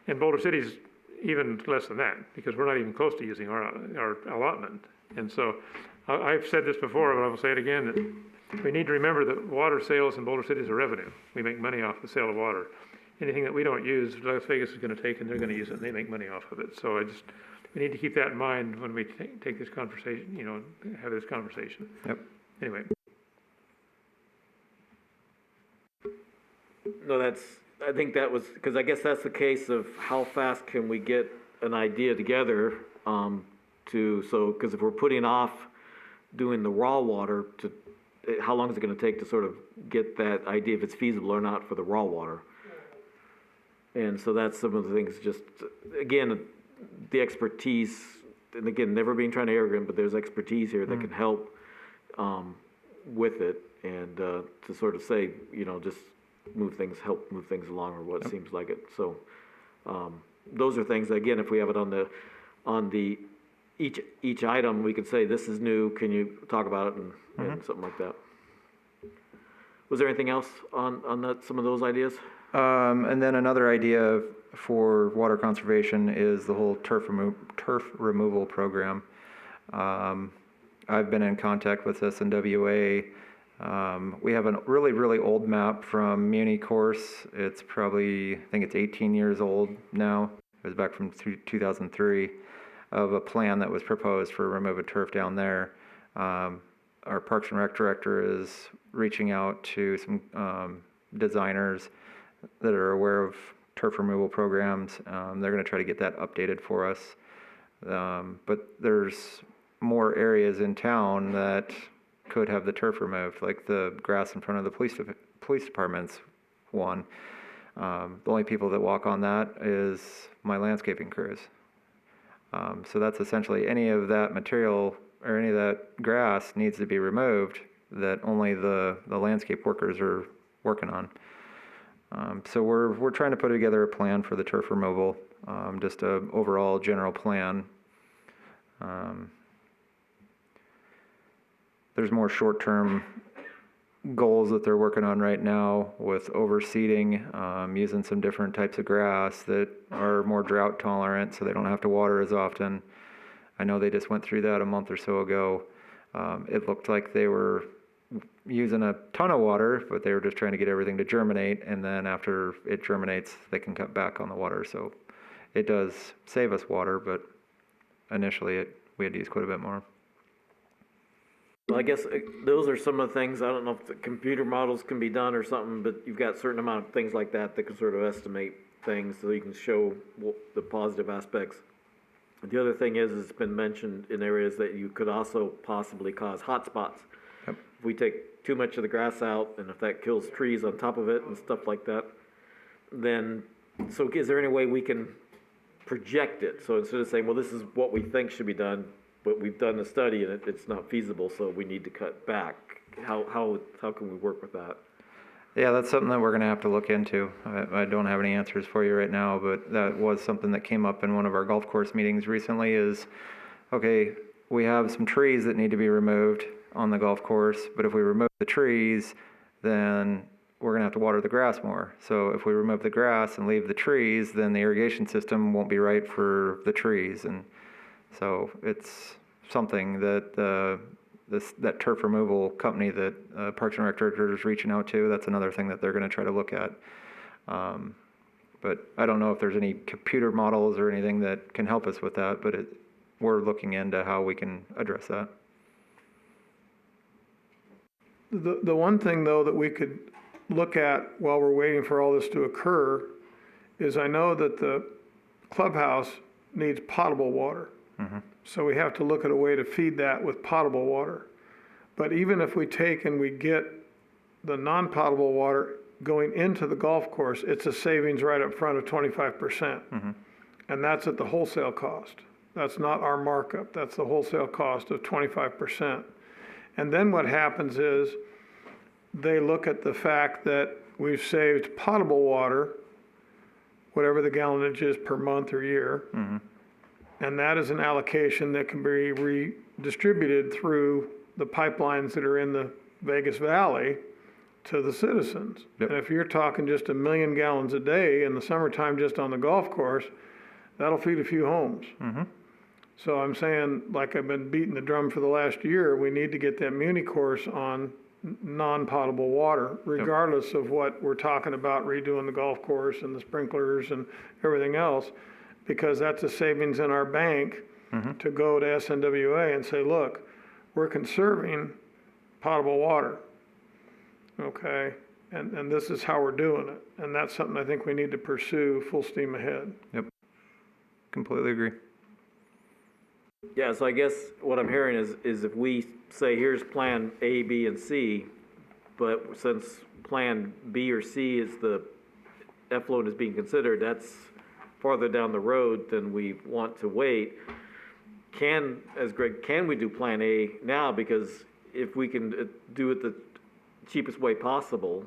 in Boulder City's even less than that, because we're not even close to using our allotment. And so, I've said this before, but I will say it again, that we need to remember that water sales in Boulder City is a revenue. We make money off the sale of water. Anything that we don't use, Las Vegas is going to take, and they're going to use it, and they make money off of it. So we need to keep that in mind when we take this conversation, have this conversation. Yep. Anyway. No, I think that was, because I guess that's the case of how fast can we get an idea together, because if we're putting off doing the raw water, how long is it going to take to sort of get that idea if it's feasible or not for the raw water? And so that's some of the things, just, again, the expertise, and again, never being trying to arrogant, but there's expertise here that can help with it, and to sort of say, just help move things along, or what seems like it. So those are things that, again, if we have it on the each item, we could say, this is new, can you talk about it, and something like that. Was there anything else on that, some of those ideas? And then another idea for water conservation is the whole turf removal program. I've been in contact with SNWA. We have a really, really old map from Muni course. It's probably, I think it's 18 years old now. It was back from 2003, of a plan that was proposed for removing turf down there. Our Parks and Rec director is reaching out to some designers that are aware of turf removal programs. They're going to try to get that updated for us. But there's more areas in town that could have the turf removed, like the grass in front of the police department's one. The only people that walk on that is my landscaping crews. So that's essentially any of that material or any of that grass needs to be removed that only the landscape workers are working on. So we're trying to put together a plan for the turf removal, just a overall general plan. There's more short-term goals that they're working on right now with overseeding, using some different types of grass that are more drought tolerant, so they don't have to water as often. I know they just went through that a month or so ago. It looked like they were using a ton of water, but they were just trying to get everything to germinate, and then after it germinates, they can cut back on the water. So it does save us water, but initially we had to use quite a bit more. Well, I guess those are some of the things. I don't know if the computer models can be done or something, but you've got a certain amount of things like that can sort of estimate things so you can show the positive aspects. The other thing is it's been mentioned in areas that you could also possibly cause hot spots. Yep. If we take too much of the grass out, and if that kills trees on top of it and stuff like that, then, so is there any way we can project it? So instead of saying, well, this is what we think should be done, but we've done the study and it's not feasible, so we need to cut back. How can we work with that? Yeah, that's something that we're going to have to look into. I don't have any answers for you right now, but that was something that came up in one of our golf course meetings recently is, okay, we have some trees that need to be removed on the golf course, but if we remove the trees, then we're going to have to water the grass more. So if we remove the grass and leave the trees, then the irrigation system won't be right for the trees. And so it's something that that turf removal company that Parks and Rec director is reaching out to, that's another thing that they're going to try to look at. But I don't know if there's any computer models or anything that can help us with that, but we're looking into how we can address that. The one thing, though, that we could look at while we're waiting for all this to occur is I know that the clubhouse needs potable water. Mm-hmm. So we have to look at a way to feed that with potable water. But even if we take and we get the non-potable water going into the golf course, it's a savings right up front of 25%. Mm-hmm. And that's at the wholesale cost. That's not our markup. That's the wholesale cost of 25%. And then what happens is they look at the fact that we've saved potable water, whatever the gallonage is per month or year. And that is an allocation that can be redistributed through the pipelines that are in the Vegas Valley to the citizens. Yep. And if you're talking just 1 million gallons a day in the summertime just on the golf course, that'll feed a few homes. So I'm saying, like I've been beating the drum for the last year, we need to get that muni course on non-potable water, regardless of what we're talking about redoing the golf course and the sprinklers and everything else, because that's a savings in our bank to go to SNWA and say, look, we're conserving potable water, okay? And this is how we're doing it. And that's something I think we need to pursue full steam ahead. Yep. Completely agree. Yeah, so I guess what I'm hearing is if we say, here's plan A, B, and C, but since plan B or C is the effluent is being considered, that's farther down the road than we want to wait. Can we do plan A now? Because if we can do it the cheapest way possible,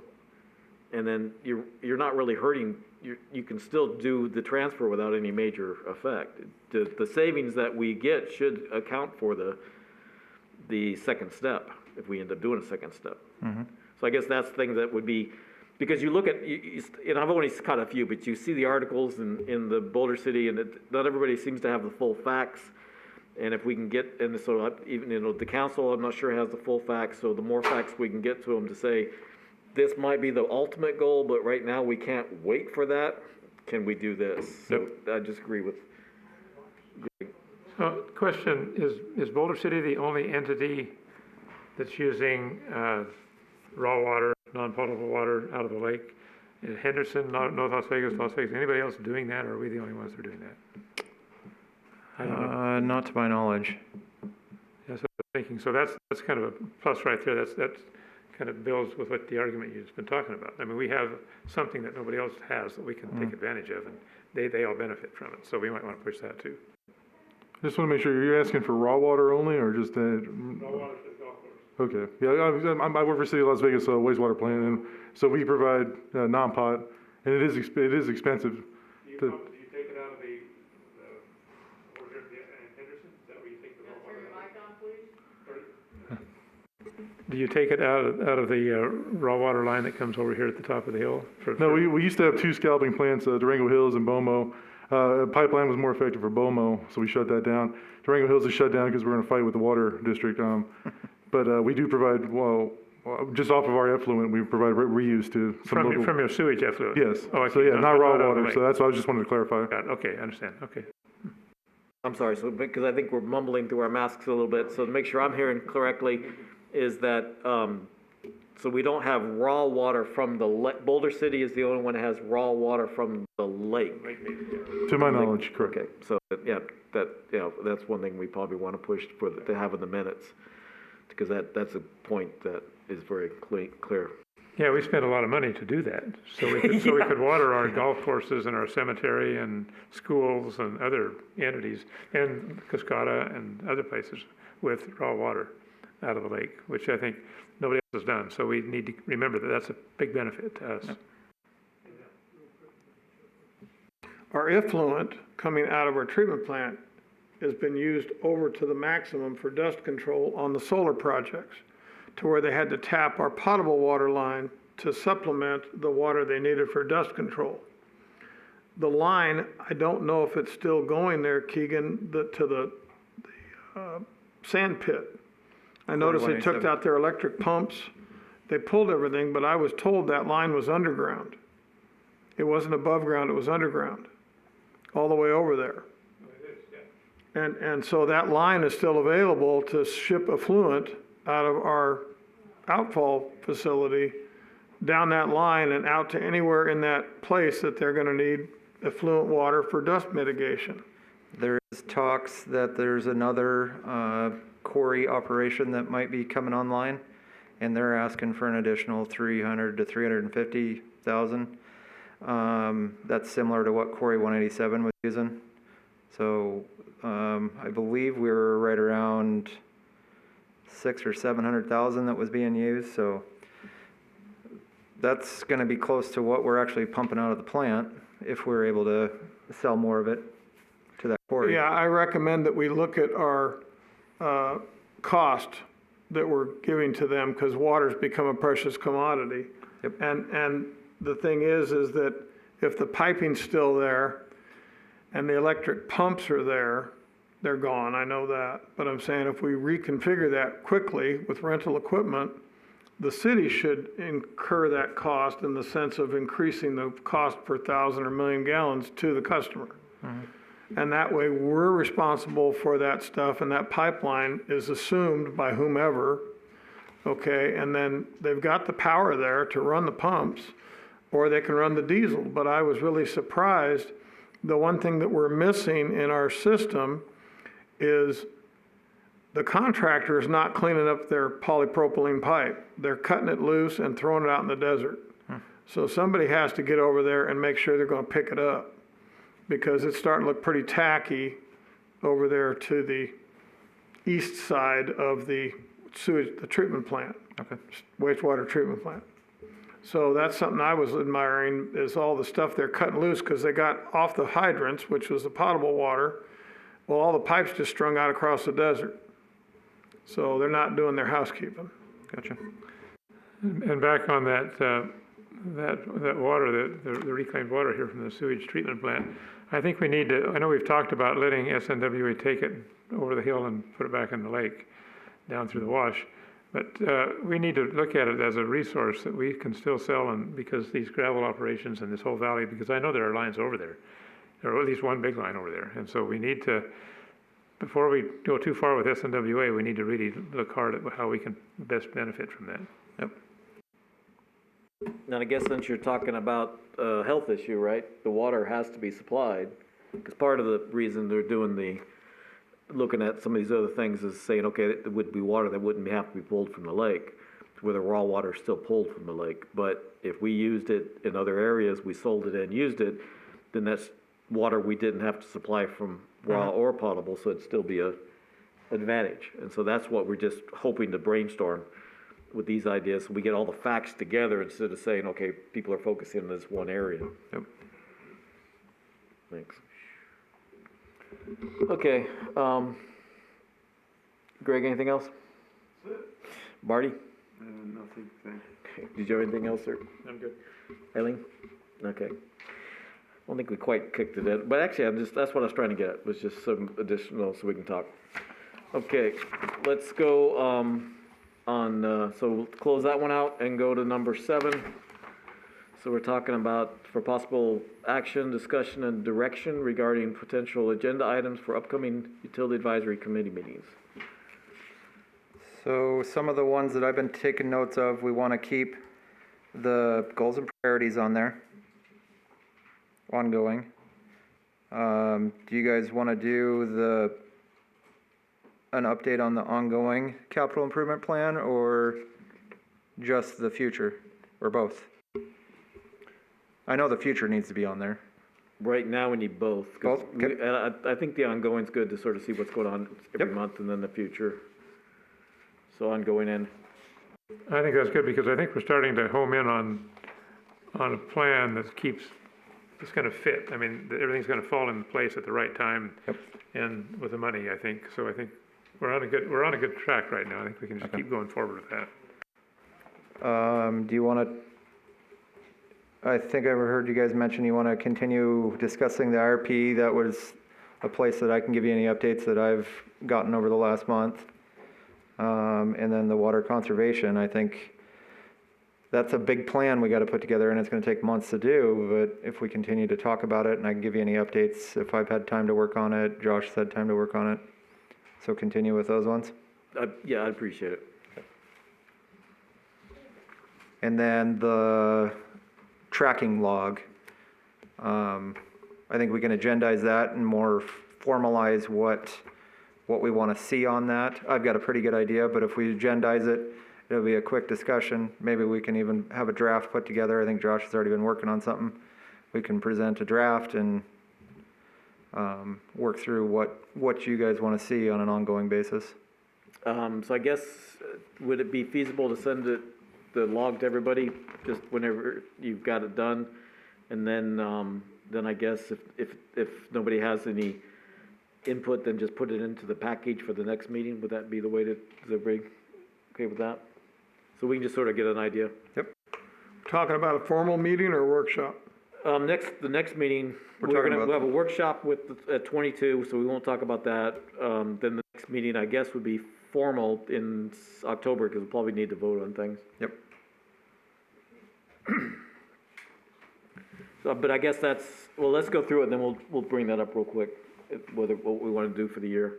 and then you're not really hurting, you can still do the transfer without any major effect. The savings that we get should account for the second step, if we end up doing a second step. So I guess that's the thing that would be, because you look at, and I've only caught a few, but you see the articles in the Boulder City, and not everybody seems to have the full facts. And if we can get, and so even, the council, I'm not sure has the full facts, so the more facts we can get to them to say, this might be the ultimate goal, but right now we can't wait for that. Can we do this? So I just agree with Greg. So, question, is Boulder City the only entity that's using raw water, non-potable water out of the lake? Is Henderson, North Las Vegas, anybody else doing that, or are we the only ones that are doing that? I don't know. Not to my knowledge. Yeah, so I'm thinking, so that's kind of a plus right there. That's kind of builds with what the argument you've been talking about. I mean, we have something that nobody else has that we can take advantage of, and they all benefit from it. So we might want to push that too. Just want to make sure, you're asking for raw water only, or just? Raw water for the golf course. Okay, yeah, I work for City of Las Vegas wastewater plant, and so we provide non-pot, and it is expensive. Do you take it out of the over here in Henderson? Is that where you take the raw water? Turn your mic on, please. Do you take it out of the raw water line that comes over here at the top of the hill? No, we used to have 2 scalping plants, Durango Hills and Bomo. Pipeline was more effective for Bomo, so we shut that down. Durango Hills is shut down because we're in a fight with the water district. But we do provide, just off of our effluent, we provide reuse to some local. From your sewage effluent? Yes. Oh, so yeah, not raw water. So that's why I just wanted to clarify. Okay, I understand. Okay. I'm sorry, so because I think we're mumbling through our masks a little bit, so to make sure I'm hearing correctly, is that, so we don't have raw water from the Boulder City is the only one that has raw water from the lake. To my knowledge, correct. Okay, so yeah, that's one thing we probably want to push to have in the minutes, because that's a point that is very clear. Yeah, we spent a lot of money to do that, so we could water our golf courses and our cemetery and schools and other entities, and Cascada and other places with raw water out of the lake, which I think nobody else has done. So we need to remember that that's a big benefit to us. Our effluent coming out of our treatment plant has been used over to the maximum for dust control on the solar projects, to where they had to tap our potable water line to supplement the water they needed for dust control. The line, I don't know if it's still going there, Keegan, to the sand pit. I noticed they took out their electric pumps. They pulled everything, but I was told that line was underground. It wasn't above ground, it was underground, all the way over there. And so that line is still available to ship effluent out of our outfall facility down that line and out to anywhere in that place that they're gonna need effluent water for dust mitigation. There is talks that there's another quarry operation that might be coming online, and they're asking for an additional 300 to 350,000. That's similar to what Quarry 187 was using. So I believe we were right around 600,000 or 700,000 that was being used, so that's gonna be close to what we're actually pumping out of the plant if we're able to sell more of it to that quarry. Yeah, I recommend that we look at our cost that we're giving to them, because water's become a precious commodity. Yep. And the thing is that if the piping's still there and the electric pumps are there, they're gone, I know that. But I'm saying if we reconfigure that quickly with rental equipment, the city should incur that cost in the sense of increasing the cost per 1,000 or million gallons to the customer. And that way, we're responsible for that stuff, and that pipeline is assumed by whomever, okay? And then they've got the power there to run the pumps, or they can run the diesel. But I was really surprised, the one thing that we're missing in our system is the contractor is not cleaning up their polypropylene pipe. They're cutting it loose and throwing it out in the desert. So somebody has to get over there and make sure they're gonna pick it up, because it's starting to look pretty tacky over there to the east side of the the treatment plant. Okay. Wastewater treatment plant. So that's something I was admiring, is all the stuff they're cutting loose, because they got off the hydrants, which was the potable water. Well, all the pipes just strung out across the desert. So they're not doing their housekeeping. Gotcha. And back on that water, the reclaimed water here from the sewage treatment plant, I think we need to, I know we've talked about letting SNWA take it over the hill and put it back in the lake, down through the wash. But we need to look at it as a resource that we can still sell, and because these gravel operations in this whole valley, because I know there are lines over there. There are at least one big line over there. And so we need to, before we go too far with SNWA, we need to really look hard at how we can best benefit from that. Yep. And I guess since you're talking about a health issue, right, the water has to be supplied, because part of the reason they're doing looking at some of these other things is saying, okay, it would be water that wouldn't have to be pulled from the lake, where the raw water is still pulled from the lake. But if we used it in other areas, we sold it and used it, then that's water we didn't have to supply from raw or potable, so it'd still be a advantage. And so that's what we're just hoping to brainstorm with these ideas, so we get all the facts together instead of saying, okay, people are focusing on this one area. Yep. Thanks. Okay, Greg, anything else? Marty? Nothing, thanks. Did you have anything else, sir? I'm good. Eileen? Okay. I don't think we quite kicked it in, but actually, that's what I was trying to get at, was just some additional, so we can talk. Okay, let's go, so we'll close that one out and go to number 7. So we're talking about for possible action, discussion, and direction regarding potential agenda items for upcoming utility advisory committee meetings. So some of the ones that I've been taking notes of, we want to keep the goals and priorities on there, ongoing. Do you guys want to do an update on the ongoing capital improvement plan, or just the future, or both? I know the future needs to be on there. Right now, we need both. 'Cause Both? Okay. I think the ongoing's good to sort of see what's going on every month, and then the future. So ongoing and. I think that's good, because I think we're starting to home in on a plan that it's gonna fit. I mean, everything's gonna fall into place at the right time. Yep. And with the money, I think. So I think we're on a good track right now. I think we can just keep going forward with that. Do you want to, I think I heard you guys mention you want to continue discussing the IRP. That was a place that I can give you any updates that I've gotten over the last month. And then the water conservation, I think that's a big plan we got to put together, and it's going to take months to do, but if we continue to talk about it, and I can give you any updates if I've had time to work on it, Josh said time to work on it. So continue with those ones. Yeah, I appreciate it. And then the tracking log. I think we can agendize that and more formalize what we want to see on that. I've got a pretty good idea, but if we agendize it, it'll be a quick discussion. Maybe we can even have a draft put together. I think Josh has already been working on something. We can present a draft and work through what you guys want to see on an ongoing basis. So I guess, would it be feasible to send the log to everybody, just whenever you've got it done? And then I guess if nobody has any input, then just put it into the package for the next meeting? Would that be the way to, is everybody okay with that? So we can just sort of get an idea. Talking about a formal meeting or a workshop? The next meeting, talking about- we'll have a workshop at 22, so we won't talk about that. Then the next meeting, I guess, would be formal in October, because we'll probably need to vote on things. Yep. So, but I guess well, let's go through it, and then we'll bring that up real quick, what we want to do for the year.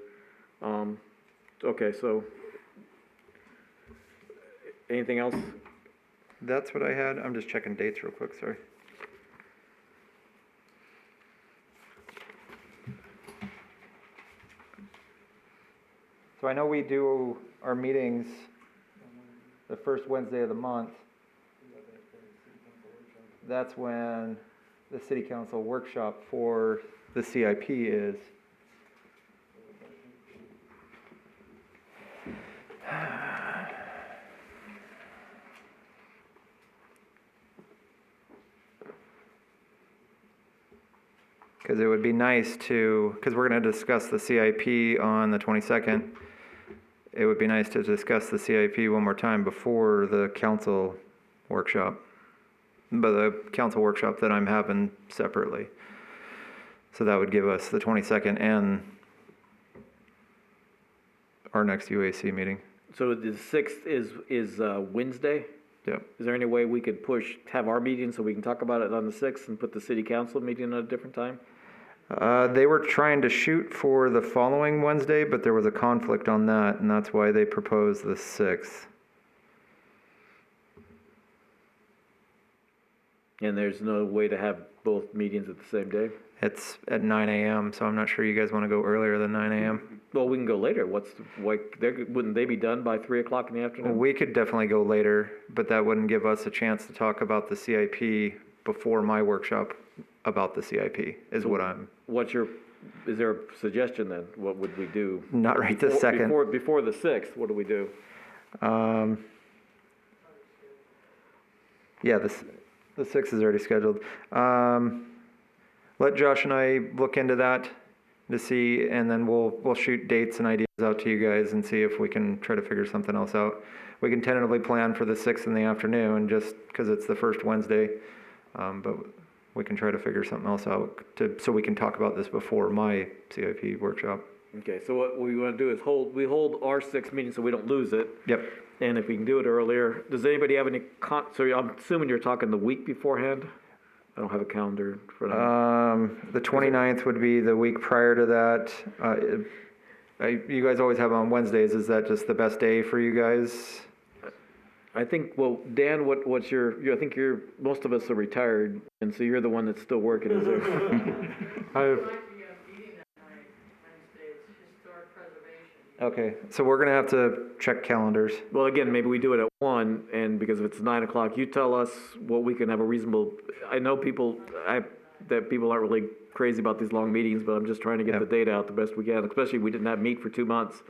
Okay, so, anything else? That's what I had. I'm just checking dates real quick, sorry. So I know we do our meetings the first Wednesday of the month. That's when the city council workshop for the CIP is. Because it would be nice to, because we're going to discuss the CIP on the 22nd. It would be nice to discuss the CIP one more time before the council workshop. But the council workshop that I'm having separately. So that would give us the 22nd and our next UAC meeting. So the 6th is Wednesday? Yep. Is there any way we could have our meeting so we can talk about it on the 6th and put the city council meeting at a different time? They were trying to shoot for the following Wednesday, but there was a conflict on that, and that's why they proposed the 6th. And there's no way to have both meetings at the same day? It's at 9 a.m., so I'm not sure you guys want to go earlier than 9 a.m. Well, we can go later. Wouldn't they be done by 3 o'clock in the afternoon? We could definitely go later, but that wouldn't give us a chance to talk about the CIP before my workshop about the CIP, is what I'm... Is there a suggestion then? What would we do? Not right this second. Before the 6th, what do we do? Yeah, the 6th is already scheduled. Let Josh and I look into that to see, and then we'll shoot dates and ideas out to you guys and see if we can try to figure something else out. We can tentatively plan for the 6th in the afternoon, just because it's the first Wednesday, but we can try to figure something else out so we can talk about this before my CIP workshop. Okay, so what we want to do is hold our 6th meeting so we don't lose it. Yep. And if we can do it earlier, does anybody have any so I'm assuming you're talking the week beforehand? I don't have a calendar for that. The 29th would be the week prior to that. You guys always have on Wednesdays. Is that just the best day for you guys? I think, well, Dan, what's I think most of us are retired, and so you're the one that's still working, is there? Okay, so we're gonna have to check calendars. Well, again, maybe we do it at 1, and because if it's 9 o'clock, you tell us what we can have a reasonable, I know that people aren't really crazy about these long meetings, but I'm just trying to get the data out the best we can, especially we didn't have meet for 2 months.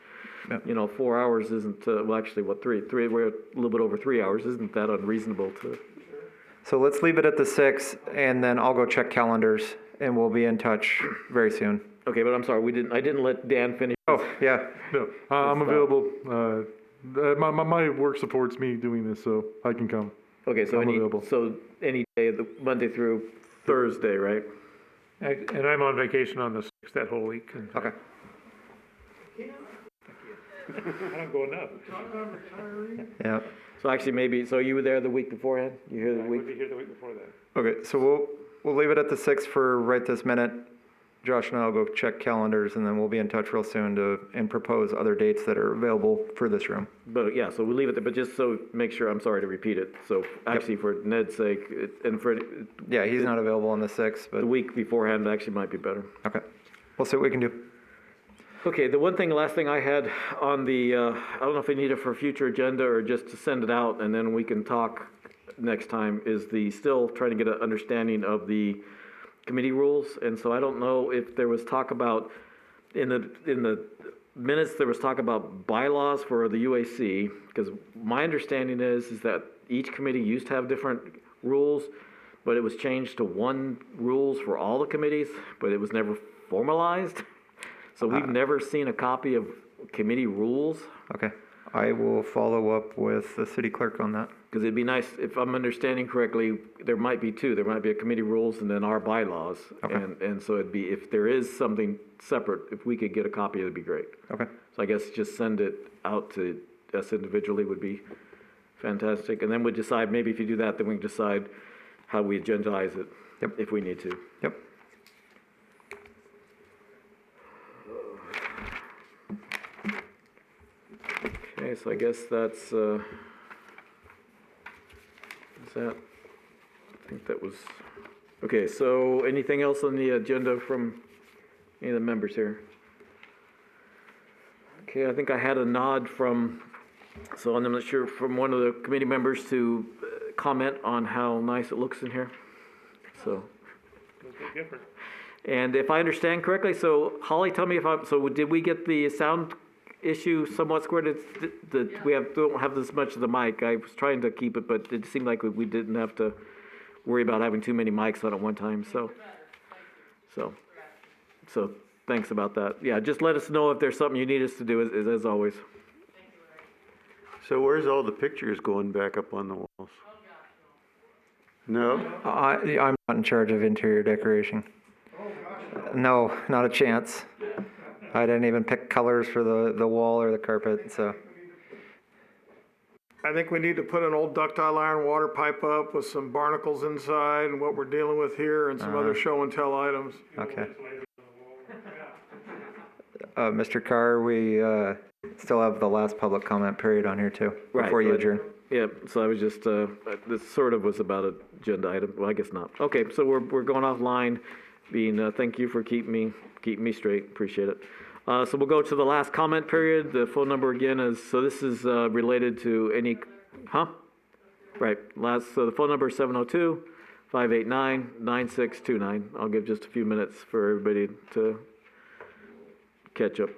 Yep. 4 hours isn't, well, actually, what, three, we're a little bit over 3 hours, isn't that unreasonable to? So let's leave it at the 6th, and then I'll go check calendars, and we'll be in touch very soon. Okay, but I'm sorry, I didn't let Dan finish. Oh, yeah. No, I'm available. My work supports me doing this, so I can come. Okay, so I'm available. any day of the Monday through Thursday, right? And I'm on vacation on the 6th that whole week. And Okay. I'm going up. Yeah. So actually, so you were there the week beforehand? You here the I week? would be here the week before that. Okay, so we'll leave it at the 6th for right this minute. Josh and I will go check calendars, and then we'll be in touch real soon and propose other dates that are available for this room. But yeah, so we leave it there, but just so, make sure, I'm sorry to repeat it. So actually, for Ned's sake, and for Yeah, he's not available on the 6th, but the week beforehand actually might be better. okay. We'll see what we can do. Okay, the last thing I had on the, I don't know if I need it for a future agenda or just to send it out and then we can talk next time, is still trying to get an understanding of the committee rules. And so I don't know if there was talk about in the minutes, there was talk about bylaws for the UAC, because my understanding is that each committee used to have different rules, but it was changed to one rules for all the committees, but it was never formalized. So we've never seen a copy of committee rules, Okay. I will follow up with the city clerk on that. because it'd be nice, if I'm understanding correctly, there might be two. There might be a committee rules and then our bylaws. Okay. And so it'd be, if there is something separate, if we could get a copy, it'd be great. Okay. So I guess just send it out to us individually would be fantastic. And then we decide, maybe if you do that, then we can decide how we agendize it. Yep. If we need to. Yep. Okay, so I guess that's, is that, I think that was, okay, so anything else on the agenda from any of the members here? Okay, I think I had a nod from, so I'm not sure, from one of the committee members to comment on how nice it looks in here. So, Different. and if I understand correctly, so Holly, tell me if I'm, so did we get the sound issue somewhat squared? We don't have this much of the mic. I was trying to keep it, but it seemed like we didn't have to worry about having too many mics on at one time, so thanks about that. Yeah, just let us know if there's something you need us to do, as always. So where's all the pictures going back up on the walls? No? I'm not in charge of interior decoration. No, not a chance. I didn't even pick colors for the wall or the carpet, so. I think we need to put an old ductile iron water pipe up with some barnacles inside and what we're dealing with here and some other show and tell items. Okay. Mr. Carr, we still have the last public comment period on here too, before you adjourn. Yeah, so I was just, this sort of was about an agenda item, well, I guess not. Okay, so we're going offline, thank you for keeping me straight, appreciate it. So we'll go to the last comment period. The phone number again is, so this is related to any, Right, so the phone number is 702-589-9629. I'll give just a few minutes for everybody to catch up.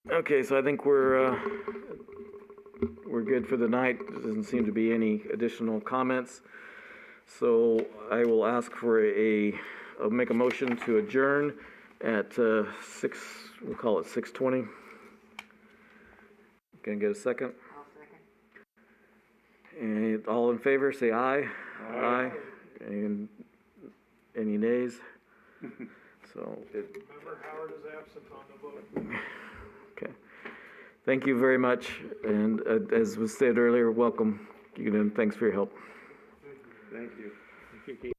Okay, so I think we're we're good for the night. There doesn't seem to be any additional comments. So I will ask for I'll make a motion to adjourn at 6, we'll call it 6:20. Can I get a second? I'll second. And all in favor, say aye. Aye. And any nays? So, Member Howard is absent on the vote. okay. Thank you very much. And as was said earlier, welcome. And thanks for your help. Thank you.